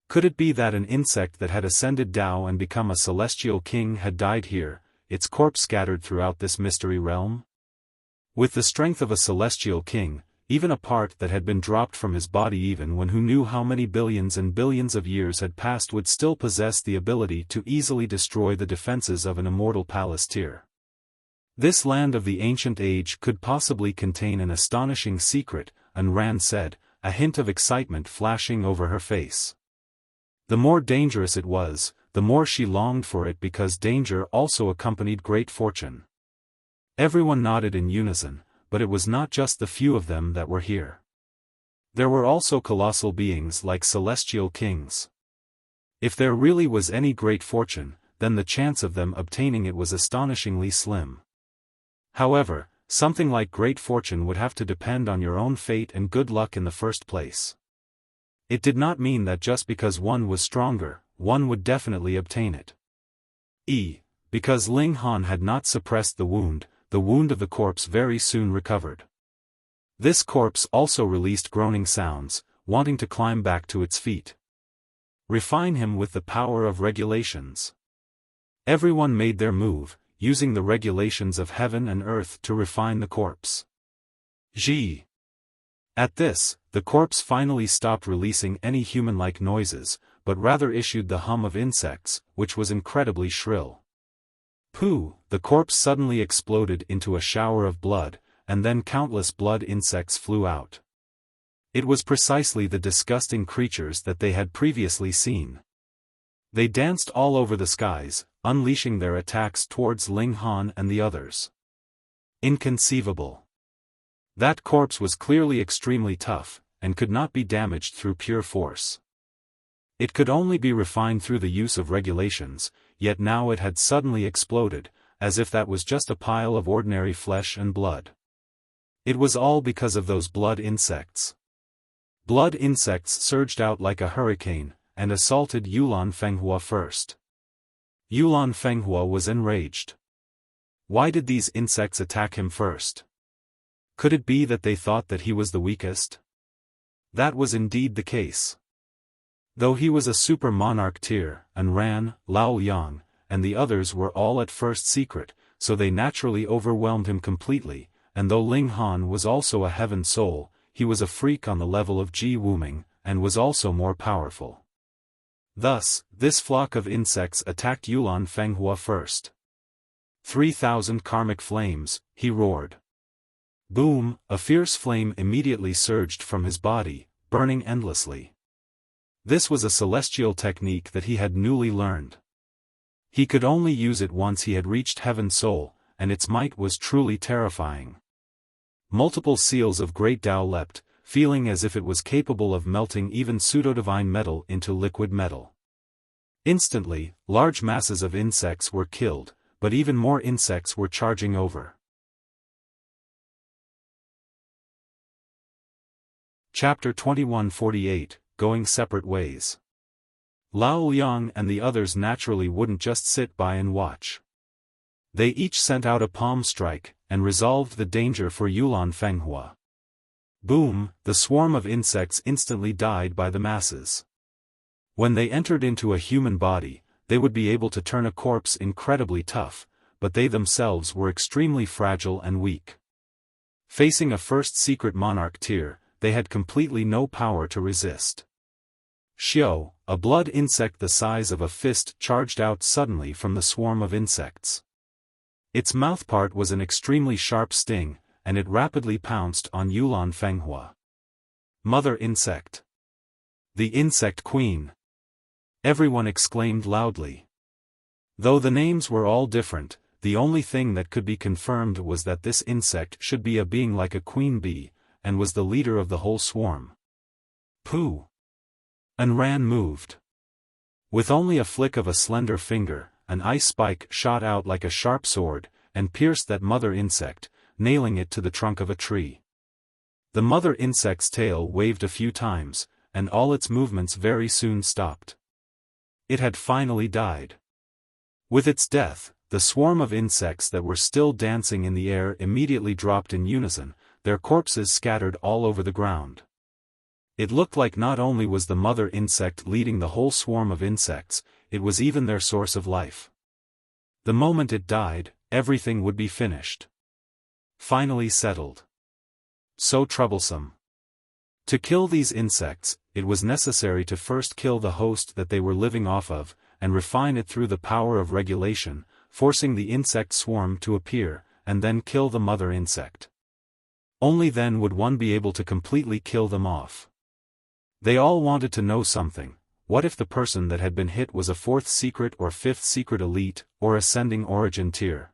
Could it be that an insect that had ascended Tao and become a Celestial King had died here, its corpse scattered throughout this mystery realm? With the strength of a Celestial King, even a part that had been dropped from his body even when who knew how many billions and billions of years had passed would still possess the ability to easily destroy the defenses of an immortal palace tier. This land of the ancient age could possibly contain an astonishing secret, and Rand said, a hint of excitement flashing over her face. The more dangerous it was, the more she longed for it because danger also accompanied great fortune. Everyone nodded in unison, but it was not just the few of them that were here. There were also colossal beings like celestial kings. If there really was any great fortune, then the chance of them obtaining it was astonishingly slim. However, something like great fortune would have to depend on your own fate and good luck in the first place. It did not mean that just because one was stronger, one would definitely obtain it. Because Ling Han had not suppressed the wound of the corpse very soon recovered. This corpse also released groaning sounds, wanting to climb back to its feet. Refine him with the power of regulations. Everyone made their move, using the regulations of heaven and earth to refine the corpse. At this, the corpse finally stopped releasing any human-like noises, but rather issued the hum of insects, which was incredibly shrill. The corpse suddenly exploded into a shower of blood, and then countless blood insects flew out. It was precisely the disgusting creatures that they had previously seen. They danced all over the skies, unleashing their attacks towards Ling Han and the others. Inconceivable. That corpse was clearly extremely tough, and could not be damaged through pure force. It could only be refined through the use of regulations, yet now it had suddenly exploded, as if that was just a pile of ordinary flesh and blood. It was all because of those blood insects. Blood insects surged out like a hurricane, and assaulted Yulan Fenghua first. Yulan Fenghua was enraged. Why did these insects attack him first? Could it be that they thought that he was the weakest? That was indeed the case. Though he was a super monarch tier, and Ran, Lao Yang, and the others were all at first secret, so they naturally overwhelmed him completely, and though Ling Han was also a heaven soul, he was a freak on the level of Ji Wuming, and was also more powerful. Thus, this flock of insects attacked Yulan Fenghua first. 3,000 karmic flames, he roared. Boom, a fierce flame immediately surged from his body, burning endlessly. This was a celestial technique that he had newly learned. He could only use it once he had reached Heaven Soul, and its might was truly terrifying. Multiple seals of great Tao leapt, feeling as if it was capable of melting even pseudo-divine metal into liquid metal. Instantly, large masses of insects were killed, but even more insects were charging over. Chapter 2148, Going Separate Ways. Lao Liang and the others naturally wouldn't just sit by and watch. They each sent out a palm strike, and resolved the danger for Yulan Fenghua. Boom, the swarm of insects instantly died by the masses. When they entered into a human body, they would be able to turn a corpse incredibly tough, but they themselves were extremely fragile and weak. Facing a first secret monarch tier, they had completely no power to resist. Xiao, a blood insect the size of a fist, charged out suddenly from the swarm of insects. Its mouthpart was an extremely sharp sting, and it rapidly pounced on Yulan Fenghua. Mother insect. The insect queen. Everyone exclaimed loudly. Though the names were all different, the only thing that could be confirmed was that this insect should be a being like a queen bee, and was the leader of the whole swarm. Pooh! And Ran moved. With only a flick of a slender finger, an ice spike shot out like a sharp sword, and pierced that mother insect, nailing it to the trunk of a tree. The mother insect's tail waved a few times, and all its movements very soon stopped. It had finally died. With its death, the swarm of insects that were still dancing in the air immediately dropped in unison, their corpses scattered all over the ground. It looked like not only was the mother insect leading the whole swarm of insects, it was even their source of life. The moment it died, everything would be finished. Finally settled. So troublesome. To kill these insects, it was necessary to first kill the host that they were living off of, and refine it through the power of regulation, forcing the insect swarm to appear, and then kill the mother insect. Only then would one be able to completely kill them off. They all wanted to know something. What if the person that had been hit was a 4th secret or 5th secret elite, or ascending origin tier?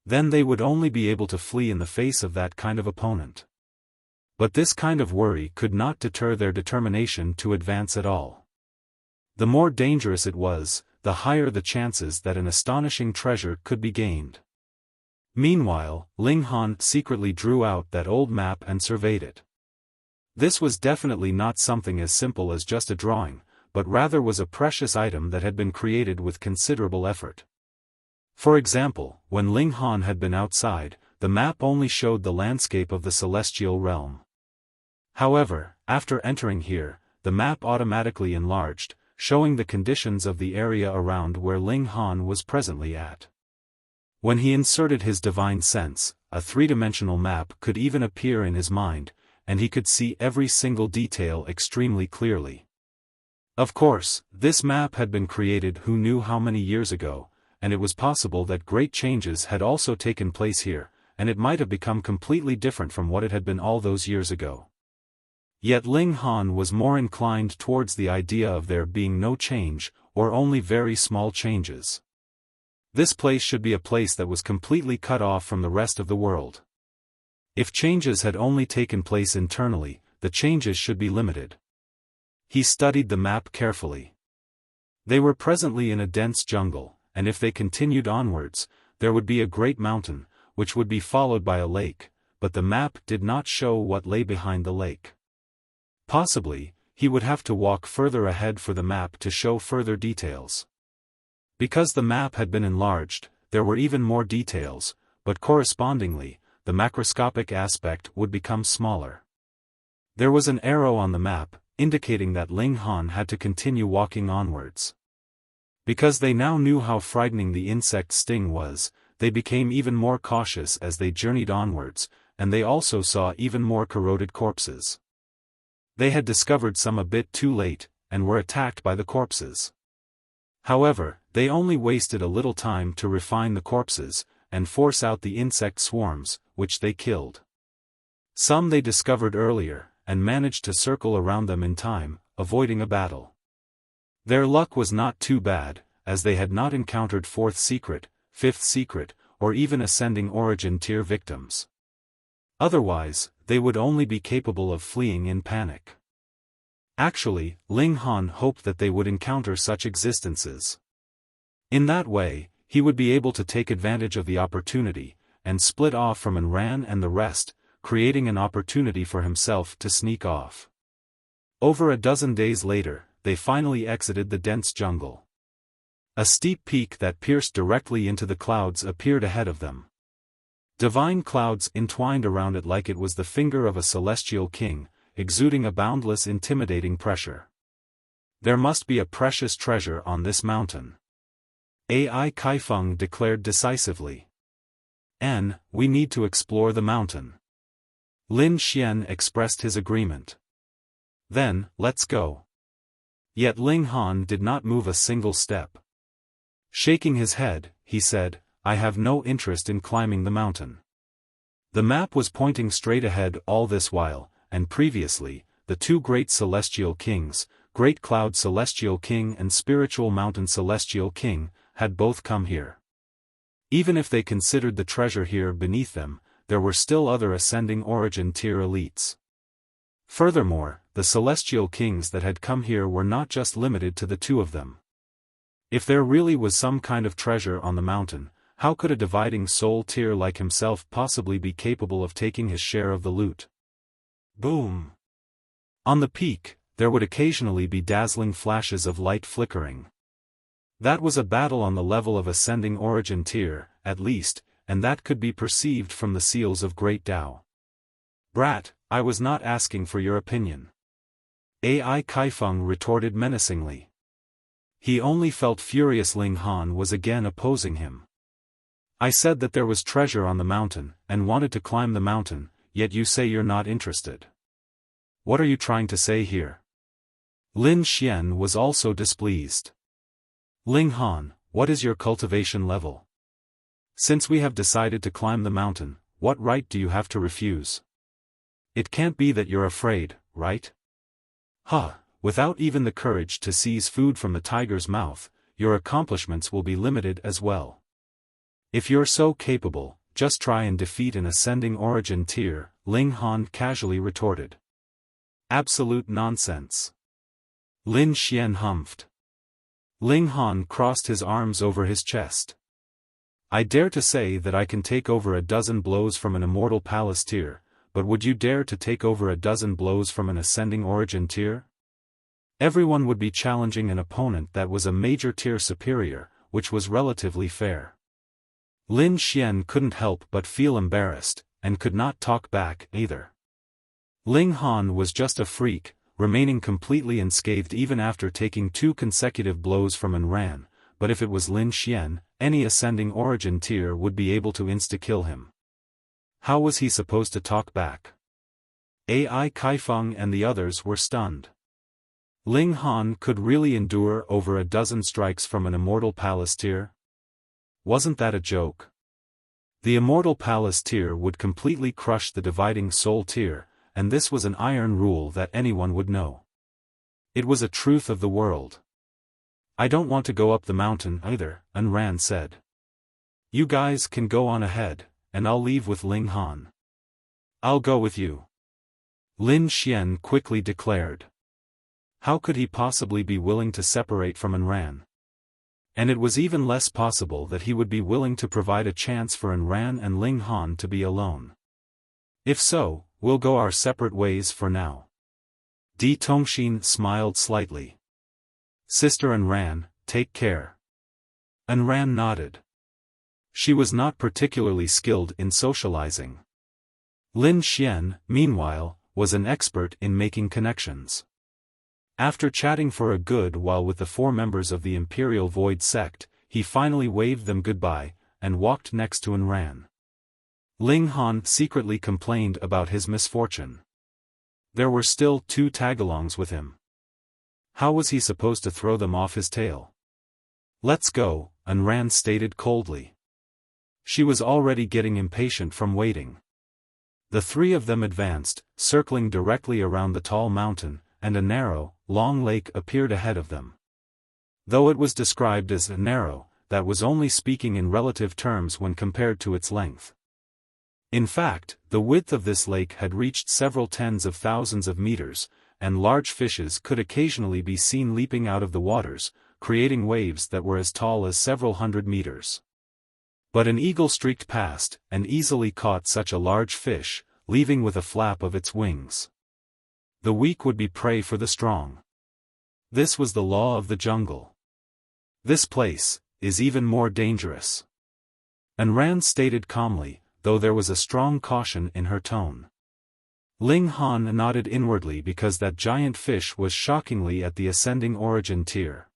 Then they would only be able to flee in the face of that kind of opponent. But this kind of worry could not deter their determination to advance at all. The more dangerous it was, the higher the chances that an astonishing treasure could be gained. Meanwhile, Ling Han secretly drew out that old map and surveyed it. This was definitely not something as simple as just a drawing, but rather was a precious item that had been created with considerable effort. For example, when Ling Han had been outside, the map only showed the landscape of the celestial realm. However, after entering here, the map automatically enlarged, showing the conditions of the area around where Ling Han was presently at. When he inserted his divine sense, a three-dimensional map could even appear in his mind, and he could see every single detail extremely clearly. Of course, this map had been created who knew how many years ago, and it was possible that great changes had also taken place here, and it might have become completely different from what it had been all those years ago. Yet Ling Han was more inclined towards the idea of there being no change, or only very small changes. This place should be a place that was completely cut off from the rest of the world. If changes had only taken place internally, the changes should be limited. He studied the map carefully. They were presently in a dense jungle, and if they continued onwards, there would be a great mountain, which would be followed by a lake, but the map did not show what lay behind the lake. Possibly, he would have to walk further ahead for the map to show further details. Because the map had been enlarged, there were even more details, but correspondingly, the macroscopic aspect would become smaller. There was an arrow on the map, indicating that Ling Han had to continue walking onwards. Because they now knew how frightening the insect sting was, they became even more cautious as they journeyed onwards, and they also saw even more corroded corpses. They had discovered some a bit too late, and were attacked by the corpses. However, they only wasted a little time to refine the corpses, and force out the insect swarms, which they killed. Some they discovered earlier, and managed to circle around them in time, avoiding a battle. Their luck was not too bad, as they had not encountered 4th secret, 5th secret, or even ascending origin tier victims. Otherwise, they would only be capable of fleeing in panic. Actually, Ling Han hoped that they would encounter such existences. In that way, he would be able to take advantage of the opportunity, and split off from Enran and the rest, creating an opportunity for himself to sneak off. Over a dozen days later, they finally exited the dense jungle. A steep peak that pierced directly into the clouds appeared ahead of them. Divine clouds entwined around it like it was the finger of a celestial king, exuding a boundless intimidating pressure. There must be a precious treasure on this mountain. Ai Kaifeng declared decisively. We need to explore the mountain. Lin Xian expressed his agreement. Then, let's go. Yet Ling Han did not move a single step. Shaking his head, he said, I have no interest in climbing the mountain. The map was pointing straight ahead all this while, and previously, the two great celestial kings, Great Cloud Celestial King and Spiritual Mountain Celestial King, had both come here. Even if they considered the treasure here beneath them, there were still other ascending origin tier elites. Furthermore, the celestial kings that had come here were not just limited to the two of them. If there really was some kind of treasure on the mountain, how could a dividing soul tier like himself possibly be capable of taking his share of the loot? Boom! On the peak, there would occasionally be dazzling flashes of light flickering. That was a battle on the level of ascending origin tier, at least, and that could be perceived from the seals of Great Tao. Brat, I was not asking for your opinion. Ai Kaifeng retorted menacingly. He only felt furious Ling Han was again opposing him. I said that there was treasure on the mountain, and wanted to climb the mountain, yet you say you're not interested. What are you trying to say here? Lin Xian was also displeased. Ling Han, what is your cultivation level? Since we have decided to climb the mountain, what right do you have to refuse? It can't be that you're afraid, right? Without even the courage to seize food from the tiger's mouth, your accomplishments will be limited as well. If you're so capable, just try and defeat an ascending origin tier, Ling Han casually retorted. Absolute nonsense. Lin Xian humphed. Ling Han crossed his arms over his chest. I dare to say that I can take over a dozen blows from an immortal palace tier, but would you dare to take over a dozen blows from an ascending origin tier? Everyone would be challenging an opponent that was a major tier superior, which was relatively fair. Lin Xian couldn't help but feel embarrassed, and could not talk back either. Ling Han was just a freak, remaining completely unscathed even after taking 2 consecutive blows from An Ran, but if it was Lin Xian, any ascending origin tier would be able to insta-kill him. How was he supposed to talk back? Ai Kaifeng and the others were stunned. Ling Han could really endure over a dozen strikes from an immortal palace tier? Wasn't that a joke? The immortal palace tier would completely crush the dividing soul tier, and this was an iron rule that anyone would know. It was a truth of the world. I don't want to go up the mountain either, An Ran said. You guys can go on ahead, and I'll leave with Ling Han. I'll go with you. Lin Xian quickly declared. How could he possibly be willing to separate from An Ran? And it was even less possible that he would be willing to provide a chance for An Ran and Ling Han to be alone. If so, we'll go our separate ways for now. Di Tongxin smiled slightly. Sister An Ran, take care. An Ran nodded. She was not particularly skilled in socializing. Lin Xian, meanwhile, was an expert in making connections. After chatting for a good while with the 4 members of the Imperial Void sect, he finally waved them goodbye, and walked next to An Ran. Ling Han secretly complained about his misfortune. There were still 2 tagalongs with him. How was he supposed to throw them off his tail? Let's go, An Ran stated coldly. She was already getting impatient from waiting. The 3 of them advanced, circling directly around the tall mountain, and a narrow, long lake appeared ahead of them. Though it was described as narrow, that was only speaking in relative terms when compared to its length. In fact, the width of this lake had reached several tens of thousands of meters, and large fishes could occasionally be seen leaping out of the waters, creating waves that were as tall as several hundred meters. But an eagle streaked past, and easily caught such a large fish, leaving with a flap of its wings. The weak would be prey for the strong. This was the law of the jungle. This place is even more dangerous. An Ran stated calmly, though there was a strong caution in her tone. Ling Han nodded inwardly because that giant fish was shockingly at the ascending origin tier.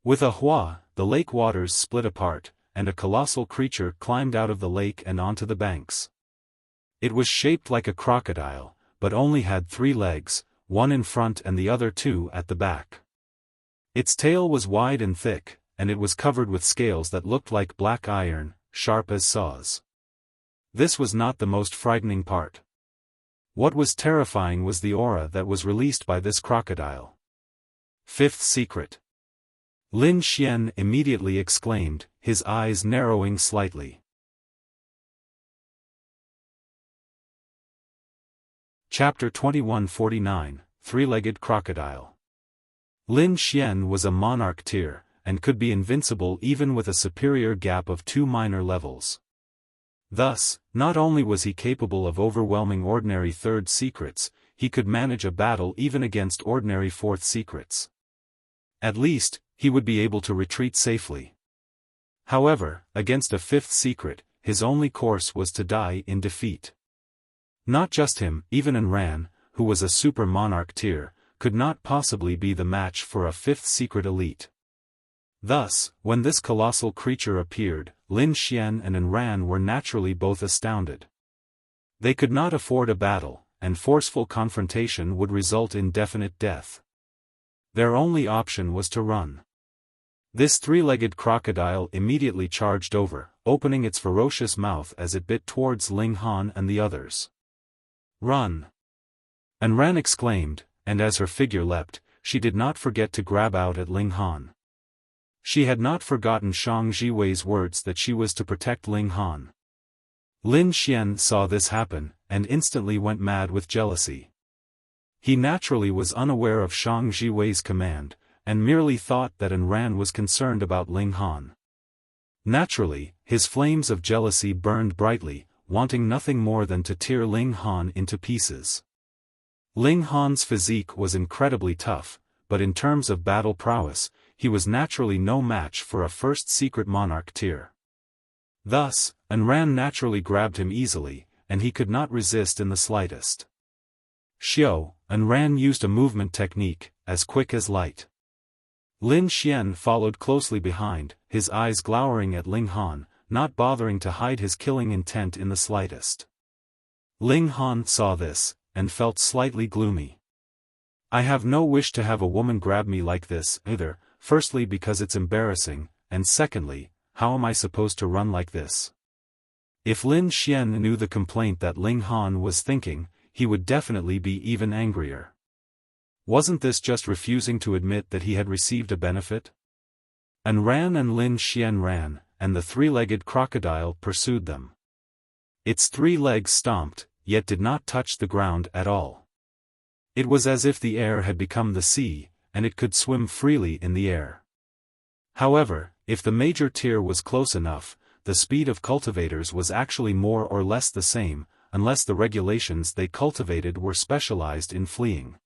With a hua, the lake waters split apart, and a colossal creature climbed out of the lake and onto the banks. It was shaped like a crocodile, but only had 3 legs, 1 in front and the other 2 at the back. Its tail was wide and thick, and it was covered with scales that looked like black iron, sharp as saws. This was not the most frightening part. What was terrifying was the aura that was released by this crocodile. 5th secret. Lin Xian immediately exclaimed, his eyes narrowing slightly. Chapter 2149, Three-Legged Crocodile. Lin Xian was a monarch tier, and could be invincible even with a superior gap of 2 minor levels. Thus, not only was he capable of overwhelming ordinary 3rd secrets, he could manage a battle even against ordinary 4th secrets. At least, he would be able to retreat safely. However, against a 5th secret, his only course was to die in defeat. Not just him, even An Ran, who was a super monarch tier, could not possibly be the match for a 5th secret elite. Thus, when this colossal creature appeared, Lin Xian and An Ran were naturally both astounded. They could not afford a battle, and forceful confrontation would result in definite death. Their only option was to run. This 3-legged crocodile immediately charged over, opening its ferocious mouth as it bit towards Ling Han and the others. Run! An Ran exclaimed, and as her figure leapt, she did not forget to grab out at Ling Han. She had not forgotten Shang Jiwei's words that she was to protect Ling Han. Lin Xian saw this happen, and instantly went mad with jealousy. He naturally was unaware of Shang Jiwei's command, and merely thought that An Ran was concerned about Ling Han. Naturally, his flames of jealousy burned brightly, wanting nothing more than to tear Ling Han into pieces. Ling Han's physique was incredibly tough, but in terms of battle prowess, he was naturally no match for a first secret monarch tier. Thus, Anran naturally grabbed him easily, and he could not resist in the slightest. Anran used a movement technique, as quick as light. Lin Xian followed closely behind, his eyes glowering at Ling Han, not bothering to hide his killing intent in the slightest. Ling Han saw this, and felt slightly gloomy. I have no wish to have a woman grab me like this, either, firstly because it's embarrassing, and secondly, how am I supposed to run like this? If Lin Xian knew the complaint that Ling Han was thinking, he would definitely be even angrier. Wasn't this just refusing to admit that he had received a benefit? Anran and Lin Xian ran, and the three-legged crocodile pursued them. Its 3 legs stomped, yet did not touch the ground at all. It was as if the air had become the sea, and it could swim freely in the air. However, if the major tier was close enough, the speed of cultivators was actually more or less the same, unless the regulations they cultivated were specialized in fleeing.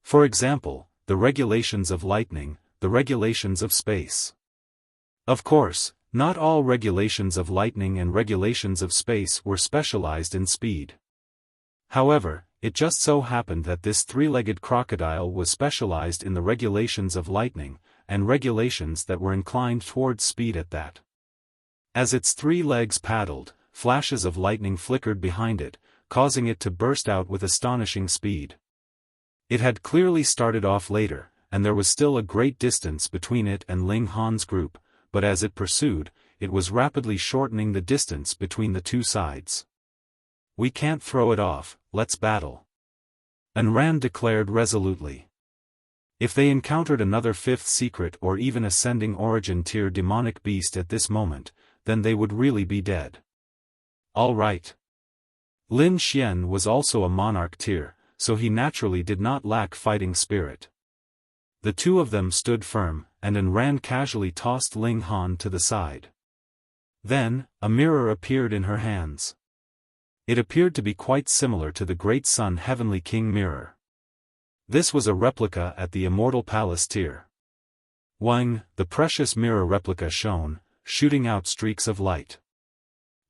For example, the regulations of lightning, the regulations of space. Of course, not all regulations of lightning and regulations of space were specialized in speed. However, it just so happened that this 3-legged crocodile was specialized in the regulations of lightning, and regulations that were inclined towards speed at that. As its 3 legs paddled, flashes of lightning flickered behind it, causing it to burst out with astonishing speed. It had clearly started off later, and there was still a great distance between it and Ling Han's group, but as it pursued, it was rapidly shortening the distance between the 2 sides. We can't throw it off, let's battle. Anran declared resolutely. If they encountered another 5th secret or even ascending origin tier demonic beast at this moment, then they would really be dead. All right. Lin Xian was also a monarch tier, so he naturally did not lack fighting spirit. The 2 of them stood firm, and Anran casually tossed Ling Han to the side. Then, a mirror appeared in her hands. It appeared to be quite similar to the Great Sun Heavenly King mirror. This was a replica at the Immortal Palace tier. Wang, the precious mirror replica shone, shooting out streaks of light.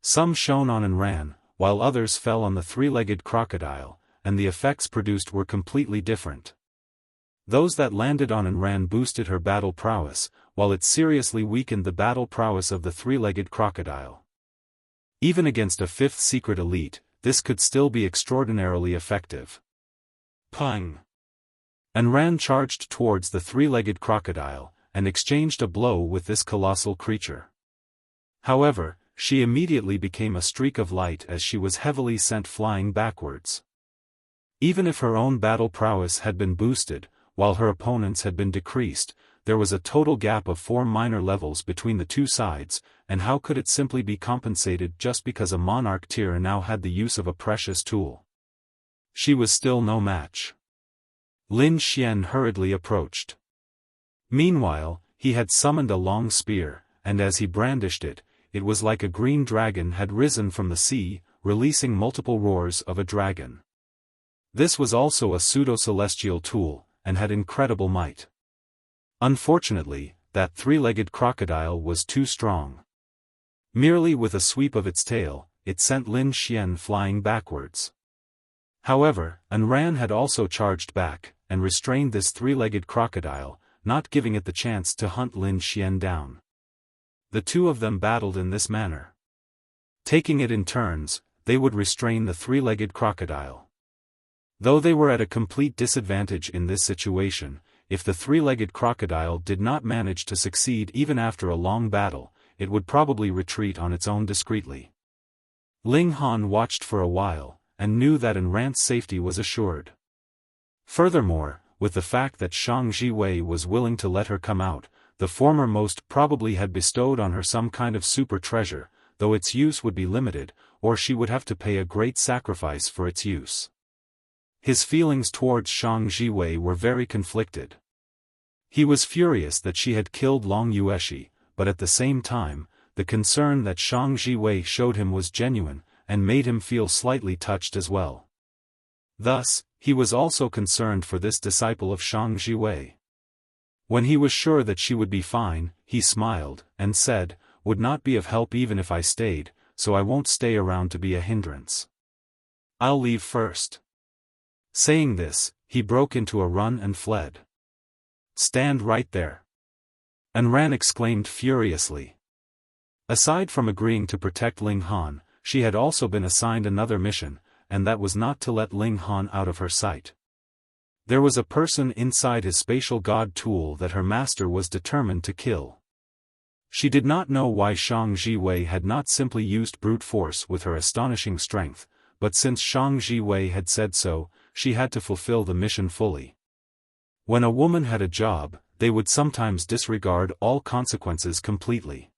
Some shone on Anran, while others fell on the 3-legged crocodile, and the effects produced were completely different. Those that landed on Anran boosted her battle prowess, while it seriously weakened the battle prowess of the 3-legged crocodile. Even against a 5th secret elite, this could still be extraordinarily effective. Pang! Anran charged towards the 3-legged crocodile, and exchanged a blow with this colossal creature. However, she immediately became a streak of light as she was heavily sent flying backwards. Even if her own battle prowess had been boosted, while her opponent's had been decreased, there was a total gap of 4 minor levels between the 2 sides, and how could it simply be compensated just because a monarch tier now had the use of a precious tool? She was still no match. Lin Xian hurriedly approached. Meanwhile, he had summoned a long spear, and as he brandished it, it was like a green dragon had risen from the sea, releasing multiple roars of a dragon. This was also a pseudo-celestial tool, and had incredible might. Unfortunately, that 3-legged crocodile was too strong. Merely with a sweep of its tail, it sent Lin Xian flying backwards. However, Anran had also charged back, and restrained this 3-legged crocodile, not giving it the chance to hunt Lin Xian down. The 2 of them battled in this manner. Taking it in turns, they would restrain the 3-legged crocodile. Though they were at a complete disadvantage in this situation, if the 3-legged crocodile did not manage to succeed even after a long battle, it would probably retreat on its own discreetly. Ling Han watched for a while, and knew that Anran's safety was assured. Furthermore, with the fact that Shang Jiwei was willing to let her come out, the former most probably had bestowed on her some kind of super treasure, though its use would be limited, or she would have to pay a great sacrifice for its use. His feelings towards Shang Jiwei were very conflicted. He was furious that she had killed Long Yueshi, but at the same time, the concern that Shang Jiwei showed him was genuine, and made him feel slightly touched as well. Thus, he was also concerned for this disciple of Shang Jiwei. When he was sure that she would be fine, he smiled, and said, "Would not be of help even if I stayed, so I won't stay around to be a hindrance. I'll leave first." Saying this, he broke into a run and fled. "Stand right there!" Ran exclaimed furiously. Aside from agreeing to protect Ling Han, she had also been assigned another mission, and that was not to let Ling Han out of her sight. There was a person inside his spatial god tool that her master was determined to kill. She did not know why Shang Jiwei had not simply used brute force with her astonishing strength, but since Shang Jiwei had said so, she had to fulfill the mission fully. When a woman had a job, they would sometimes disregard all consequences completely.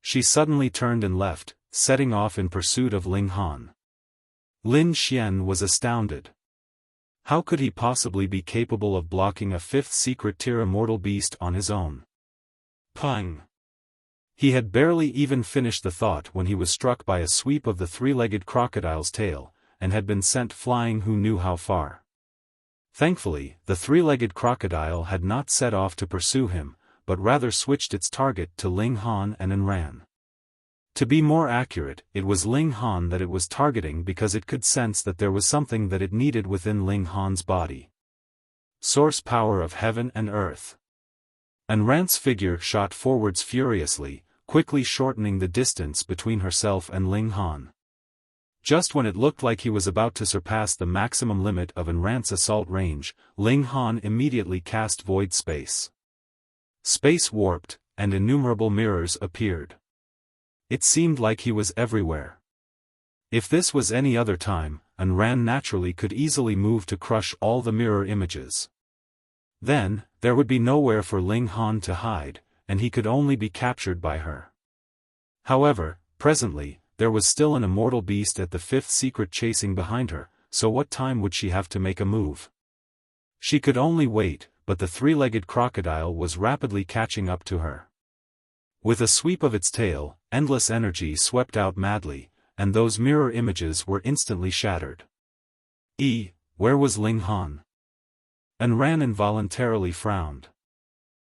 She suddenly turned and left, setting off in pursuit of Ling Han. Lin Xian was astounded. How could he possibly be capable of blocking a fifth secret-tier immortal beast on his own? Pang! He had barely even finished the thought when he was struck by a sweep of the three-legged crocodile's tail, and had been sent flying who knew how far. Thankfully, the three-legged crocodile had not set off to pursue him, but rather switched its target to Ling Han and ran. To be more accurate, it was Ling Han that it was targeting because it could sense that there was something that it needed within Ling Han's body. Source power of heaven and earth. Ran's figure shot forwards furiously, quickly shortening the distance between herself and Ling Han. Just when it looked like he was about to surpass the maximum limit of Ran's assault range, Ling Han immediately cast void space. Space warped, and innumerable mirrors appeared. It seemed like he was everywhere. If this was any other time, Ran naturally could easily move to crush all the mirror images. Then, there would be nowhere for Ling Han to hide, and he could only be captured by her. However, presently, there was still an immortal beast at the fifth secret chasing behind her, so what time would she have to make a move? She could only wait, but the three-legged crocodile was rapidly catching up to her. With a sweep of its tail, endless energy swept out madly, and those mirror images were instantly shattered. Where was Ling Han? Ran involuntarily frowned.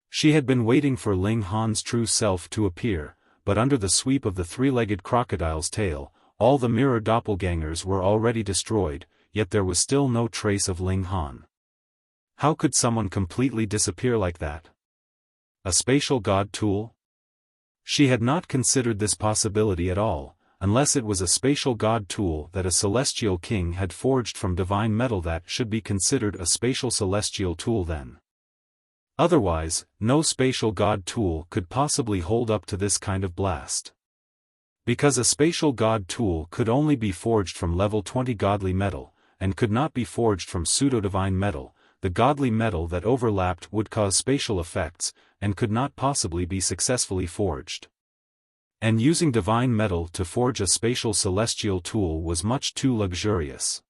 She had been waiting for Ling Han's true self to appear, but under the sweep of the three-legged crocodile's tail, all the mirror doppelgangers were already destroyed, yet there was still no trace of Ling Han. How could someone completely disappear like that? A spatial god tool? She had not considered this possibility at all, unless it was a spatial god tool that a celestial king had forged from divine metal that should be considered a spatial celestial tool then. Otherwise, no spatial god tool could possibly hold up to this kind of blast. Because a spatial god tool could only be forged from level 20 godly metal, and could not be forged from pseudo-divine metal, the godly metal that overlapped would cause spatial effects, and could not possibly be successfully forged. And using divine metal to forge a spatial celestial tool was much too luxurious.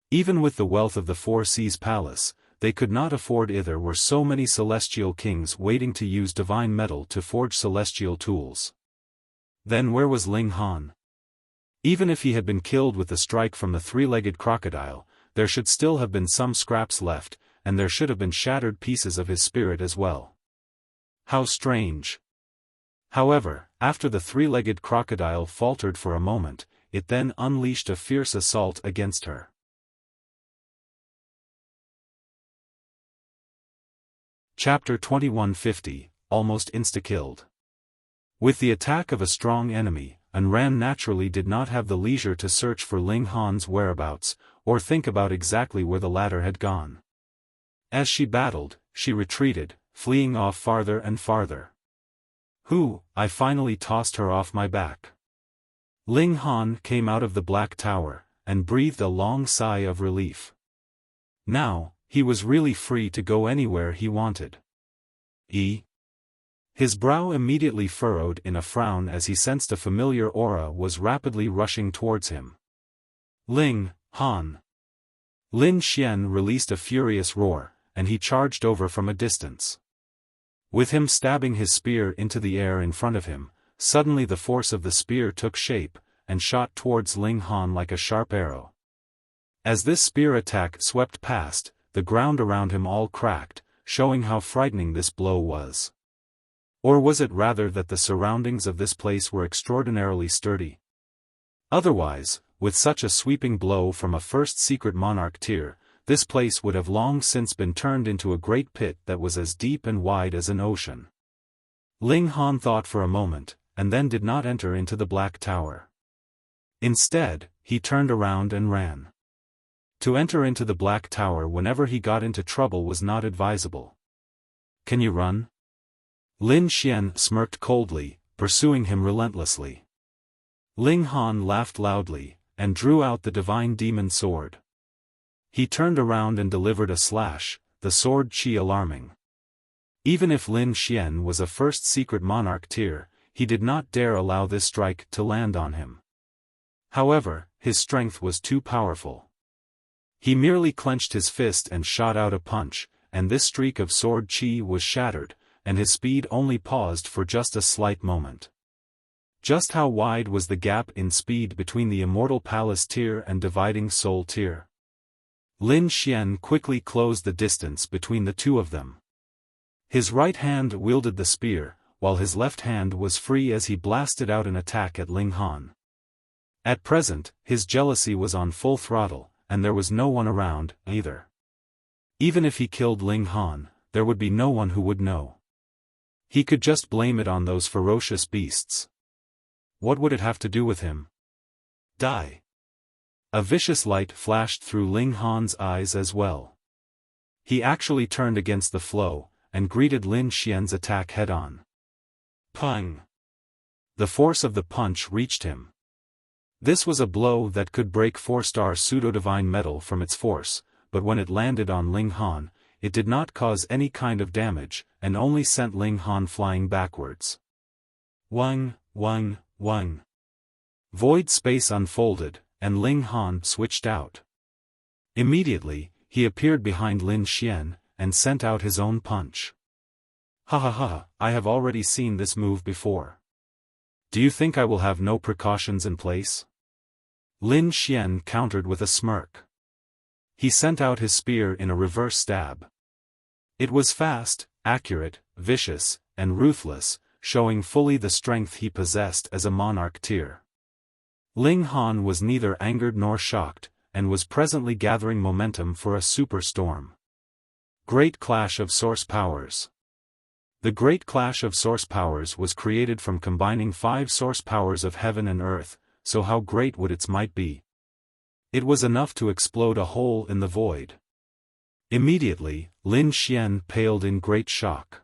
Even with the wealth of the Four Seas Palace, they could not afford it. There were so many celestial kings waiting to use divine metal to forge celestial tools. Then where was Ling Han? Even if he had been killed with the strike from the three-legged crocodile, there should still have been some scraps left, and there should have been shattered pieces of his spirit as well. How strange. However, after the three-legged crocodile faltered for a moment, it then unleashed a fierce assault against her. Chapter 2150, Almost Insta-Killed. With the attack of a strong enemy, Ran naturally did not have the leisure to search for Ling Han's whereabouts, or think about exactly where the latter had gone. As she battled, she retreated, fleeing off farther and farther. I finally tossed her off my back. Ling Han came out of the Black Tower, and breathed a long sigh of relief. Now, he was really free to go anywhere he wanted. His brow immediately furrowed in a frown as he sensed a familiar aura was rapidly rushing towards him. Ling Han. Lin Xian released a furious roar, and he charged over from a distance. With him stabbing his spear into the air in front of him, suddenly the force of the spear took shape, and shot towards Ling Han like a sharp arrow. As this spear attack swept past, the ground around him all cracked, showing how frightening this blow was. Or was it rather that the surroundings of this place were extraordinarily sturdy? Otherwise, with such a sweeping blow from a first secret monarch tier, this place would have long since been turned into a great pit that was as deep and wide as an ocean. Ling Han thought for a moment, and then did not enter into the Black Tower. Instead, he turned around and ran. To enter into the Black Tower whenever he got into trouble was not advisable. "Can you run?" Lin Xian smirked coldly, pursuing him relentlessly. Ling Han laughed loudly, and drew out the divine demon sword. He turned around and delivered a slash, the sword chi alarming. Even if Lin Xian was a first secret monarch tier, he did not dare allow this strike to land on him. However, his strength was too powerful. He merely clenched his fist and shot out a punch, and this streak of sword chi was shattered, and his speed only paused for just a slight moment. Just how wide was the gap in speed between the Immortal Palace tier and Dividing Soul tier? Lin Xian quickly closed the distance between the two of them. His right hand wielded the spear, while his left hand was free as he blasted out an attack at Ling Han. At present, his jealousy was on full throttle, and there was no one around, either. Even if he killed Ling Han, there would be no one who would know. He could just blame it on those ferocious beasts. What would it have to do with him? Die. A vicious light flashed through Ling Han's eyes as well. He actually turned against the flow, and greeted Lin Xian's attack head-on. Pang! The force of the punch reached him. This was a blow that could break 4-star pseudo-divine metal from its force, but when it landed on Ling Han, it did not cause any kind of damage, and only sent Ling Han flying backwards. Wang, wang, wang. Void space unfolded, and Ling Han switched out. Immediately, he appeared behind Lin Xian, and sent out his own punch. Ha ha ha, I have already seen this move before. Do you think I will have no precautions in place? Lin Xian countered with a smirk. He sent out his spear in a reverse stab. It was fast, accurate, vicious, and ruthless, showing fully the strength he possessed as a monarch tier. Ling Han was neither angered nor shocked, and was presently gathering momentum for a superstorm. Great Clash of Source Powers. The Great Clash of Source Powers was created from combining 5 source powers of heaven and earth, so how great would its might be? It was enough to explode a hole in the void. Immediately, Lin Xian paled in great shock.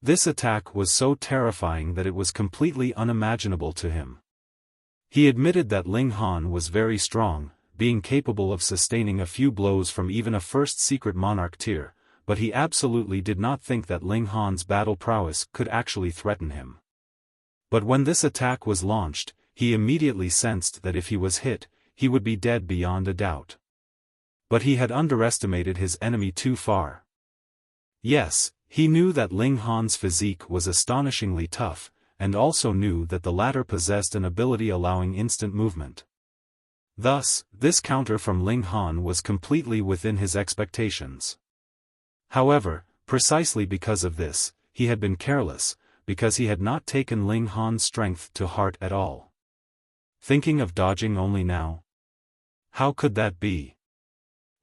This attack was so terrifying that it was completely unimaginable to him. He admitted that Ling Han was very strong, being capable of sustaining a few blows from even a first secret monarch tier, but he absolutely did not think that Ling Han's battle prowess could actually threaten him. But when this attack was launched, he immediately sensed that if he was hit, he would be dead beyond a doubt. But he had underestimated his enemy too far. Yes, he knew that Ling Han's physique was astonishingly tough, and also knew that the latter possessed an ability allowing instant movement. Thus, this counter from Ling Han was completely within his expectations. However, precisely because of this, he had been careless, because he had not taken Ling Han's strength to heart at all. Thinking of dodging only now? How could that be?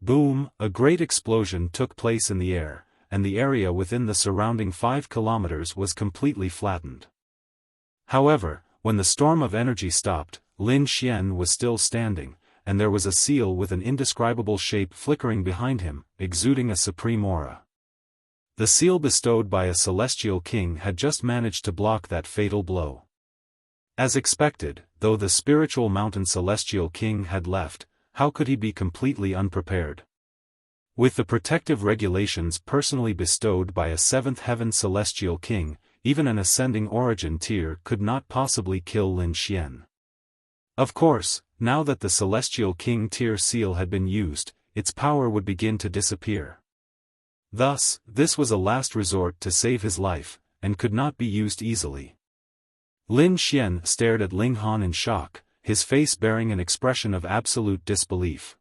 Boom! A great explosion took place in the air, and the area within the surrounding 5 kilometers was completely flattened. However, when the storm of energy stopped, Lin Xian was still standing, and there was a seal with an indescribable shape flickering behind him, exuding a supreme aura. The seal bestowed by a celestial king had just managed to block that fatal blow. As expected, though the spiritual mountain celestial king had left, how could he be completely unprepared? With the protective regulations personally bestowed by a 7th heaven celestial king, even an ascending origin tier could not possibly kill Lin Xian. Of course, now that the celestial king tier seal had been used, its power would begin to disappear. Thus, this was a last resort to save his life, and could not be used easily. Lin Xian stared at Ling Han in shock, his face bearing an expression of absolute disbelief.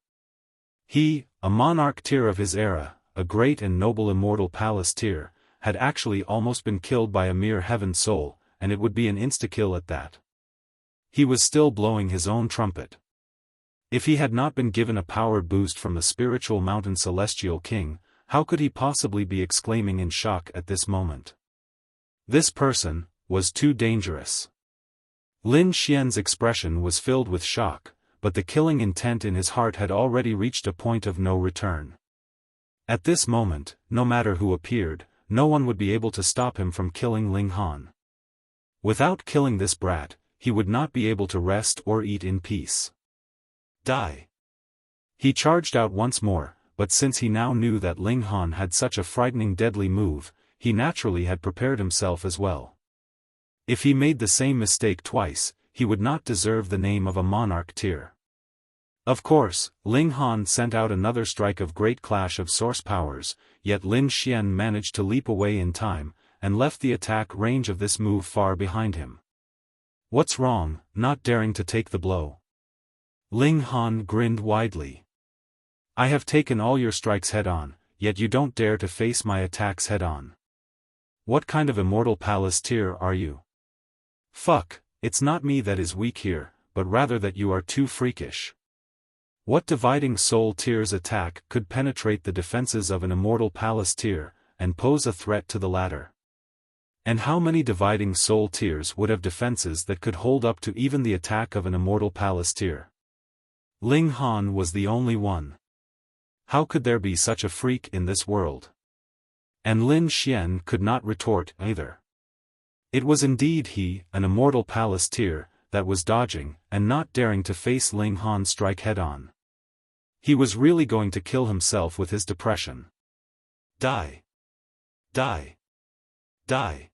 He, a monarch tier of his era, a great and noble immortal palace tier, had actually almost been killed by a mere heaven soul, and it would be an insta-kill at that. He was still blowing his own trumpet. If he had not been given a power boost from the spiritual mountain celestial king, how could he possibly be exclaiming in shock at this moment? This person was too dangerous. Lin Xian's expression was filled with shock, but the killing intent in his heart had already reached a point of no return. At this moment, no matter who appeared, no one would be able to stop him from killing Ling Han. Without killing this brat, he would not be able to rest or eat in peace. Die. He charged out once more, but since he now knew that Ling Han had such a frightening deadly move, he naturally had prepared himself as well. If he made the same mistake twice, he would not deserve the name of a monarch tier. Of course, Ling Han sent out another strike of great clash of source powers, yet Lin Xian managed to leap away in time, and left the attack range of this move far behind him. What's wrong, not daring to take the blow? Ling Han grinned widely. I have taken all your strikes head-on, yet you don't dare to face my attacks head-on. What kind of immortal palace tier are you? Fuck, it's not me that is weak here, but rather that you are too freakish. What dividing soul tier's attack could penetrate the defenses of an immortal palace tier, and pose a threat to the latter? And how many dividing soul tiers would have defenses that could hold up to even the attack of an immortal palace tier? Ling Han was the only one. How could there be such a freak in this world? And Lin Xian could not retort either. It was indeed he, an immortal palace tier, that was dodging, and not daring to face Ling Han's strike head-on. He was really going to kill himself with his depression. Die. Die. Die.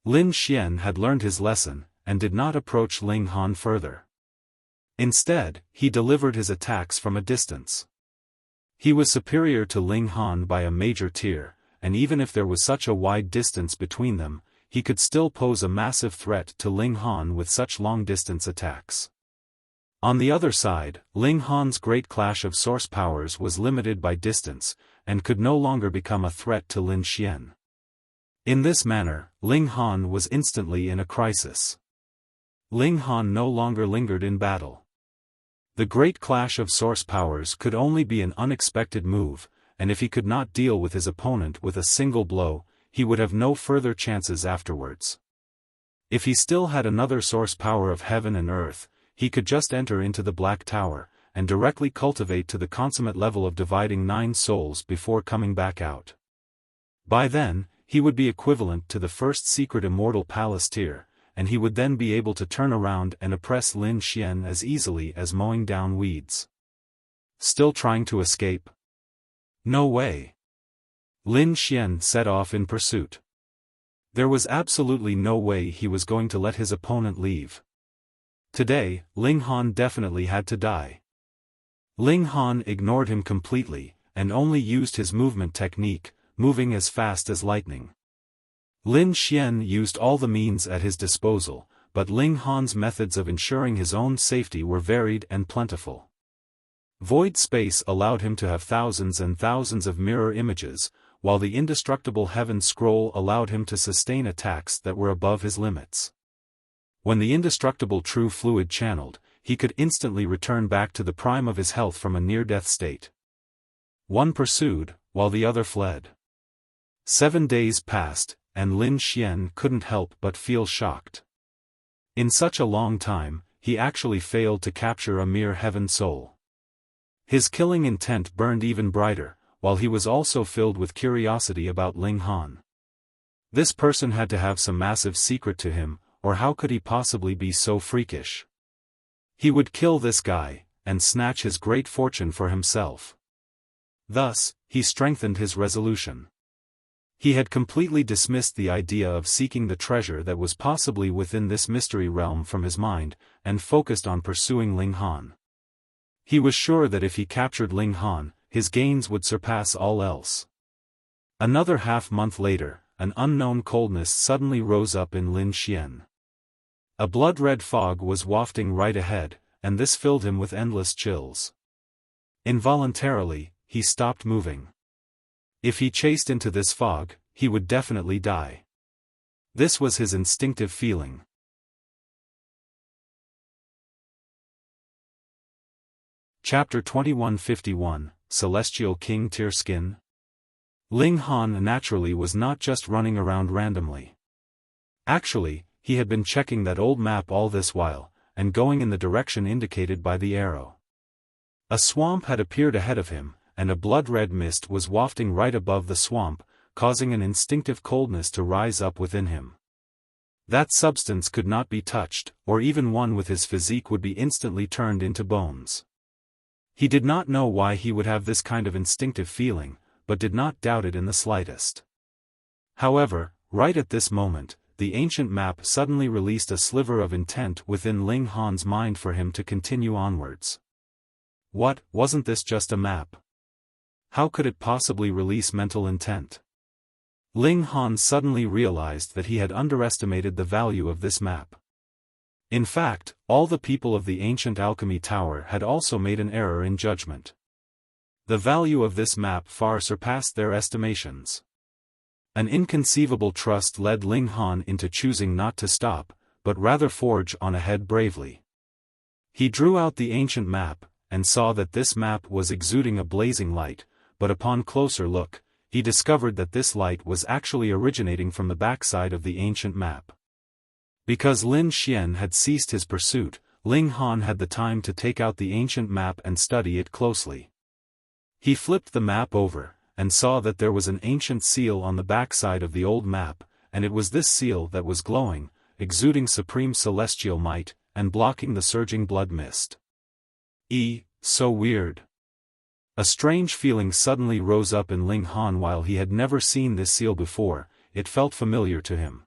Lin Xian had learned his lesson, and did not approach Ling Han further. Instead, he delivered his attacks from a distance. He was superior to Ling Han by a major tier, and even if there was such a wide distance between them, he could still pose a massive threat to Ling Han with such long-distance attacks. On the other side, Ling Han's great clash of source powers was limited by distance, and could no longer become a threat to Lin Xian. In this manner, Ling Han was instantly in a crisis. Ling Han no longer lingered in battle. The great clash of source powers could only be an unexpected move, and if he could not deal with his opponent with a single blow, he would have no further chances afterwards. If he still had another source power of heaven and earth, he could just enter into the Black Tower, and directly cultivate to the consummate level of dividing 9 souls before coming back out. By then, he would be equivalent to the first secret immortal palace tier, and he would then be able to turn around and oppress Lin Xian as easily as mowing down weeds. Still trying to escape? No way. Lin Xian set off in pursuit. There was absolutely no way he was going to let his opponent leave. Today, Ling Han definitely had to die. Ling Han ignored him completely, and only used his movement technique, moving as fast as lightning. Lin Xian used all the means at his disposal, but Ling Han's methods of ensuring his own safety were varied and plentiful. Void space allowed him to have thousands and thousands of mirror images, while the indestructible heaven scroll allowed him to sustain attacks that were above his limits. When the indestructible true fluid channeled, he could instantly return back to the prime of his health from a near-death state. One pursued, while the other fled. 7 days passed, and Lin Xian couldn't help but feel shocked. In such a long time, he actually failed to capture a mere heaven soul. His killing intent burned even brighter, while he was also filled with curiosity about Ling Han. This person had to have some massive secret to him, or how could he possibly be so freakish? He would kill this guy, and snatch his great fortune for himself. Thus, he strengthened his resolution. He had completely dismissed the idea of seeking the treasure that was possibly within this mystery realm from his mind, and focused on pursuing Ling Han. He was sure that if he captured Ling Han, his gains would surpass all else. Another half-month later, an unknown coldness suddenly rose up in Lin Xian. A blood-red fog was wafting right ahead, and this filled him with endless chills. Involuntarily, he stopped moving. If he chased into this fog, he would definitely die. This was his instinctive feeling. Chapter 2151, Celestial King Tear Skin. Ling Han naturally was not just running around randomly. Actually, he had been checking that old map all this while, and going in the direction indicated by the arrow. A swamp had appeared ahead of him, and a blood-red mist was wafting right above the swamp, causing an instinctive coldness to rise up within him. That substance could not be touched, or even one with his physique would be instantly turned into bones. He did not know why he would have this kind of instinctive feeling, but did not doubt it in the slightest. However, right at this moment, the ancient map suddenly released a sliver of intent within Ling Han's mind for him to continue onwards. What, wasn't this just a map? How could it possibly release mental intent? Ling Han suddenly realized that he had underestimated the value of this map. In fact, all the people of the ancient Alchemy Tower had also made an error in judgment. The value of this map far surpassed their estimations. An inconceivable trust led Ling Han into choosing not to stop, but rather forge on ahead bravely. He drew out the ancient map, and saw that this map was exuding a blazing light, but upon closer look, he discovered that this light was actually originating from the backside of the ancient map. Because Lin Xian had ceased his pursuit, Ling Han had the time to take out the ancient map and study it closely. He flipped the map over, and saw that there was an ancient seal on the backside of the old map, and it was this seal that was glowing, exuding supreme celestial might, and blocking the surging blood mist. So weird. A strange feeling suddenly rose up in Ling Han. While he had never seen this seal before, it felt familiar to him.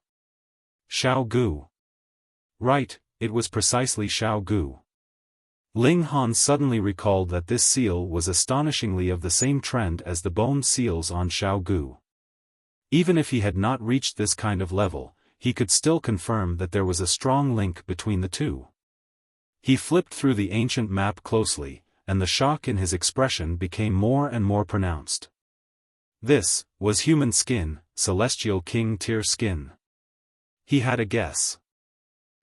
Xiao Gu. Right, it was precisely Xiao Gu. Ling Han suddenly recalled that this seal was astonishingly of the same trend as the bone seals on Xiao Gu. Even if he had not reached this kind of level, he could still confirm that there was a strong link between the two. He flipped through the ancient map closely, and the shock in his expression became more and more pronounced. This was human skin, Celestial King Tear Skin. He had a guess.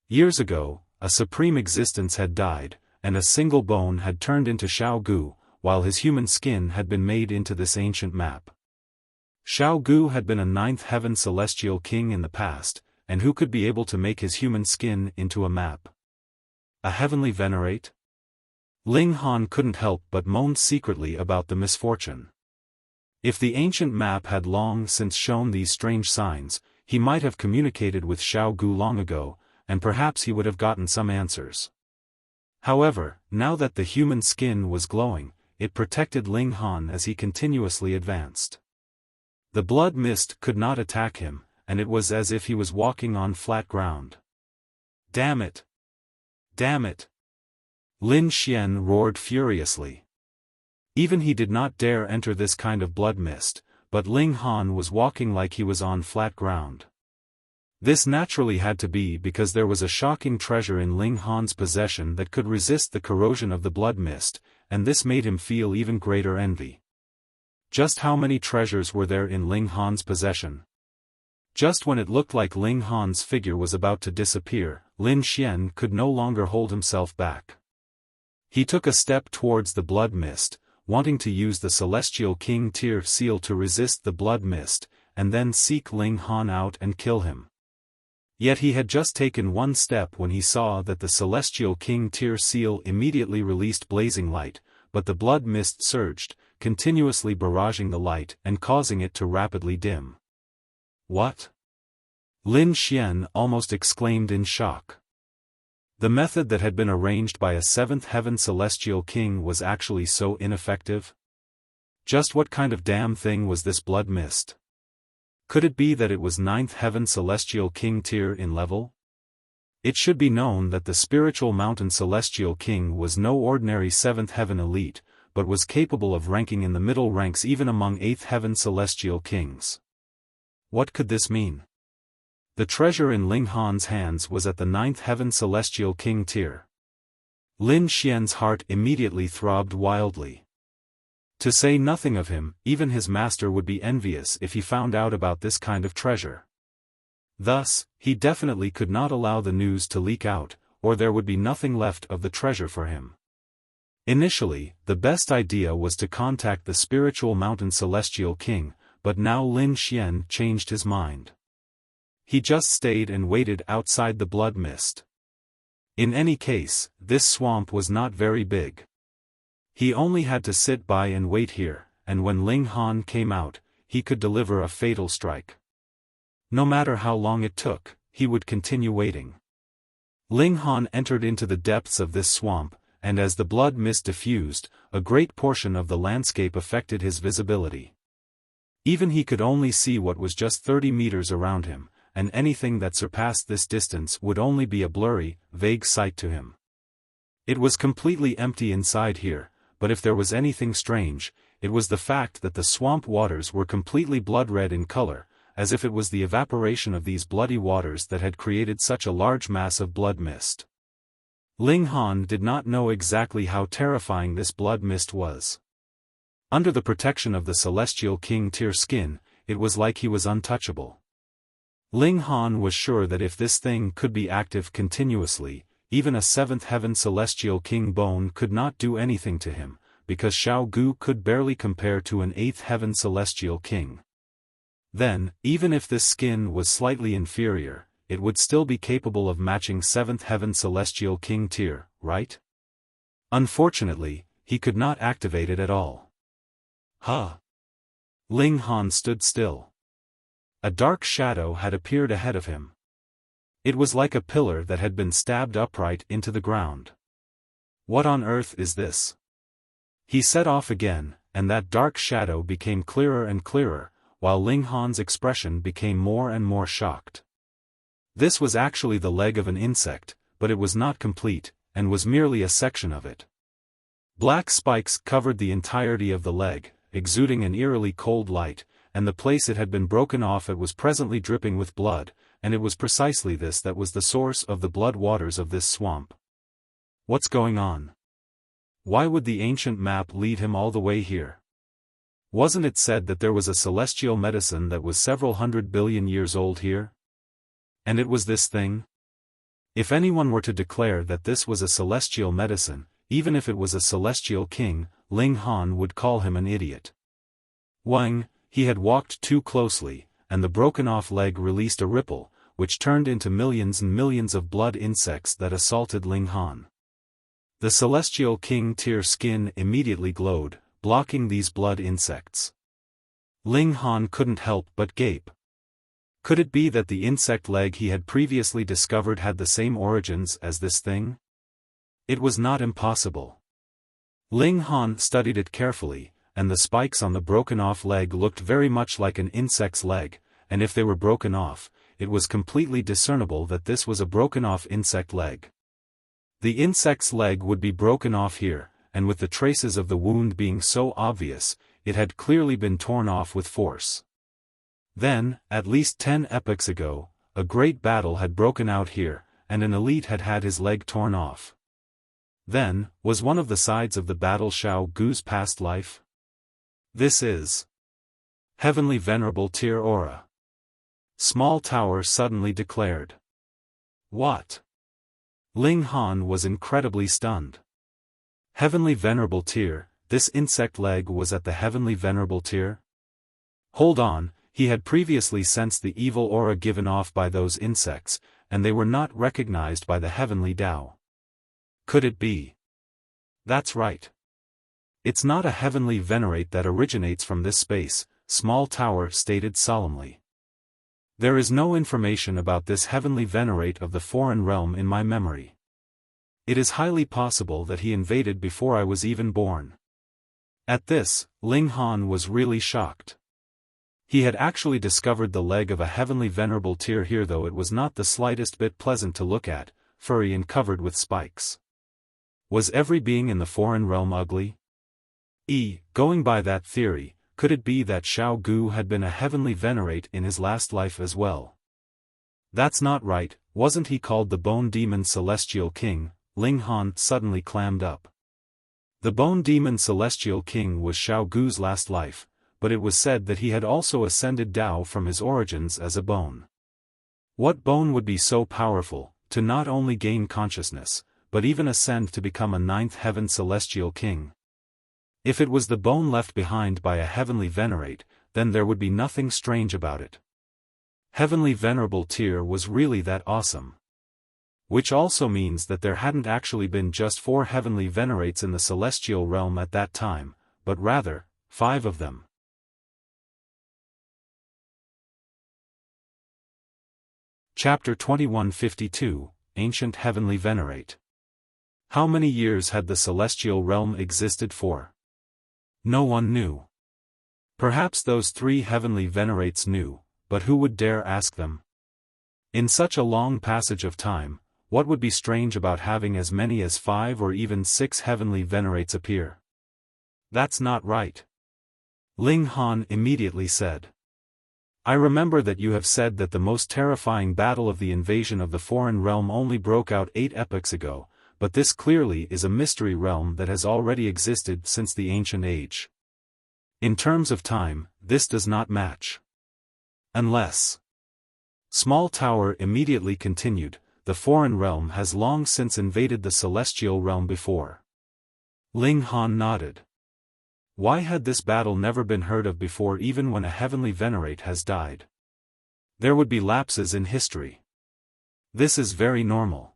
Years ago, a supreme existence had died, and a single bone had turned into Xiao Gu, while his human skin had been made into this ancient map. Xiao Gu had been a ninth heaven celestial king in the past, and who could be able to make his human skin into a map? A heavenly Venerate? Ling Han couldn't help but moan secretly about the misfortune. If the ancient map had long since shown these strange signs, he might have communicated with Xiao Gu long ago, and perhaps he would have gotten some answers. However, now that the human skin was glowing, it protected Ling Han as he continuously advanced. The blood mist could not attack him, and it was as if he was walking on flat ground. Damn it! Damn it! Lin Xian roared furiously. Even he did not dare enter this kind of blood mist, but Ling Han was walking like he was on flat ground. This naturally had to be because there was a shocking treasure in Ling Han's possession that could resist the corrosion of the blood mist, and this made him feel even greater envy. Just how many treasures were there in Ling Han's possession? Just when it looked like Ling Han's figure was about to disappear, Lin Xian could no longer hold himself back. He took a step towards the blood mist, wanting to use the Celestial King Tear seal to resist the blood mist, and then seek Ling Han out and kill him. Yet he had just taken one step when he saw that the Celestial King Tear seal immediately released blazing light, but the blood mist surged, continuously barraging the light and causing it to rapidly dim. What? Lin Xian almost exclaimed in shock. The method that had been arranged by a seventh heaven celestial king was actually so ineffective? Just what kind of damn thing was this blood mist? Could it be that it was ninth heaven celestial king tier in level? It should be known that the spiritual mountain celestial king was no ordinary seventh heaven elite, but was capable of ranking in the middle ranks even among eighth heaven celestial kings. What could this mean? The treasure in Ling Han's hands was at the 9th heaven celestial king tier. Lin Xian's heart immediately throbbed wildly. To say nothing of him, even his master would be envious if he found out about this kind of treasure. Thus, he definitely could not allow the news to leak out, or there would be nothing left of the treasure for him. Initially, the best idea was to contact the spiritual mountain celestial king, but now Lin Xian changed his mind. He just stayed and waited outside the blood mist. In any case, this swamp was not very big. He only had to sit by and wait here, and when Ling Han came out, he could deliver a fatal strike. No matter how long it took, he would continue waiting. Ling Han entered into the depths of this swamp, and as the blood mist diffused, a great portion of the landscape affected his visibility. Even he could only see what was just 30 meters around him, and anything that surpassed this distance would only be a blurry, vague sight to him. It was completely empty inside here, but if there was anything strange, it was the fact that the swamp waters were completely blood-red in color, as if it was the evaporation of these bloody waters that had created such a large mass of blood mist. Ling Han did not know exactly how terrifying this blood mist was. Under the protection of the celestial king tier skin, it was like he was untouchable. Ling Han was sure that if this thing could be active continuously, even a 7th heaven celestial king bone could not do anything to him, because Xiao Gu could barely compare to an 8th heaven celestial king. Then, even if this skin was slightly inferior, it would still be capable of matching 7th heaven celestial king tier, right? Unfortunately, he could not activate it at all. Huh? Ling Han stood still. A dark shadow had appeared ahead of him. It was like a pillar that had been stabbed upright into the ground. What on earth is this? He set off again, and that dark shadow became clearer and clearer, while Ling Han's expression became more and more shocked. This was actually the leg of an insect, but it was not complete, and was merely a section of it. Black spikes covered the entirety of the leg, exuding an eerily cold light, and the place it had been broken off it was presently dripping with blood, and it was precisely this that was the source of the blood waters of this swamp. What's going on? Why would the ancient map lead him all the way here? Wasn't it said that there was a celestial medicine that was several 100 billion years old here? And it was this thing? If anyone were to declare that this was a celestial medicine, even if it was a celestial king, Ling Han would call him an idiot. Wang, he had walked too closely, and the broken-off leg released a ripple, which turned into millions and millions of blood insects that assaulted Ling Han. The celestial king tier skin immediately glowed, blocking these blood insects. Ling Han couldn't help but gape. Could it be that the insect leg he had previously discovered had the same origins as this thing? It was not impossible. Ling Han studied it carefully, and the spikes on the broken-off leg looked very much like an insect's leg, and if they were broken off, it was completely discernible that this was a broken-off insect leg. The insect's leg would be broken off here, and with the traces of the wound being so obvious, it had clearly been torn off with force. Then, at least 10 epochs ago, a great battle had broken out here, and an elite had had his leg torn off. Then, was one of the sides of the battle Xiao Gu's past life? This is Heavenly Venerable Tier Aura. Small Tower suddenly declared. What? Ling Han was incredibly stunned. Heavenly Venerable Tier, this insect leg was at the Heavenly Venerable Tier? Hold on, he had previously sensed the evil aura given off by those insects, and they were not recognized by the Heavenly Tao. Could it be? That's right. It's not a Heavenly Venerate that originates from this space, Small Tower stated solemnly. There is no information about this Heavenly Venerate of the foreign realm in my memory. It is highly possible that he invaded before I was even born. At this, Ling Han was really shocked. He had actually discovered the leg of a Heavenly Venerable Tier here, though it was not the slightest bit pleasant to look at, furry and covered with spikes. Was every being in the foreign realm ugly? Going by that theory, could it be that Xiao Gu had been a Heavenly Venerate in his last life as well? That's not right, wasn't he called the Bone Demon Celestial King? Ling Han suddenly clammed up. The Bone Demon Celestial King was Xiao Gu's last life, but it was said that he had also ascended Dao from his origins as a bone. What bone would be so powerful, to not only gain consciousness, but even ascend to become a ninth heaven celestial king? If it was the bone left behind by a heavenly Venerate, then there would be nothing strange about it. Heavenly Venerable Tier was really that awesome. Which also means that there hadn't actually been just 4 heavenly Venerates in the celestial realm at that time, but rather, 5 of them. Chapter 2152, Ancient Heavenly Venerate. How many years had the celestial realm existed for? No one knew. Perhaps those 3 heavenly Venerates knew, but who would dare ask them? In such a long passage of time, what would be strange about having as many as 5 or even 6 heavenly Venerates appear? That's not right. Ling Han immediately said. I remember that you have said that the most terrifying battle of the invasion of the foreign realm only broke out 8 epochs ago, but this clearly is a mystery realm that has already existed since the ancient age. In terms of time, this does not match. Unless. Small Tower immediately continued, the foreign realm has long since invaded the celestial realm before. Ling Han nodded. Why had this battle never been heard of before, even when a heavenly Venerate has died? There would be lapses in history. This is very normal.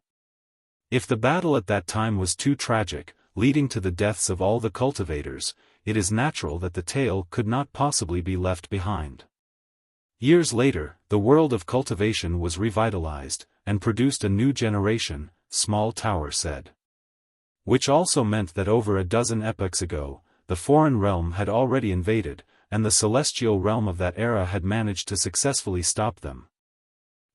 If the battle at that time was too tragic, leading to the deaths of all the cultivators, it is natural that the tale could not possibly be left behind. Years later, the world of cultivation was revitalized, and produced a new generation, Small Tower said. Which also meant that over a dozen epochs ago, the foreign realm had already invaded, and the celestial realm of that era had managed to successfully stop them.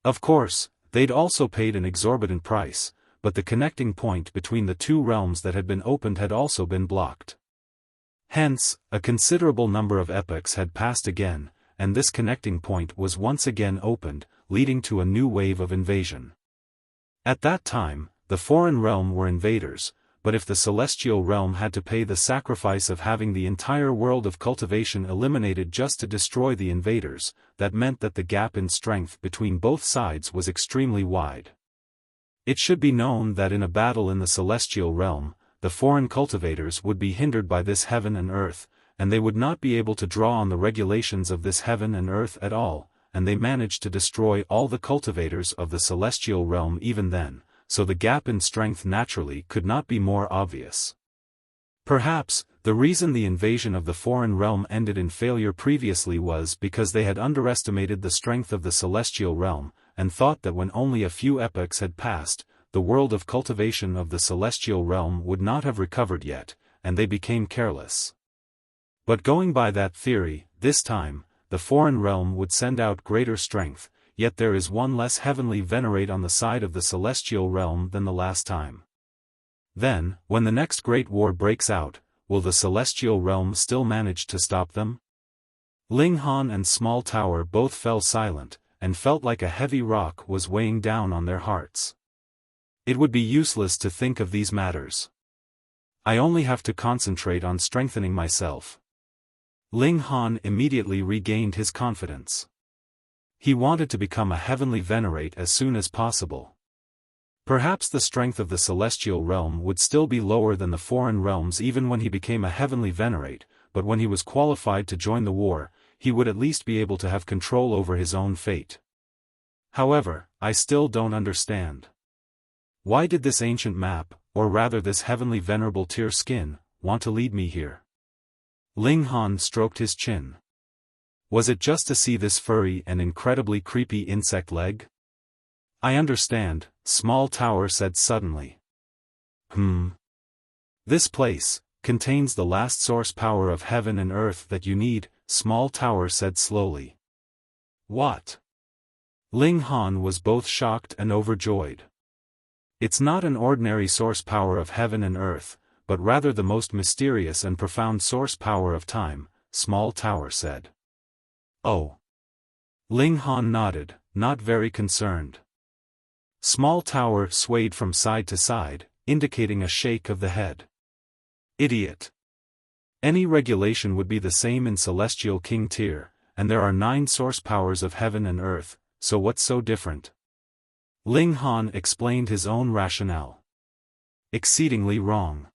Of course, they'd also paid an exorbitant price, but the connecting point between the 2 realms that had been opened had also been blocked. Hence, a considerable number of epochs had passed again, and this connecting point was once again opened, leading to a new wave of invasion. At that time, the foreign realm were invaders, but if the celestial realm had to pay the sacrifice of having the entire world of cultivation eliminated just to destroy the invaders, that meant that the gap in strength between both sides was extremely wide. It should be known that in a battle in the celestial realm, the foreign cultivators would be hindered by this heaven and earth, and they would not be able to draw on the regulations of this heaven and earth at all, and they managed to destroy all the cultivators of the celestial realm even then, so the gap in strength naturally could not be more obvious. Perhaps, the reason the invasion of the foreign realm ended in failure previously was because they had underestimated the strength of the celestial realm, and thought that when only a few epochs had passed, the world of cultivation of the celestial realm would not have recovered yet, and they became careless. But going by that theory, this time, the foreign realm would send out greater strength, yet there is one less heavenly Venerate on the side of the celestial realm than the last time. Then, when the next great war breaks out, will the celestial realm still manage to stop them? Ling Han and Small Tower both fell silent, and felt like a heavy rock was weighing down on their hearts. It would be useless to think of these matters. I only have to concentrate on strengthening myself. Ling Han immediately regained his confidence. He wanted to become a heavenly Venerate as soon as possible. Perhaps the strength of the celestial realm would still be lower than the foreign realms even when he became a heavenly Venerate, but when he was qualified to join the war, he would at least be able to have control over his own fate. However, I still don't understand. Why did this ancient map, or rather this heavenly Venerable Tier skin, want to lead me here? Ling Han stroked his chin. Was it just to see this furry and incredibly creepy insect leg? I understand, Small Tower said suddenly. This place contains the last source power of heaven and earth that you need, Small Tower said slowly. What? Ling Han was both shocked and overjoyed. It's not an ordinary source power of heaven and earth, but rather the most mysterious and profound source power of time, Small Tower said. Oh. Ling Han nodded, not very concerned. Small tower swayed from side to side, indicating a shake of the head. Idiot. Any regulation would be the same in Celestial King tier, and there are 9 source powers of heaven and earth, so what's so different? Ling Han explained his own rationale. Exceedingly wrong.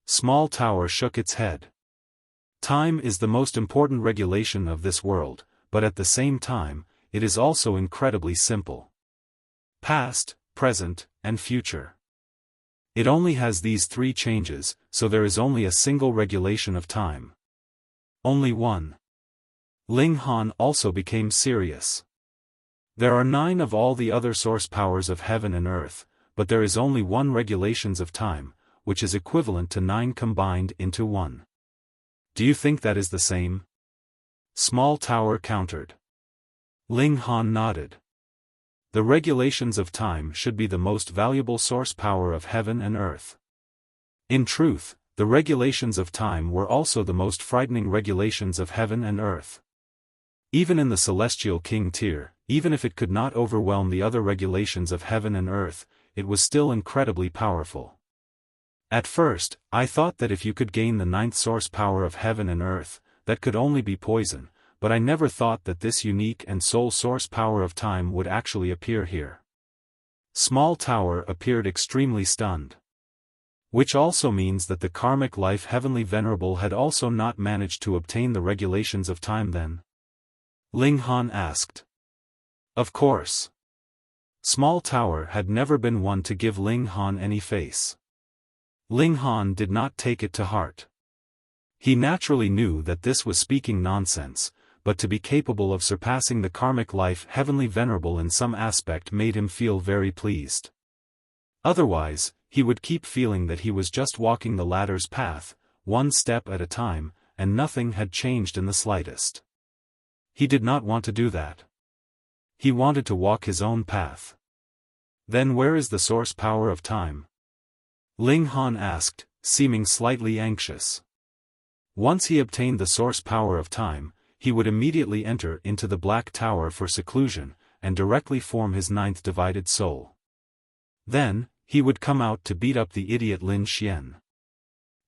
Small tower shook its head. Time is the most important regulation of this world, but at the same time, it is also incredibly simple. Past, present, and future. It only has these 3 changes, so there is only a single regulation of time. Only one. Ling Han also became serious. There are 9 of all the other source powers of heaven and earth, but there is only one regulations of time, which is equivalent to 9 combined into 1. Do you think that is the same? Small tower countered. Ling Han nodded. The regulations of time should be the most valuable source power of heaven and earth. In truth, the regulations of time were also the most frightening regulations of heaven and earth. Even in the Celestial King tier, even if it could not overwhelm the other regulations of heaven and earth, it was still incredibly powerful. At first, I thought that if you could gain the 9th source power of heaven and earth, that could only be poison, but I never thought that this unique and sole source power of time would actually appear here. Small tower appeared extremely stunned. Which also means that the karmic life Heavenly Venerable had also not managed to obtain the regulations of time then? Ling Han asked. Of course. Small tower had never been one to give Ling Han any face. Ling Han did not take it to heart. He naturally knew that this was speaking nonsense, but to be capable of surpassing the karmic life Heavenly Venerable in some aspect made him feel very pleased. Otherwise, he would keep feeling that he was just walking the ladder's path, one step at a time, and nothing had changed in the slightest. He did not want to do that. He wanted to walk his own path. Then where is the source power of time? Ling Han asked, seeming slightly anxious. Once he obtained the source power of time, he would immediately enter into the Black Tower for seclusion, and directly form his 9th divided soul. Then, he would come out to beat up the idiot Lin Xian.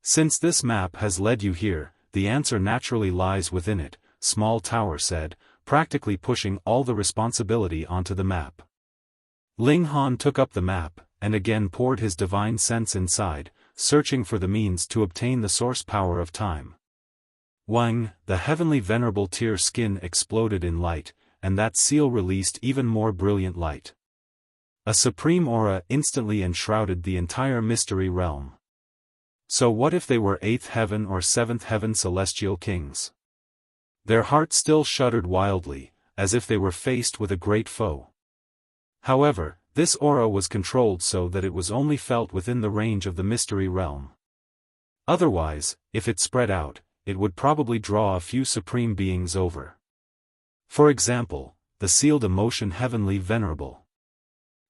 Since this map has led you here, the answer naturally lies within it, Small Tower said, practically pushing all the responsibility onto the map. Ling Han took up the map, and again poured his divine sense inside, searching for the means to obtain the source power of time. Wang, the Heavenly Venerable tier skin exploded in light, and that seal released even more brilliant light. A supreme aura instantly enshrouded the entire mystery realm. So what if they were 8th heaven or 7th heaven celestial kings? Their hearts still shuddered wildly, as if they were faced with a great foe. However, this aura was controlled so that it was only felt within the range of the mystery realm. Otherwise, if it spread out, it would probably draw a few supreme beings over. For example, the sealed emotion Heavenly Venerable.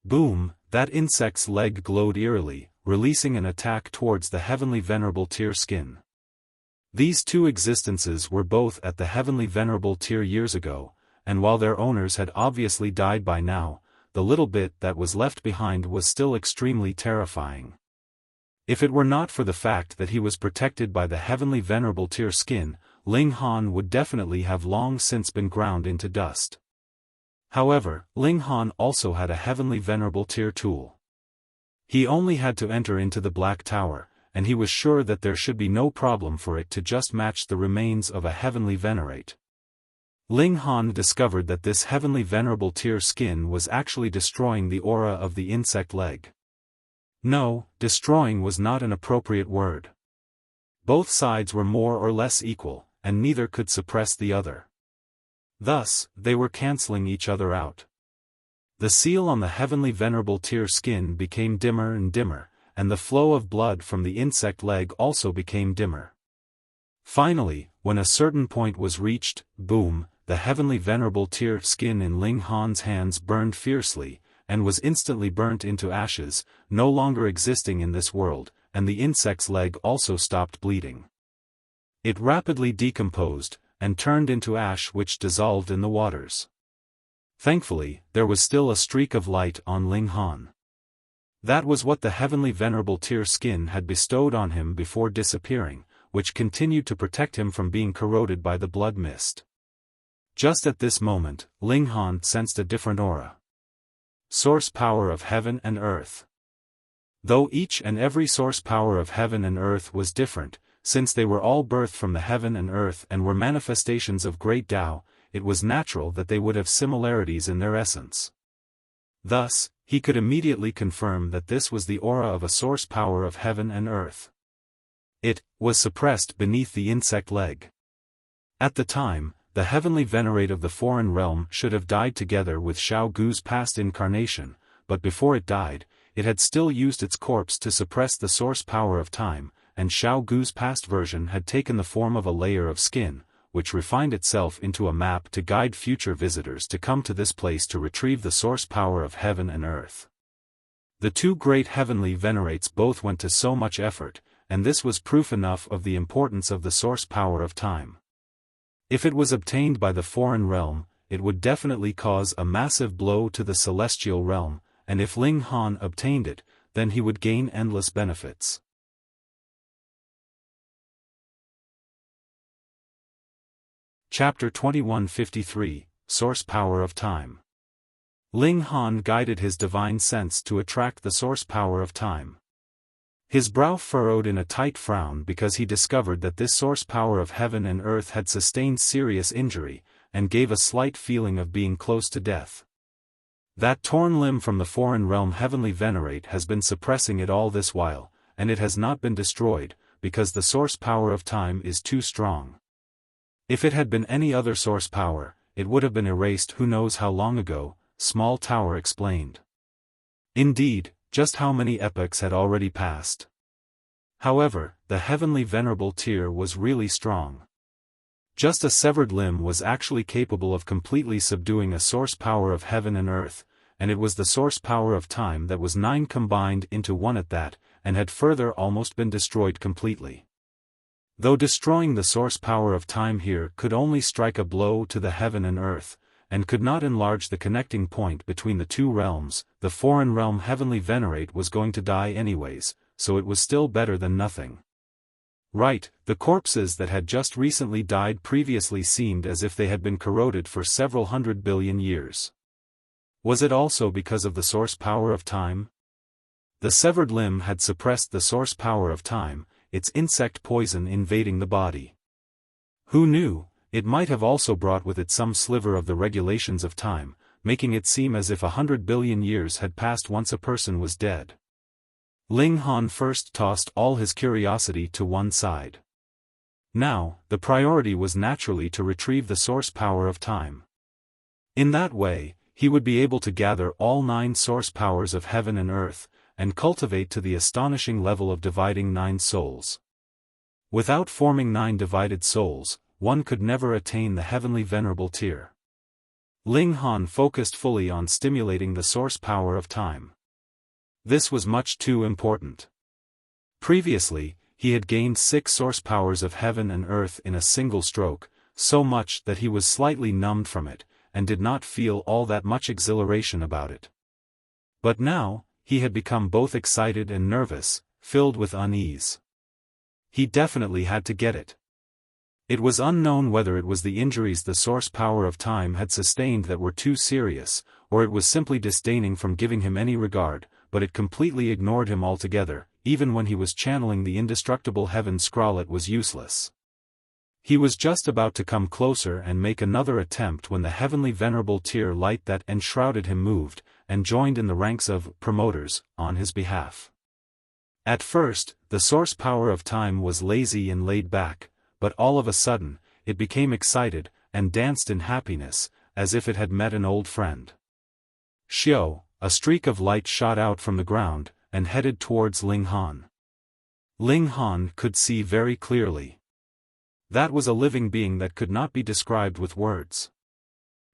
Boom, that insect's leg glowed eerily, releasing an attack towards the Heavenly Venerable tier skin. These 2 existences were both at the Heavenly Venerable tier years ago, and while their owners had obviously died by now, the little bit that was left behind was still extremely terrifying. If it were not for the fact that he was protected by the Heavenly Venerable tier skin, Ling Han would definitely have long since been ground into dust. However, Ling Han also had a Heavenly Venerable tier tool. He only had to enter into the Black Tower, and he was sure that there should be no problem for it to just match the remains of a Heavenly Venerate. Ling Han discovered that this Heavenly Venerable tier skin was actually destroying the aura of the insect leg. No, destroying was not an appropriate word. Both sides were more or less equal, and neither could suppress the other. Thus, they were cancelling each other out. The seal on the Heavenly Venerable tier skin became dimmer and dimmer, and the flow of blood from the insect leg also became dimmer. Finally, when a certain point was reached, boom, the Heavenly Venerable tier skin in Ling Han's hands burned fiercely, and was instantly burnt into ashes, no longer existing in this world, and the insect's leg also stopped bleeding. It rapidly decomposed, and turned into ash which dissolved in the waters. Thankfully, there was still a streak of light on Ling Han. That was what the heavenly venerable tear skin had bestowed on him before disappearing, which continued to protect him from being corroded by the blood mist. Just at this moment, Ling Han sensed a different aura. Source power of heaven and earth. Though each and every source power of heaven and earth was different, since they were all birthed from the heaven and earth and were manifestations of great Tao, it was natural that they would have similarities in their essence. Thus, he could immediately confirm that this was the aura of a source power of heaven and earth. It was suppressed beneath the insect leg. At the time, the heavenly Venerate of the foreign realm should have died together with Xiao Gu's past incarnation, but before it died, it had still used its corpse to suppress the source power of time, and Xiao Gu's past version had taken the form of a layer of skin, which refined itself into a map to guide future visitors to come to this place to retrieve the source power of heaven and earth. The two great heavenly Venerates both went to so much effort, and this was proof enough of the importance of the source power of time. If it was obtained by the foreign realm, it would definitely cause a massive blow to the celestial realm, and if Ling Han obtained it, then he would gain endless benefits. Chapter 2153, Source Power of Time. Ling Han guided his divine sense to attract the source power of time. His brow furrowed in a tight frown because he discovered that this source power of heaven and earth had sustained serious injury, and gave a slight feeling of being close to death. That torn limb from the foreign realm heavenly Venerate has been suppressing it all this while, and it has not been destroyed, because the source power of time is too strong. If it had been any other source power, it would have been erased who knows how long ago, Small Tower explained. Indeed, just how many epochs had already passed. However, the heavenly venerable tear was really strong. Just a severed limb was actually capable of completely subduing a source power of heaven and earth, and it was the source power of time that was 9 combined into one at that, and had further almost been destroyed completely. Though destroying the source power of time here could only strike a blow to the heaven and earth, and could not enlarge the connecting point between the two realms, the foreign realm heavenly Venerate was going to die anyways, so it was still better than nothing. Right, the corpses that had just recently died previously seemed as if they had been corroded for several 100 billion years. Was it also because of the source power of time? The severed limb had suppressed the source power of time, its insect poison invading the body. Who knew? It might have also brought with it some sliver of the regulations of time, making it seem as if 100 billion years had passed once a person was dead. Ling Han first tossed all his curiosity to one side. Now, the priority was naturally to retrieve the source power of time. In that way, he would be able to gather all 9 source powers of heaven and earth, and cultivate to the astonishing level of dividing 9 souls. Without forming 9 divided souls, one could never attain the heavenly venerable tear. Ling Han focused fully on stimulating the source power of time. This was much too important. Previously, he had gained 6 source powers of heaven and earth in a single stroke, so much that he was slightly numbed from it, and did not feel all that much exhilaration about it. But now, he had become both excited and nervous, filled with unease. He definitely had to get it. It was unknown whether it was the injuries the source power of time had sustained that were too serious, or it was simply disdaining from giving him any regard, but it completely ignored him altogether. Even when he was channeling the indestructible heaven scroll, it was useless. He was just about to come closer and make another attempt when the heavenly venerable tear light that enshrouded him moved, and joined in the ranks of promoters on his behalf. At first, the source power of time was lazy and laid back, but all of a sudden, it became excited, and danced in happiness, as if it had met an old friend. Xiao, a streak of light shot out from the ground, and headed towards Ling Han. Ling Han could see very clearly. That was a living being that could not be described with words.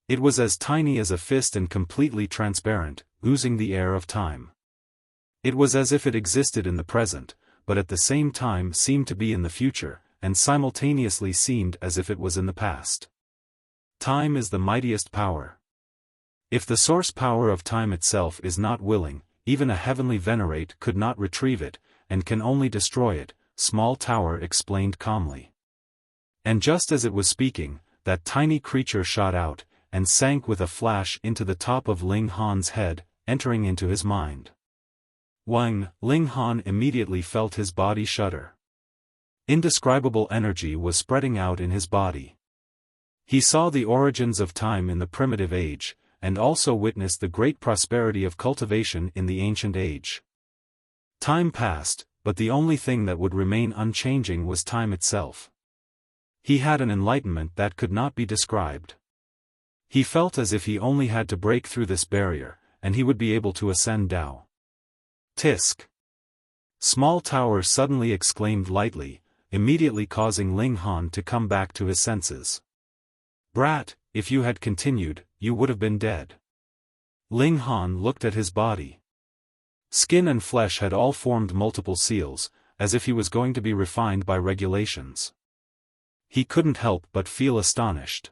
It was as tiny as a fist and completely transparent, oozing the air of time. It was as if it existed in the present, but at the same time seemed to be in the future, and simultaneously seemed as if it was in the past. Time is the mightiest power. If the source power of time itself is not willing, even a heavenly Venerate could not retrieve it, and can only destroy it, Small Tower explained calmly. And just as it was speaking, that tiny creature shot out, and sank with a flash into the top of Ling Han's head, entering into his mind. Ling Han immediately felt his body shudder. Indescribable energy was spreading out in his body. He saw the origins of time in the primitive age, and also witnessed the great prosperity of cultivation in the ancient age. Time passed, but the only thing that would remain unchanging was time itself. He had an enlightenment that could not be described. He felt as if he only had to break through this barrier, and he would be able to ascend Tao. Tisk! Small Tower suddenly exclaimed lightly, immediately causing Ling Han to come back to his senses. Brat, if you had continued, you would have been dead. Ling Han looked at his body. Skin and flesh had all formed multiple seals, as if he was going to be refined by regulations. He couldn't help but feel astonished.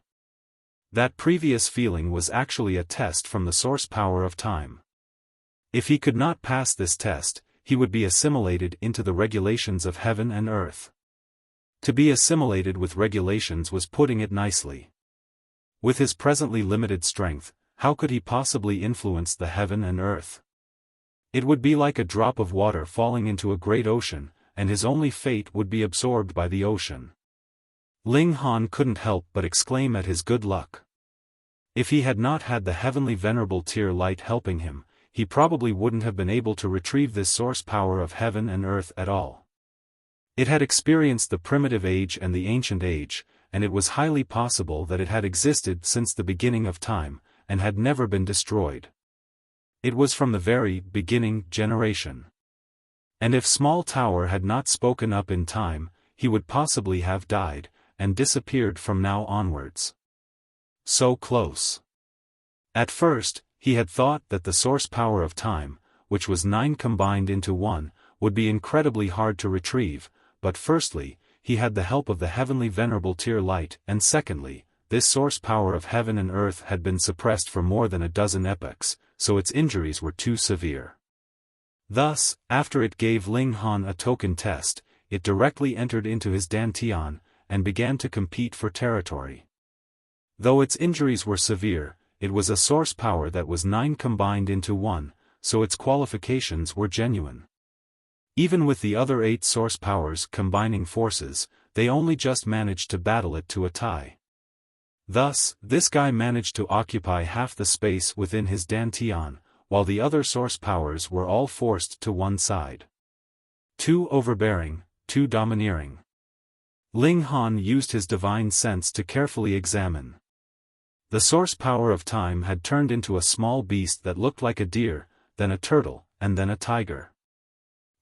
That previous feeling was actually a test from the source power of time. If he could not pass this test, he would be assimilated into the regulations of heaven and earth. To be assimilated with regulations was putting it nicely. With his presently limited strength, how could he possibly influence the heaven and earth? It would be like a drop of water falling into a great ocean, and his only fate would be absorbed by the ocean. Ling Han couldn't help but exclaim at his good luck. If he had not had the heavenly venerable tear light helping him, he probably wouldn't have been able to retrieve this source power of heaven and earth at all. It had experienced the primitive age and the ancient age, and it was highly possible that it had existed since the beginning of time, and had never been destroyed. It was from the very beginning generation. And if Small Tower had not spoken up in time, he would possibly have died, and disappeared from now onwards. So close. At first, he had thought that the source power of time, which was 9 combined into 1, would be incredibly hard to retrieve, but firstly, he had the help of the heavenly venerable tear light, and secondly, this source power of heaven and earth had been suppressed for more than a dozen epochs, so its injuries were too severe. Thus, after it gave Ling Han a token test, it directly entered into his dantian, and began to compete for territory. Though its injuries were severe, it was a source power that was 9 combined into 1, so its qualifications were genuine. Even with the other 8 source powers combining forces, they only just managed to battle it to a tie. Thus, this guy managed to occupy half the space within his dantian, while the other source powers were all forced to one side. Too overbearing, too domineering. Ling Han used his divine sense to carefully examine. The source power of time had turned into a small beast that looked like a deer, then a turtle, and then a tiger.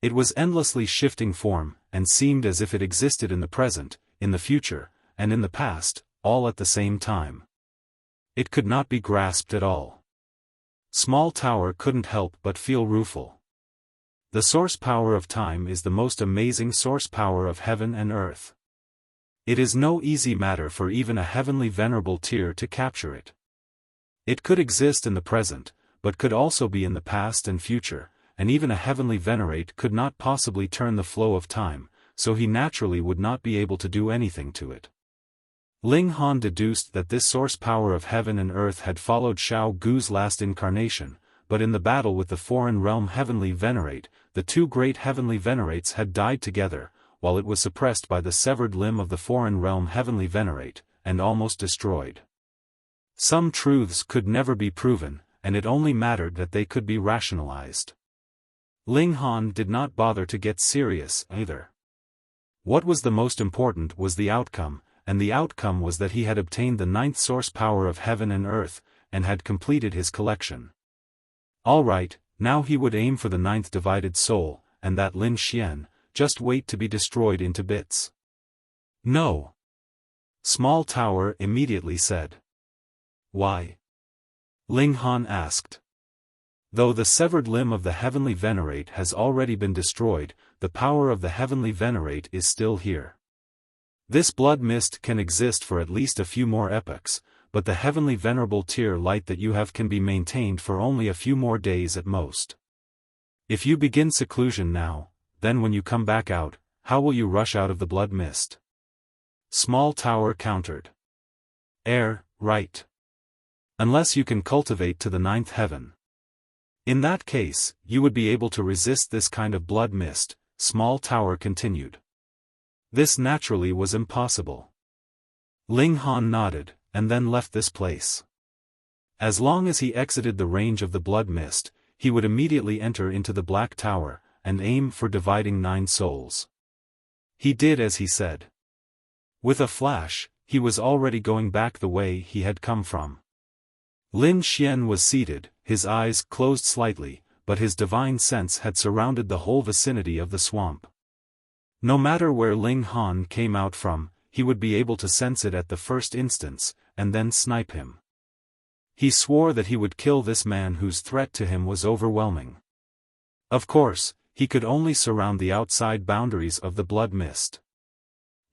It was endlessly shifting form, and seemed as if it existed in the present, in the future, and in the past, all at the same time. It could not be grasped at all. Small Tower couldn't help but feel rueful. The source power of time is the most amazing source power of heaven and earth. It is no easy matter for even a heavenly venerable tear to capture it. It could exist in the present, but could also be in the past and future, and even a heavenly venerate could not possibly turn the flow of time, so he naturally would not be able to do anything to it. Ling Han deduced that this source power of heaven and earth had followed Xiao Gu's last incarnation, but in the battle with the foreign realm heavenly venerate, the 2 great heavenly venerates had died together, while it was suppressed by the severed limb of the foreign realm heavenly venerate, and almost destroyed. Some truths could never be proven, and it only mattered that they could be rationalized. Ling Han did not bother to get serious either. What was the most important was the outcome, and the outcome was that he had obtained the 9th source power of heaven and earth, and had completed his collection. All right, now he would aim for the 9th divided soul, and that Lin Xian, just wait to be destroyed into bits. No. Small Tower immediately said. Why? Ling Han asked. Though the severed limb of the heavenly venerate has already been destroyed, the power of the heavenly venerate is still here. This blood mist can exist for at least a few more epochs, but the heavenly venerable tier light that you have can be maintained for only a few more days at most. If you begin seclusion now, then when you come back out, how will you rush out of the blood mist? Small Tower countered. Right. Unless you can cultivate to the 9th heaven. In that case, you would be able to resist this kind of blood mist, Small Tower continued. This naturally was impossible. Ling Han nodded, and then left this place. As long as he exited the range of the blood mist, he would immediately enter into the Black Tower, and aim for dividing 9 souls. He did as he said. With a flash, he was already going back the way he had come from. Lin Xian was seated, his eyes closed slightly, but his divine sense had surrounded the whole vicinity of the swamp. No matter where Ling Han came out from, he would be able to sense it at the first instance, and then snipe him. He swore that he would kill this man whose threat to him was overwhelming. Of course, he could only surround the outside boundaries of the blood mist.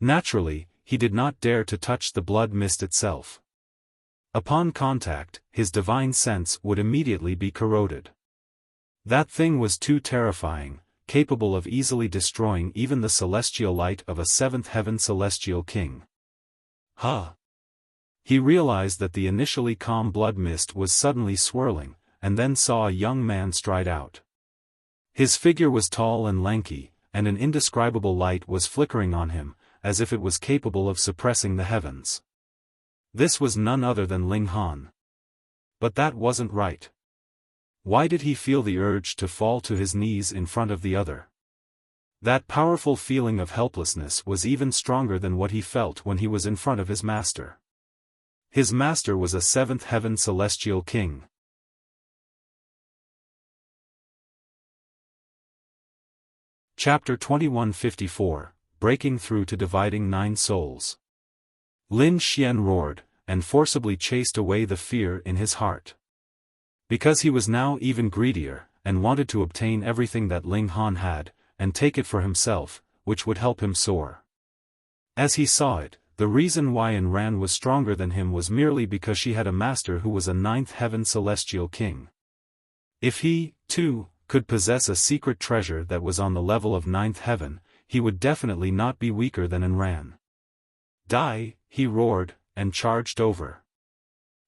Naturally, he did not dare to touch the blood mist itself. Upon contact, his divine sense would immediately be corroded. That thing was too terrifying, capable of easily destroying even the celestial light of a 7th heaven celestial king. He realized that the initially calm blood mist was suddenly swirling, and then saw a young man stride out. His figure was tall and lanky, and an indescribable light was flickering on him, as if it was capable of suppressing the heavens. This was none other than Ling Han. But that wasn't right. Why did he feel the urge to fall to his knees in front of the other? That powerful feeling of helplessness was even stronger than what he felt when he was in front of his master. His master was a 7th heaven celestial king. Chapter 2154, Breaking Through to Dividing 9 Souls. Lin Xian roared, and forcibly chased away the fear in his heart. Because he was now even greedier, and wanted to obtain everything that Ling Han had, and take it for himself, which would help him soar. As he saw it, the reason why An Ran was stronger than him was merely because she had a master who was a 9th heaven celestial king. If he, too, could possess a secret treasure that was on the level of 9th heaven, he would definitely not be weaker than An Ran. Die, he roared, and charged over.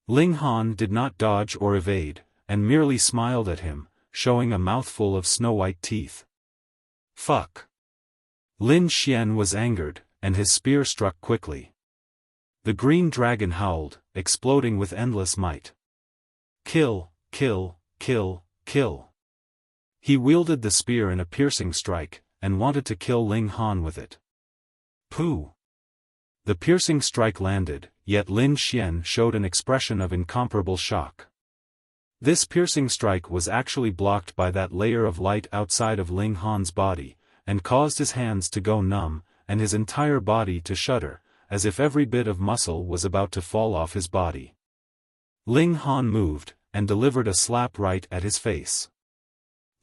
Ling Han did not dodge or evade, and merely smiled at him, showing a mouthful of snow-white teeth. Fuck. Lin Xian was angered, and his spear struck quickly. The green dragon howled, exploding with endless might. Kill, kill, kill, kill. He wielded the spear in a piercing strike, and wanted to kill Ling Han with it. Pooh! The piercing strike landed, yet Lin Xian showed an expression of incomparable shock. This piercing strike was actually blocked by that layer of light outside of Ling Han's body, and caused his hands to go numb, and his entire body to shudder, as if every bit of muscle was about to fall off his body. Ling Han moved, and delivered a slap right at his face.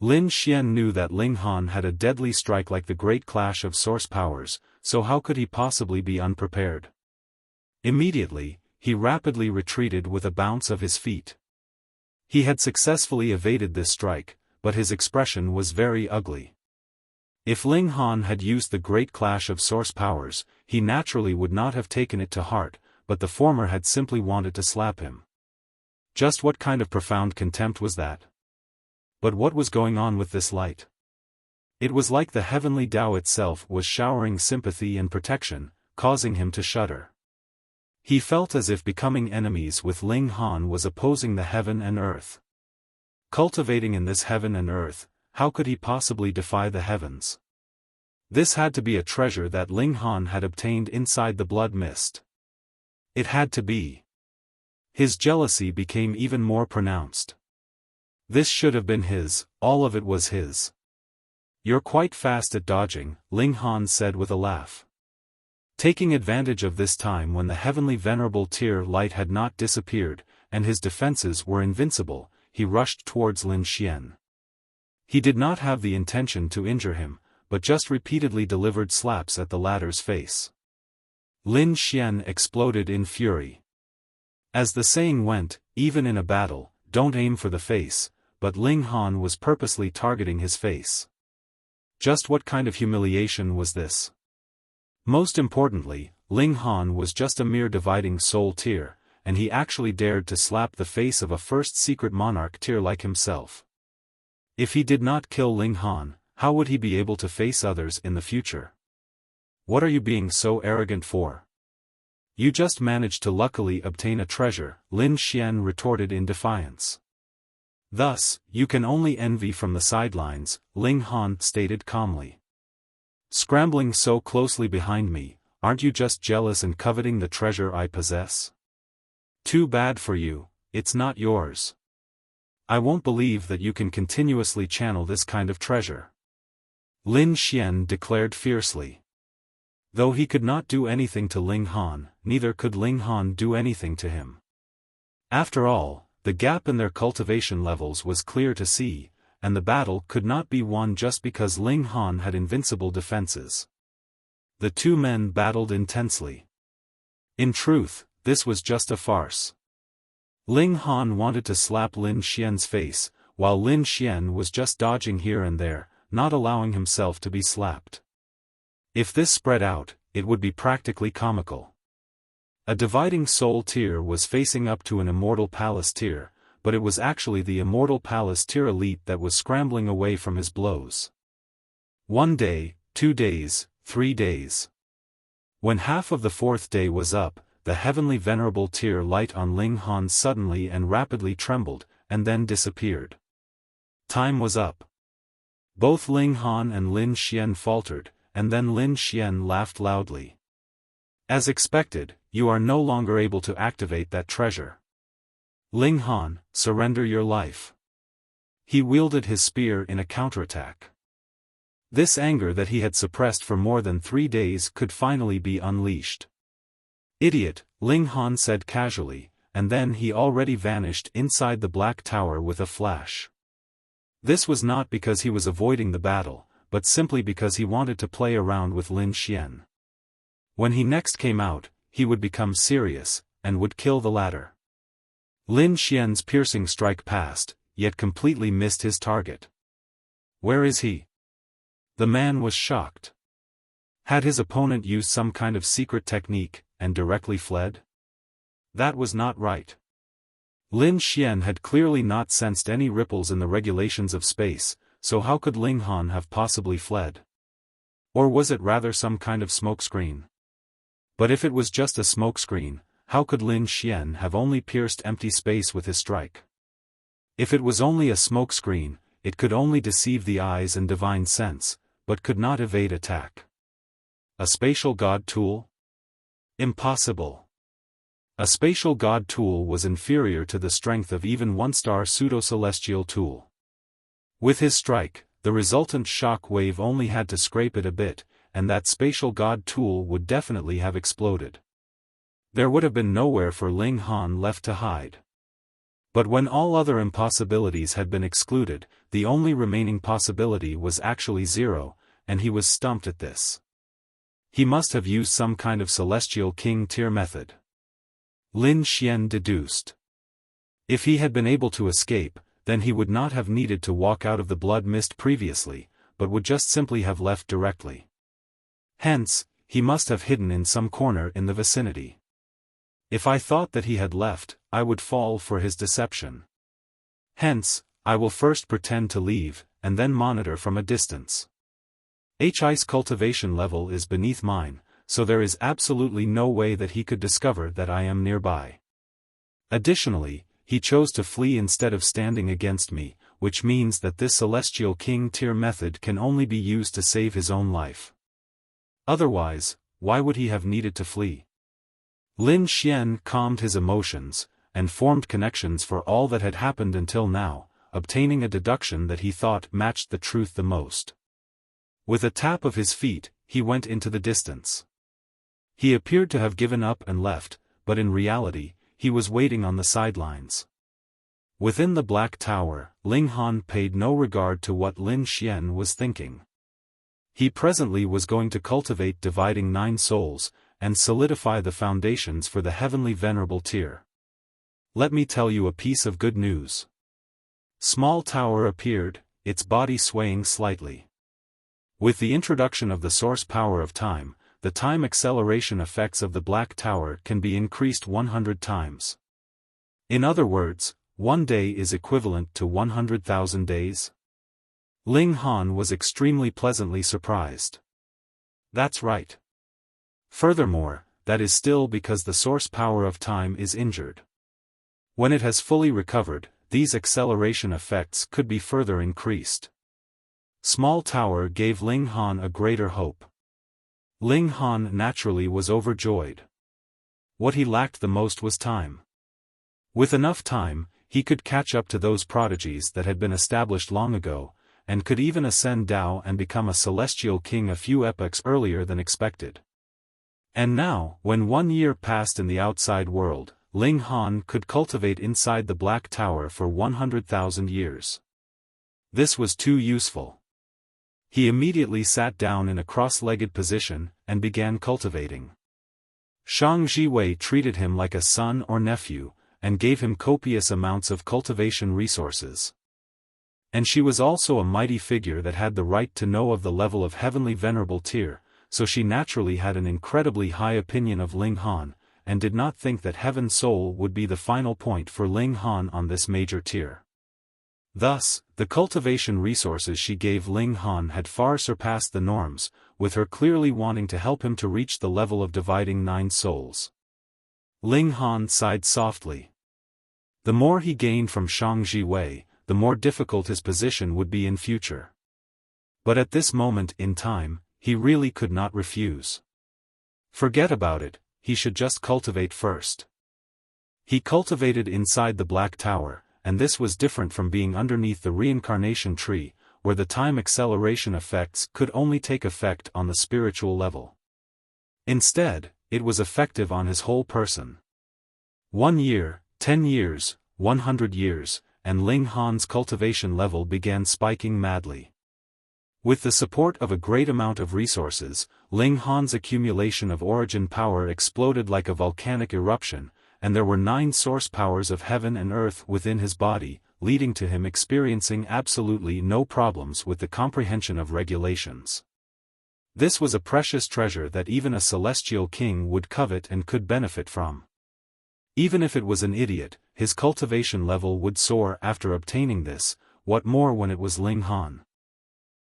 Lin Xian knew that Ling Han had a deadly strike like the great clash of source powers, so how could he possibly be unprepared? Immediately, he rapidly retreated with a bounce of his feet. He had successfully evaded this strike, but his expression was very ugly. If Ling Han had used the great clash of source powers, he naturally would not have taken it to heart, but the former had simply wanted to slap him. Just what kind of profound contempt was that? But what was going on with this light? It was like the heavenly Tao itself was showering sympathy and protection, causing him to shudder. He felt as if becoming enemies with Ling Han was opposing the heaven and earth. Cultivating in this heaven and earth, how could he possibly defy the heavens? This had to be a treasure that Ling Han had obtained inside the blood mist. It had to be. His jealousy became even more pronounced. This should have been his, all of it was his. You're quite fast at dodging, Ling Han said with a laugh. Taking advantage of this time when the heavenly venerable tier light had not disappeared, and his defenses were invincible, he rushed towards Lin Xian. He did not have the intention to injure him, but just repeatedly delivered slaps at the latter's face. Lin Xian exploded in fury. As the saying went, even in a battle, don't aim for the face, but Ling Han was purposely targeting his face. Just what kind of humiliation was this? Most importantly, Ling Han was just a mere dividing soul tier, and he actually dared to slap the face of a first secret monarch tier like himself. If he did not kill Ling Han, how would he be able to face others in the future? What are you being so arrogant for? You just managed to luckily obtain a treasure, Lin Xian retorted in defiance. Thus, you can only envy from the sidelines, Ling Han stated calmly. Scrambling so closely behind me, aren't you just jealous and coveting the treasure I possess? Too bad for you, it's not yours. I won't believe that you can continuously channel this kind of treasure. Lin Xian declared fiercely. Though he could not do anything to Ling Han, neither could Ling Han do anything to him. After all, the gap in their cultivation levels was clear to see, and the battle could not be won just because Ling Han had invincible defenses. The two men battled intensely. In truth, this was just a farce. Ling Han wanted to slap Lin Xian's face, while Lin Xian was just dodging here and there, not allowing himself to be slapped. If this spread out, it would be practically comical. A dividing soul tier was facing up to an immortal palace tier, but it was actually the immortal palace tier elite that was scrambling away from his blows. 1 day, 2 days, 3 days. When half of the 4th day was up, the heavenly venerable tier light on Ling Han suddenly and rapidly trembled, and then disappeared. Time was up. Both Ling Han and Lin Xian faltered, and then Lin Xian laughed loudly. As expected, you are no longer able to activate that treasure. Ling Han, surrender your life. He wielded his spear in a counterattack. This anger that he had suppressed for more than 3 days could finally be unleashed. Idiot, Ling Han said casually, and then he already vanished inside the Black Tower with a flash. This was not because he was avoiding the battle, but simply because he wanted to play around with Lin Xian. When he next came out, he would become serious, and would kill the latter. Lin Xian's piercing strike passed, yet completely missed his target. Where is he? The man was shocked. Had his opponent used some kind of secret technique, and directly fled? That was not right. Lin Xian had clearly not sensed any ripples in the regulations of space, so how could Ling Han have possibly fled? Or was it rather some kind of smokescreen? But if it was just a smokescreen, how could Lin Xian have only pierced empty space with his strike? If it was only a smokescreen, it could only deceive the eyes and divine sense, but could not evade attack. A spatial god tool? Impossible. A spatial god tool was inferior to the strength of even one-star pseudo-celestial tool. With his strike, the resultant shock wave only had to scrape it a bit, and that spatial god tool would definitely have exploded. There would have been nowhere for Ling Han left to hide. But when all other impossibilities had been excluded, the only remaining possibility was actually 0, and he was stumped at this. He must have used some kind of celestial king tier method. Lin Xian deduced. If he had been able to escape, then he would not have needed to walk out of the blood mist previously, but would just simply have left directly. Hence, he must have hidden in some corner in the vicinity. If I thought that he had left, I would fall for his deception. Hence, I will first pretend to leave, and then monitor from a distance. His cultivation level is beneath mine, so there is absolutely no way that he could discover that I am nearby. Additionally, he chose to flee instead of standing against me, which means that this celestial king tier method can only be used to save his own life. Otherwise, why would he have needed to flee? Lin Xian calmed his emotions, and formed connections for all that had happened until now, obtaining a deduction that he thought matched the truth the most. With a tap of his feet, he went into the distance. He appeared to have given up and left, but in reality, he was waiting on the sidelines. Within the Black Tower, Ling Han paid no regard to what Lin Xian was thinking. He presently was going to cultivate dividing 9 souls, and solidify the foundations for the heavenly venerable tier. Let me tell you a piece of good news. Small tower appeared, its body swaying slightly. With the introduction of the source power of time, the time acceleration effects of the Black Tower can be increased 100 times. In other words, 1 day is equivalent to 100,000 days. Ling Han was extremely pleasantly surprised. That's right. Furthermore, that is still because the source power of time is injured. When it has fully recovered, these acceleration effects could be further increased. Small Tower gave Ling Han a greater hope. Ling Han naturally was overjoyed. What he lacked the most was time. With enough time, he could catch up to those prodigies that had been established long ago, and could even ascend Dao and become a celestial king a few epochs earlier than expected. And now, when 1 year passed in the outside world, Ling Han could cultivate inside the Black Tower for 100,000 years. This was too useful. He immediately sat down in a cross-legged position, and began cultivating. Shang Jiwei treated him like a son or nephew, and gave him copious amounts of cultivation resources. And she was also a mighty figure that had the right to know of the level of heavenly venerable tier, so she naturally had an incredibly high opinion of Ling Han, and did not think that Heaven Soul would be the final point for Ling Han on this major tier. Thus, the cultivation resources she gave Ling Han had far surpassed the norms, with her clearly wanting to help him to reach the level of dividing 9 souls. Ling Han sighed softly. The more he gained from Shang Jiwei, the more difficult his position would be in future. But at this moment in time, he really could not refuse. Forget about it, he should just cultivate first. He cultivated inside the Black Tower, and this was different from being underneath the reincarnation tree, where the time acceleration effects could only take effect on the spiritual level. Instead, it was effective on his whole person. 1 year, 10 years, 100 years, and Ling Han's cultivation level began spiking madly. With the support of a great amount of resources, Ling Han's accumulation of origin power exploded like a volcanic eruption, and there were 9 source powers of heaven and earth within his body, leading to him experiencing absolutely no problems with the comprehension of regulations. This was a precious treasure that even a celestial king would covet and could benefit from. Even if it was an idiot, his cultivation level would soar after obtaining this, what more when it was Ling Han.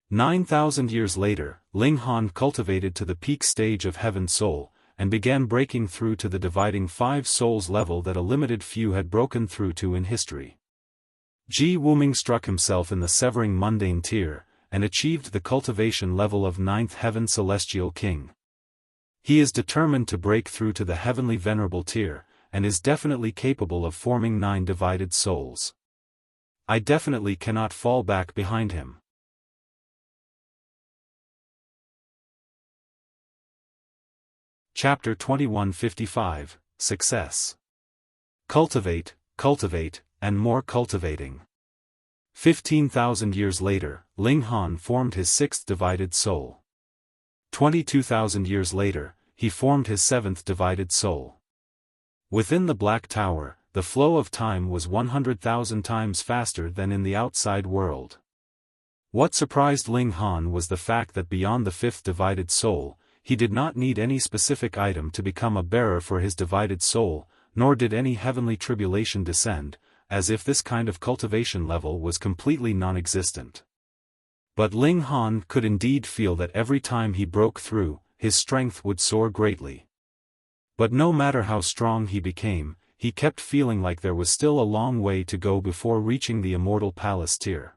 9,000 years later, Ling Han cultivated to the peak stage of Heaven Soul, and began breaking through to the dividing 5 souls level that a limited few had broken through to in history. Ji Wuming struck himself in the severing mundane tier, and achieved the cultivation level of 9th Heaven Celestial King. He is determined to break through to the Heavenly Venerable tier, and is definitely capable of forming 9 divided souls. I definitely cannot fall back behind him. Chapter 2155, Success. Cultivate, cultivate, and more cultivating. 15,000 years later, Ling Han formed his 6th divided soul. 22,000 years later, he formed his 7th divided soul. Within the Black Tower, the flow of time was 100,000 times faster than in the outside world. What surprised Ling Han was the fact that beyond the 5th divided soul, he did not need any specific item to become a bearer for his divided soul, nor did any heavenly tribulation descend, as if this kind of cultivation level was completely non-existent. But Ling Han could indeed feel that every time he broke through, his strength would soar greatly. But no matter how strong he became, he kept feeling like there was still a long way to go before reaching the Immortal Palace tier.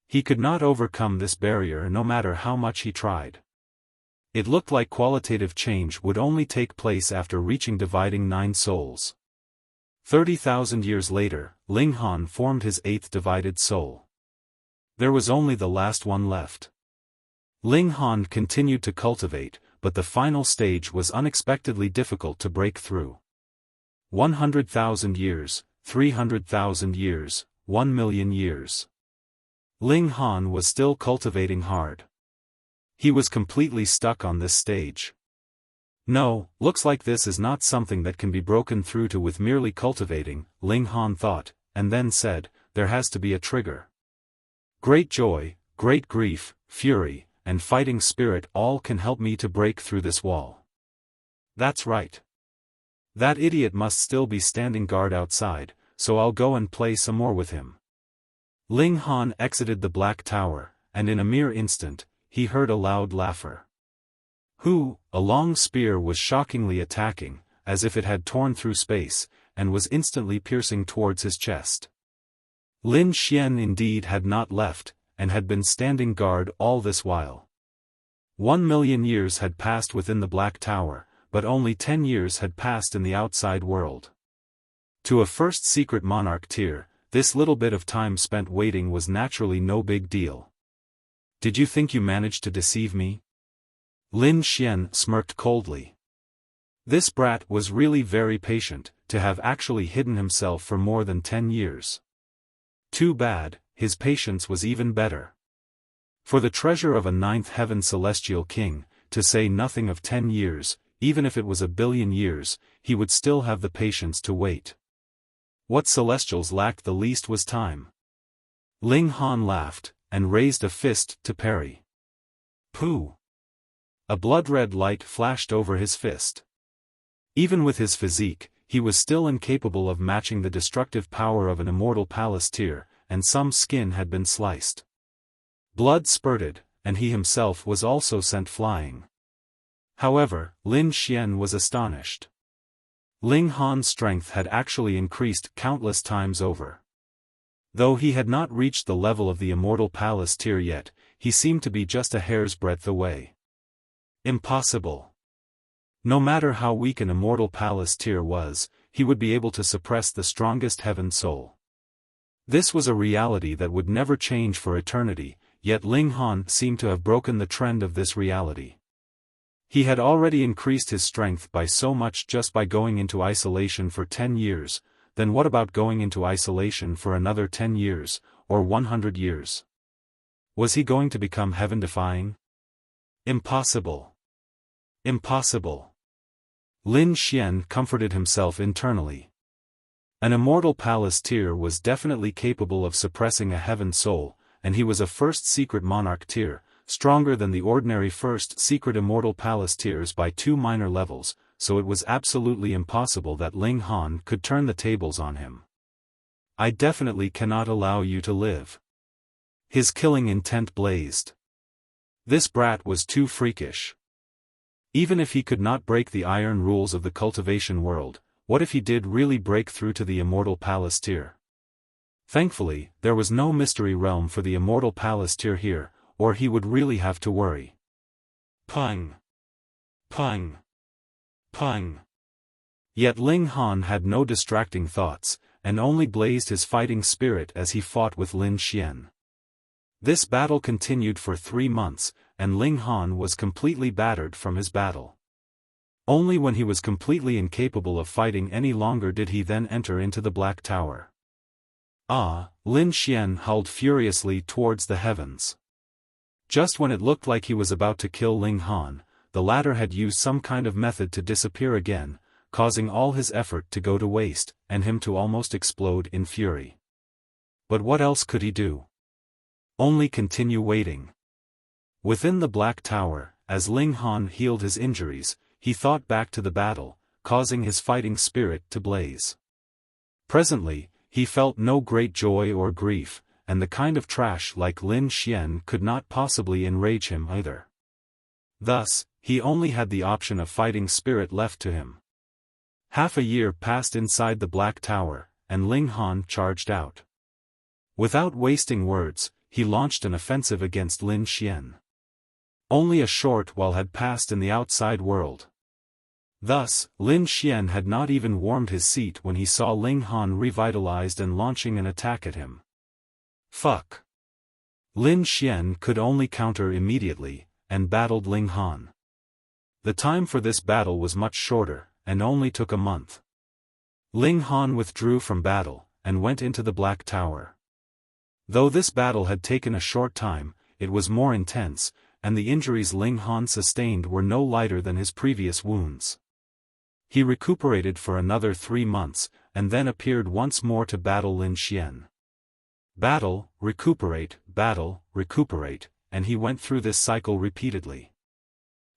He could not overcome this barrier no matter how much he tried. It looked like qualitative change would only take place after reaching dividing 9 souls. 30,000 years later, Ling Han formed his 8th divided soul. There was only the last one left. Ling Han continued to cultivate, but the final stage was unexpectedly difficult to break through. 100,000 years, 300,000 years, 1,000,000 years. Ling Han was still cultivating hard. He was completely stuck on this stage. No, looks like this is not something that can be broken through to with merely cultivating, Ling Han thought, and then said, there has to be a trigger. Great joy, great grief, fury, and fighting spirit all can help me to break through this wall. That's right. That idiot must still be standing guard outside, so I'll go and play some more with him. Ling Han exited the Black Tower, and in a mere instant, he heard a loud laughter. A long spear was shockingly attacking, as if it had torn through space, and was instantly piercing towards his chest. Lin Xian indeed had not left, and had been standing guard all this while. 1,000,000 years had passed within the Black Tower, but only 10 years had passed in the outside world. To a first secret monarch tier, this little bit of time spent waiting was naturally no big deal. Did you think you managed to deceive me? Lin Xian smirked coldly. This brat was really very patient, to have actually hidden himself for more than 10 years. Too bad, his patience was even better. For the treasure of a 9th heaven celestial king, to say nothing of 10 years, even if it was 1,000,000,000 years, he would still have the patience to wait. What celestials lacked the least was time. Ling Han laughed, and raised a fist to parry. Pooh! A blood-red light flashed over his fist. Even with his physique, he was still incapable of matching the destructive power of an immortal palace tier, and some skin had been sliced. Blood spurted, and he himself was also sent flying. However, Lin Xian was astonished. Ling Han's strength had actually increased countless times over. Though he had not reached the level of the immortal palace tier yet, he seemed to be just a hair's breadth away. Impossible. No matter how weak an immortal palace tier was, he would be able to suppress the strongest heaven soul. This was a reality that would never change for eternity, yet Ling Han seemed to have broken the trend of this reality. He had already increased his strength by so much just by going into isolation for 10 years, then what about going into isolation for another 10 years, or 100 years? Was he going to become heaven-defying? Impossible. Impossible. Lin Xian comforted himself internally. An immortal palace tier was definitely capable of suppressing a heaven soul, and he was a first secret monarch tier, stronger than the ordinary first secret immortal palace tiers by 2 minor levels, so it was absolutely impossible that Ling Han could turn the tables on him. I definitely cannot allow you to live. His killing intent blazed. This brat was too freakish. Even if he could not break the iron rules of the cultivation world, what if he did really break through to the immortal palace tier? Thankfully, there was no mystery realm for the immortal palace tier here, or he would really have to worry. Pung! Pung! Pung! Yet Ling Han had no distracting thoughts, and only blazed his fighting spirit as he fought with Lin Xian. This battle continued for 3 months, and Ling Han was completely battered from his battle. Only when he was completely incapable of fighting any longer did he then enter into the Black Tower. Lin Xian howled furiously towards the heavens. Just when it looked like he was about to kill Ling Han, the latter had used some kind of method to disappear again, causing all his effort to go to waste, and him to almost explode in fury. But what else could he do? Only continue waiting. Within the Black Tower, as Ling Han healed his injuries, he thought back to the battle, causing his fighting spirit to blaze. Presently, he felt no great joy or grief, and the kind of trash like Lin Xian could not possibly enrage him either. Thus, he only had the option of fighting spirit left to him. Half a year passed inside the Black Tower, and Ling Han charged out. Without wasting words, he launched an offensive against Lin Xian. Only a short while had passed in the outside world. Thus, Lin Xian had not even warmed his seat when he saw Ling Han revitalized and launching an attack at him. Fuck. Lin Xian could only counter immediately, and battled Ling Han. The time for this battle was much shorter, and only took a month. Ling Han withdrew from battle, and went into the Black Tower. Though this battle had taken a short time, it was more intense, and the injuries Ling Han sustained were no lighter than his previous wounds. He recuperated for another 3 months, and then appeared once more to battle Lin Xian. Battle, recuperate, and he went through this cycle repeatedly.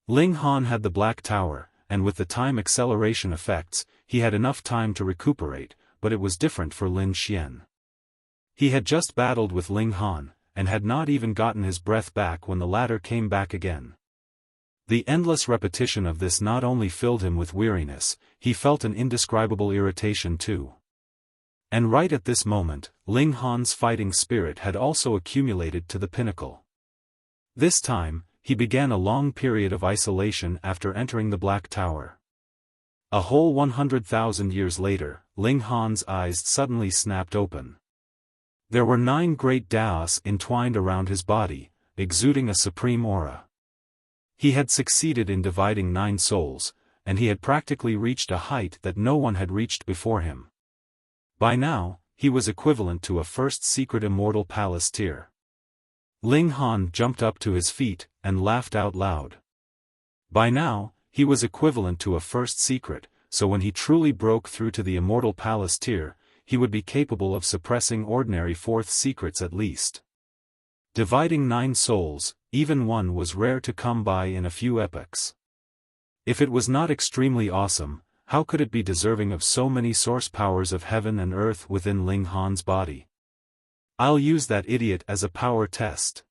Ling Han had the Black Tower, and with the time acceleration effects, he had enough time to recuperate, but it was different for Lin Xian. He had just battled with Ling Han, and had not even gotten his breath back when the latter came back again. The endless repetition of this not only filled him with weariness, he felt an indescribable irritation too. And right at this moment, Ling Han's fighting spirit had also accumulated to the pinnacle. This time, he began a long period of isolation after entering the Black Tower. A whole 100,000 years later, Ling Han's eyes suddenly snapped open. There were 9 great Daos entwined around his body, exuding a supreme aura. He had succeeded in dividing 9 souls, and he had practically reached a height that no one had reached before him. By now, he was equivalent to a first secret immortal palace tier. Ling Han jumped up to his feet, and laughed out loud. By now, he was equivalent to a first secret, so when he truly broke through to the immortal palace tier, he would be capable of suppressing ordinary fourth secrets at least. Dividing 9 souls, even one was rare to come by in a few epochs. If it was not extremely awesome, how could it be deserving of so many source powers of heaven and earth within Ling Han's body? I'll use that idiot as a power test.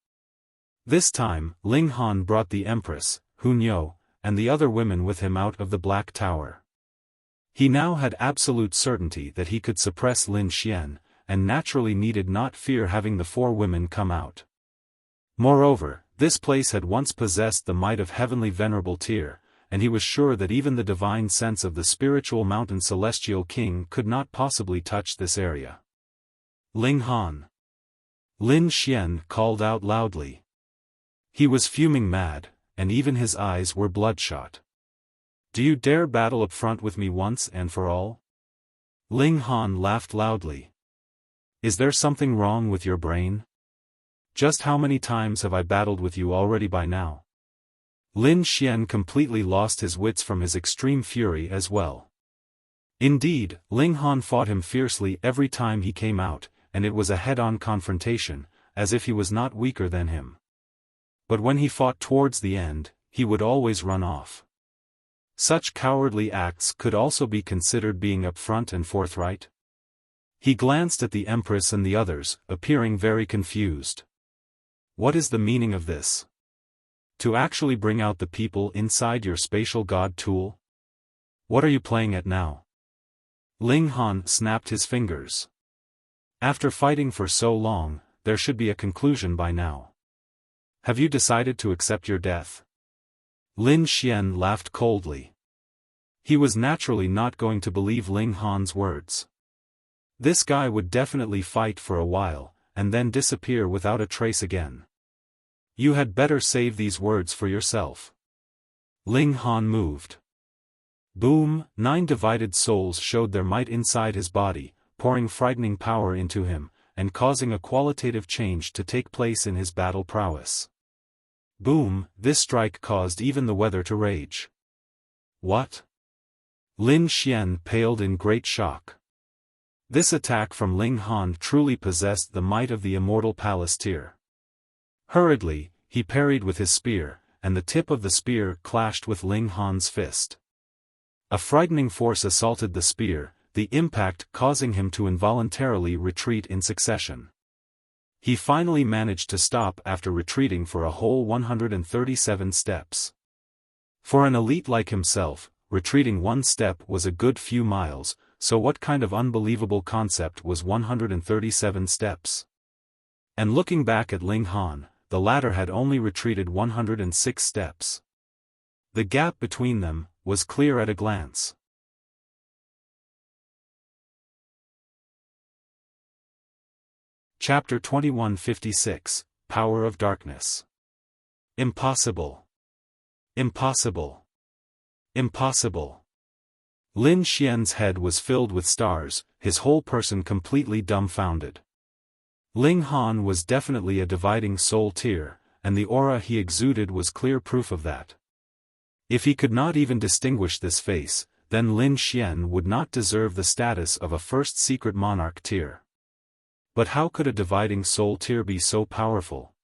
This time, Ling Han brought the Empress, Hunyo, and the other women with him out of the Black Tower. He now had absolute certainty that he could suppress Lin Xian, and naturally needed not fear having the 4 women come out. Moreover, this place had once possessed the might of heavenly venerable tier, and he was sure that even the divine sense of the spiritual mountain celestial king could not possibly touch this area. Ling Han. Lin Xian called out loudly. He was fuming mad, and even his eyes were bloodshot. Do you dare battle up front with me once and for all? Ling Han laughed loudly. Is there something wrong with your brain? Just how many times have I battled with you already by now? Lin Xian completely lost his wits from his extreme fury as well. Indeed, Ling Han fought him fiercely every time he came out, and it was a head-on confrontation, as if he was not weaker than him. But when he fought towards the end, he would always run off. Such cowardly acts could also be considered being upfront and forthright. He glanced at the Empress and the others, appearing very confused. What is the meaning of this? To actually bring out the people inside your spatial god tool? What are you playing at now? Ling Han snapped his fingers. After fighting for so long, there should be a conclusion by now. Have you decided to accept your death? Lin Xian laughed coldly. He was naturally not going to believe Ling Han's words. This guy would definitely fight for a while, and then disappear without a trace again. You had better save these words for yourself. Ling Han moved. Boom, 9 divided souls showed their might inside his body, pouring frightening power into him, and causing a qualitative change to take place in his battle prowess. Boom, this strike caused even the weather to rage. What? Lin Xian paled in great shock. This attack from Ling Han truly possessed the might of the immortal palace tier. Hurriedly, he parried with his spear, and the tip of the spear clashed with Ling Han's fist. A frightening force assaulted the spear, the impact causing him to involuntarily retreat in succession. He finally managed to stop after retreating for a whole 137 steps. For an elite like himself, retreating 1 step was a good few miles, so what kind of unbelievable concept was 137 steps? And looking back at Ling Han, the latter had only retreated 106 steps. The gap between them was clear at a glance. Chapter 2156, Power of Darkness. Impossible. Impossible. Impossible. Lin Xian's head was filled with stars, his whole person completely dumbfounded. Ling Han was definitely a dividing soul tier, and the aura he exuded was clear proof of that. If he could not even distinguish this face, then Lin Xian would not deserve the status of a first secret monarch tier. But how could a dividing soul tier be so powerful?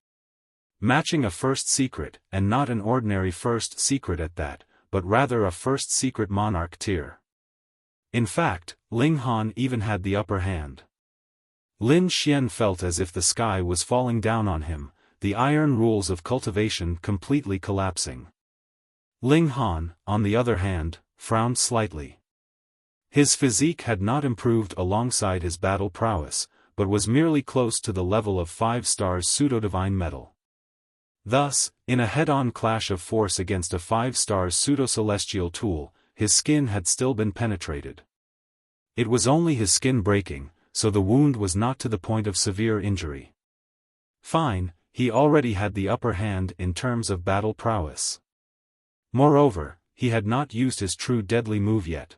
Matching a first secret, and not an ordinary first secret at that, but rather a first secret monarch tier. In fact, Ling Han even had the upper hand. Lin Xian felt as if the sky was falling down on him, the iron rules of cultivation completely collapsing. Ling Han, on the other hand, frowned slightly. His physique had not improved alongside his battle prowess, but was merely close to the level of 5 stars pseudo-divine metal. Thus, in a head-on clash of force against a 5 stars pseudo-celestial tool, his skin had still been penetrated. It was only his skin breaking, so the wound was not to the point of severe injury. Fine, he already had the upper hand in terms of battle prowess. Moreover, he had not used his true deadly move yet.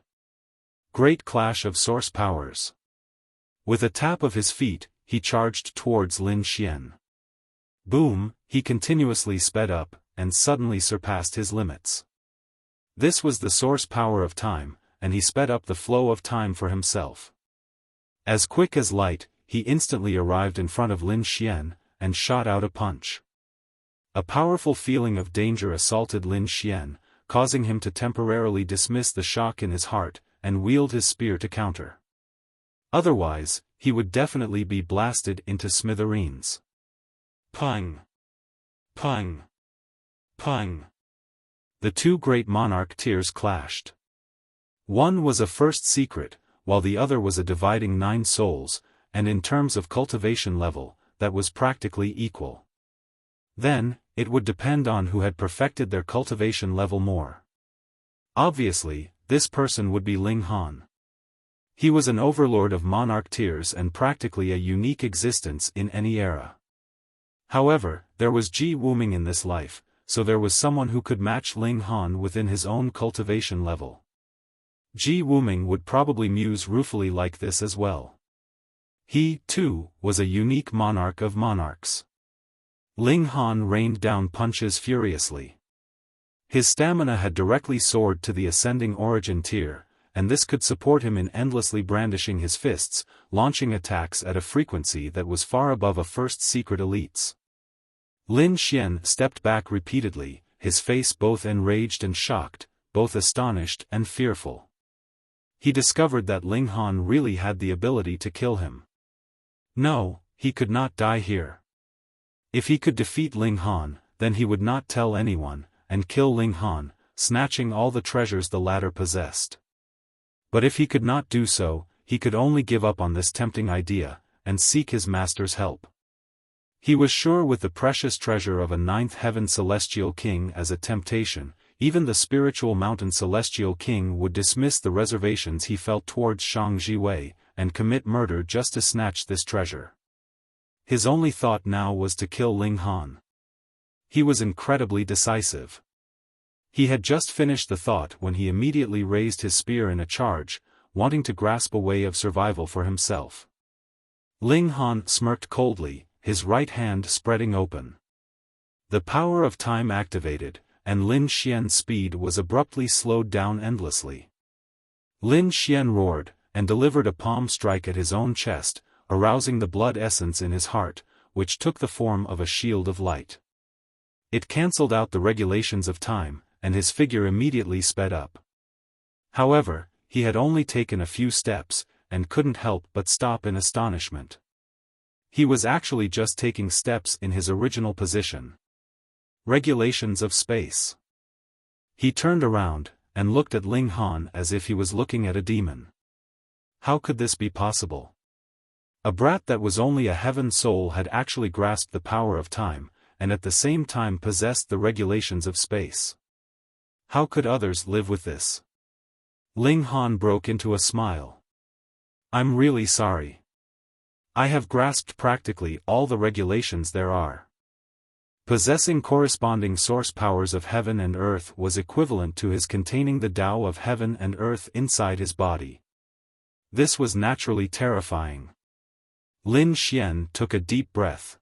Great clash of source powers. With a tap of his feet, he charged towards Lin Xian. Boom, he continuously sped up, and suddenly surpassed his limits. This was the source power of time, and he sped up the flow of time for himself. As quick as light, he instantly arrived in front of Lin Xian, and shot out a punch. A powerful feeling of danger assaulted Lin Xian, causing him to temporarily dismiss the shock in his heart, and wield his spear to counter. Otherwise, he would definitely be blasted into smithereens. Pang! Pang! Pang! The two great monarch tiers clashed. One was a first secret, while the other was a dividing 9 souls, and in terms of cultivation level, that was practically equal. Then, it would depend on who had perfected their cultivation level more. Obviously, this person would be Ling Han. He was an overlord of monarch tiers and practically a unique existence in any era. However, there was Ji Wuming in this life, so there was someone who could match Ling Han within his own cultivation level. Ji Wuming would probably muse ruefully like this as well. He, too, was a unique monarch of monarchs. Ling Han rained down punches furiously. His stamina had directly soared to the ascending origin tier, and this could support him in endlessly brandishing his fists, launching attacks at a frequency that was far above a first secret elite's. Lin Xian stepped back repeatedly, his face both enraged and shocked, both astonished and fearful. He discovered that Ling Han really had the ability to kill him. No, he could not die here. If he could defeat Ling Han, then he would not tell anyone, and kill Ling Han, snatching all the treasures the latter possessed. But if he could not do so, he could only give up on this tempting idea, and seek his master's help. He was sure with the precious treasure of a 9th heaven celestial king as a temptation, even the spiritual mountain celestial king would dismiss the reservations he felt towards Shang Jiwei, and commit murder just to snatch this treasure. His only thought now was to kill Ling Han. He was incredibly decisive. He had just finished the thought when he immediately raised his spear in a charge, wanting to grasp a way of survival for himself. Ling Han smirked coldly, his right hand spreading open. The power of time activated, and Lin Xian's speed was abruptly slowed down endlessly. Lin Xian roared, and delivered a palm strike at his own chest, arousing the blood essence in his heart, which took the form of a shield of light. It cancelled out the regulations of time, and his figure immediately sped up. However, he had only taken a few steps, and couldn't help but stop in astonishment. He was actually just taking steps in his original position. Regulations of space. He turned around, and looked at Ling Han as if he was looking at a demon. How could this be possible? A brat that was only a heaven soul had actually grasped the power of time, and at the same time possessed the regulations of space. How could others live with this? Ling Han broke into a smile. I'm really sorry. I have grasped practically all the regulations there are. Possessing corresponding source powers of heaven and earth was equivalent to his containing the Tao of heaven and earth inside his body. This was naturally terrifying. Lin Xian took a deep breath.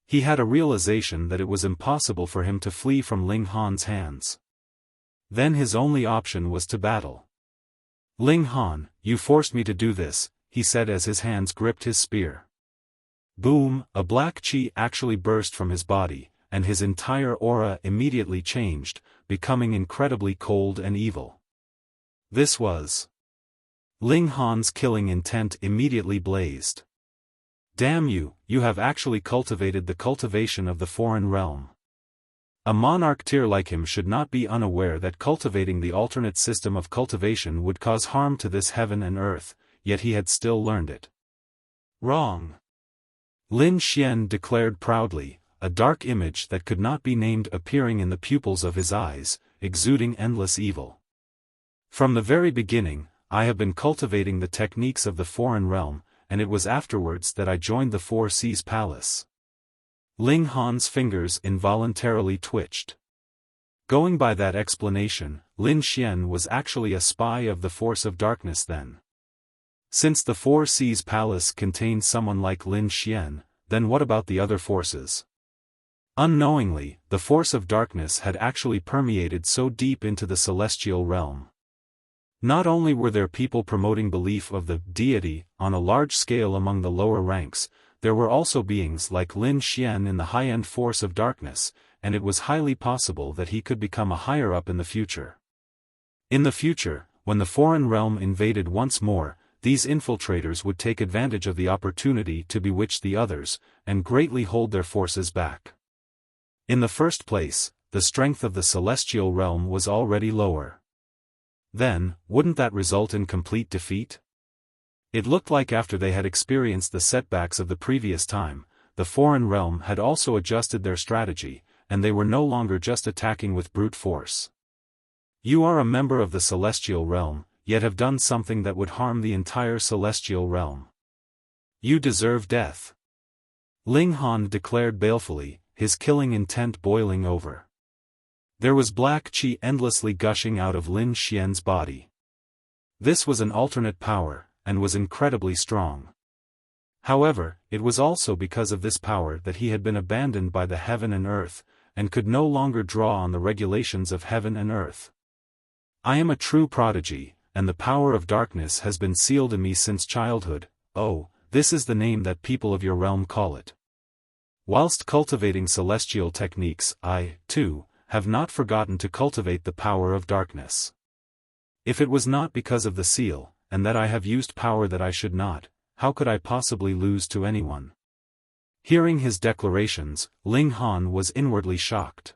He had a realization that it was impossible for him to flee from Ling Han's hands. Then his only option was to battle. "Ling Han, you forced me to do this," he said as his hands gripped his spear. Boom, a black chi actually burst from his body, and his entire aura immediately changed, becoming incredibly cold and evil. This was Ling Han's killing intent immediately blazed. "Damn you, you have actually cultivated the cultivation of the foreign realm." A monarch tier like him should not be unaware that cultivating the alternate system of cultivation would cause harm to this heaven and earth, yet he had still learned it. Wrong. Lin Xian declared proudly, a dark image that could not be named appearing in the pupils of his eyes, exuding endless evil. "From the very beginning, I have been cultivating the techniques of the foreign realm, and it was afterwards that I joined the Four Seas Palace." Ling Han's fingers involuntarily twitched. Going by that explanation, Lin Xian was actually a spy of the Force of Darkness then. Since the Four Seas Palace contained someone like Lin Xian, then what about the other forces? Unknowingly, the Force of Darkness had actually permeated so deep into the celestial realm. Not only were there people promoting belief of the deity on a large scale among the lower ranks, there were also beings like Lin Xian in the high-end Force of Darkness, and it was highly possible that he could become a higher-up in the future. In the future, when the foreign realm invaded once more, these infiltrators would take advantage of the opportunity to bewitch the others, and greatly hold their forces back. In the first place, the strength of the celestial realm was already lower. Then, wouldn't that result in complete defeat? It looked like after they had experienced the setbacks of the previous time, the foreign realm had also adjusted their strategy, and they were no longer just attacking with brute force. "You are a member of the celestial realm, yet have done something that would harm the entire celestial realm. You deserve death." Ling Han declared balefully, his killing intent boiling over. There was black chi endlessly gushing out of Lin Xian's body. This was an alternate power, and was incredibly strong. However, it was also because of this power that he had been abandoned by the heaven and earth, and could no longer draw on the regulations of heaven and earth. "I am a true prodigy, and the power of darkness has been sealed in me since childhood. Oh, this is the name that people of your realm call it. Whilst cultivating celestial techniques, I, too, have not forgotten to cultivate the power of darkness. If it was not because of the seal, and that I have used power that I should not, how could I possibly lose to anyone?" Hearing his declarations, Ling Han was inwardly shocked.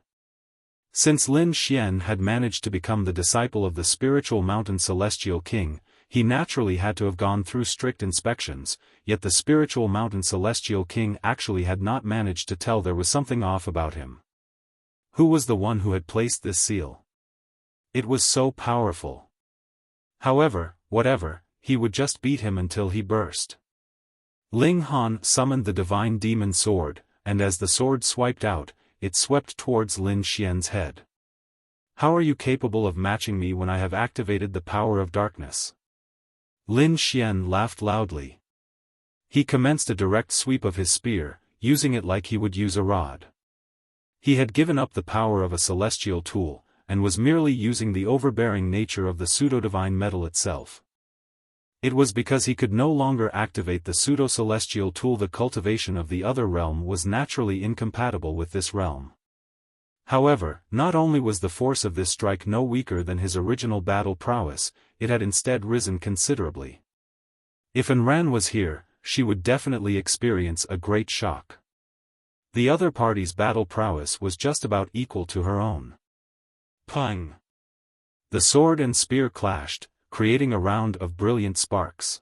Since Lin Xian had managed to become the disciple of the spiritual mountain celestial king, he naturally had to have gone through strict inspections, yet the spiritual mountain celestial king actually had not managed to tell there was something off about him. Who was the one who had placed this seal? It was so powerful. However, whatever, he would just beat him until he burst. Ling Han summoned the divine demon sword, and as the sword swiped out, it swept towards Lin Xian's head. "How are you capable of matching me when I have activated the power of darkness?" Lin Xian laughed loudly. He commenced a direct sweep of his spear, using it like he would use a rod. He had given up the power of a celestial tool, and was merely using the overbearing nature of the pseudo-divine metal itself. It was because he could no longer activate the pseudo-celestial tool. The cultivation of the other realm was naturally incompatible with this realm. However, not only was the force of this strike no weaker than his original battle prowess, it had instead risen considerably. If Anran was here, she would definitely experience a great shock. The other party's battle prowess was just about equal to her own. Pang! The sword and spear clashed, creating a round of brilliant sparks.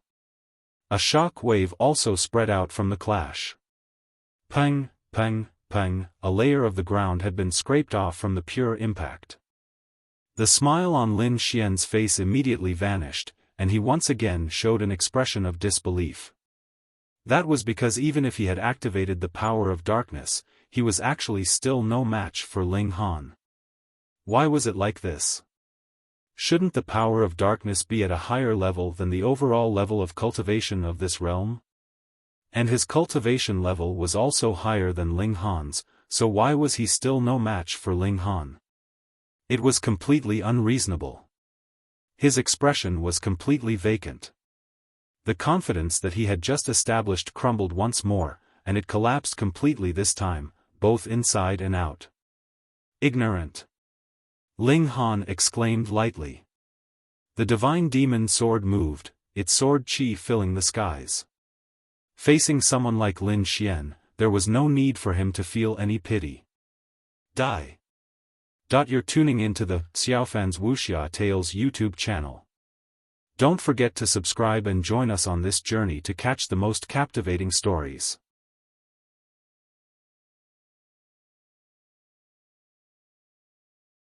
A shock wave also spread out from the clash. Pang, pang, pang, a layer of the ground had been scraped off from the pure impact. The smile on Lin Xian's face immediately vanished, and he once again showed an expression of disbelief. That was because even if he had activated the power of darkness, he was actually still no match for Ling Han. Why was it like this? Shouldn't the power of darkness be at a higher level than the overall level of cultivation of this realm? And his cultivation level was also higher than Ling Han's, so why was he still no match for Ling Han? It was completely unreasonable. His expression was completely vacant. The confidence that he had just established crumbled once more, and it collapsed completely this time, both inside and out. Ignorant! Ling Han exclaimed lightly. The divine demon sword moved, its sword chi filling the skies. Facing someone like Lin Xian, there was no need for him to feel any pity. Die. You're tuning into the Xiaofan's Wuxia Tales YouTube channel. Don't forget to subscribe and join us on this journey to catch the most captivating stories.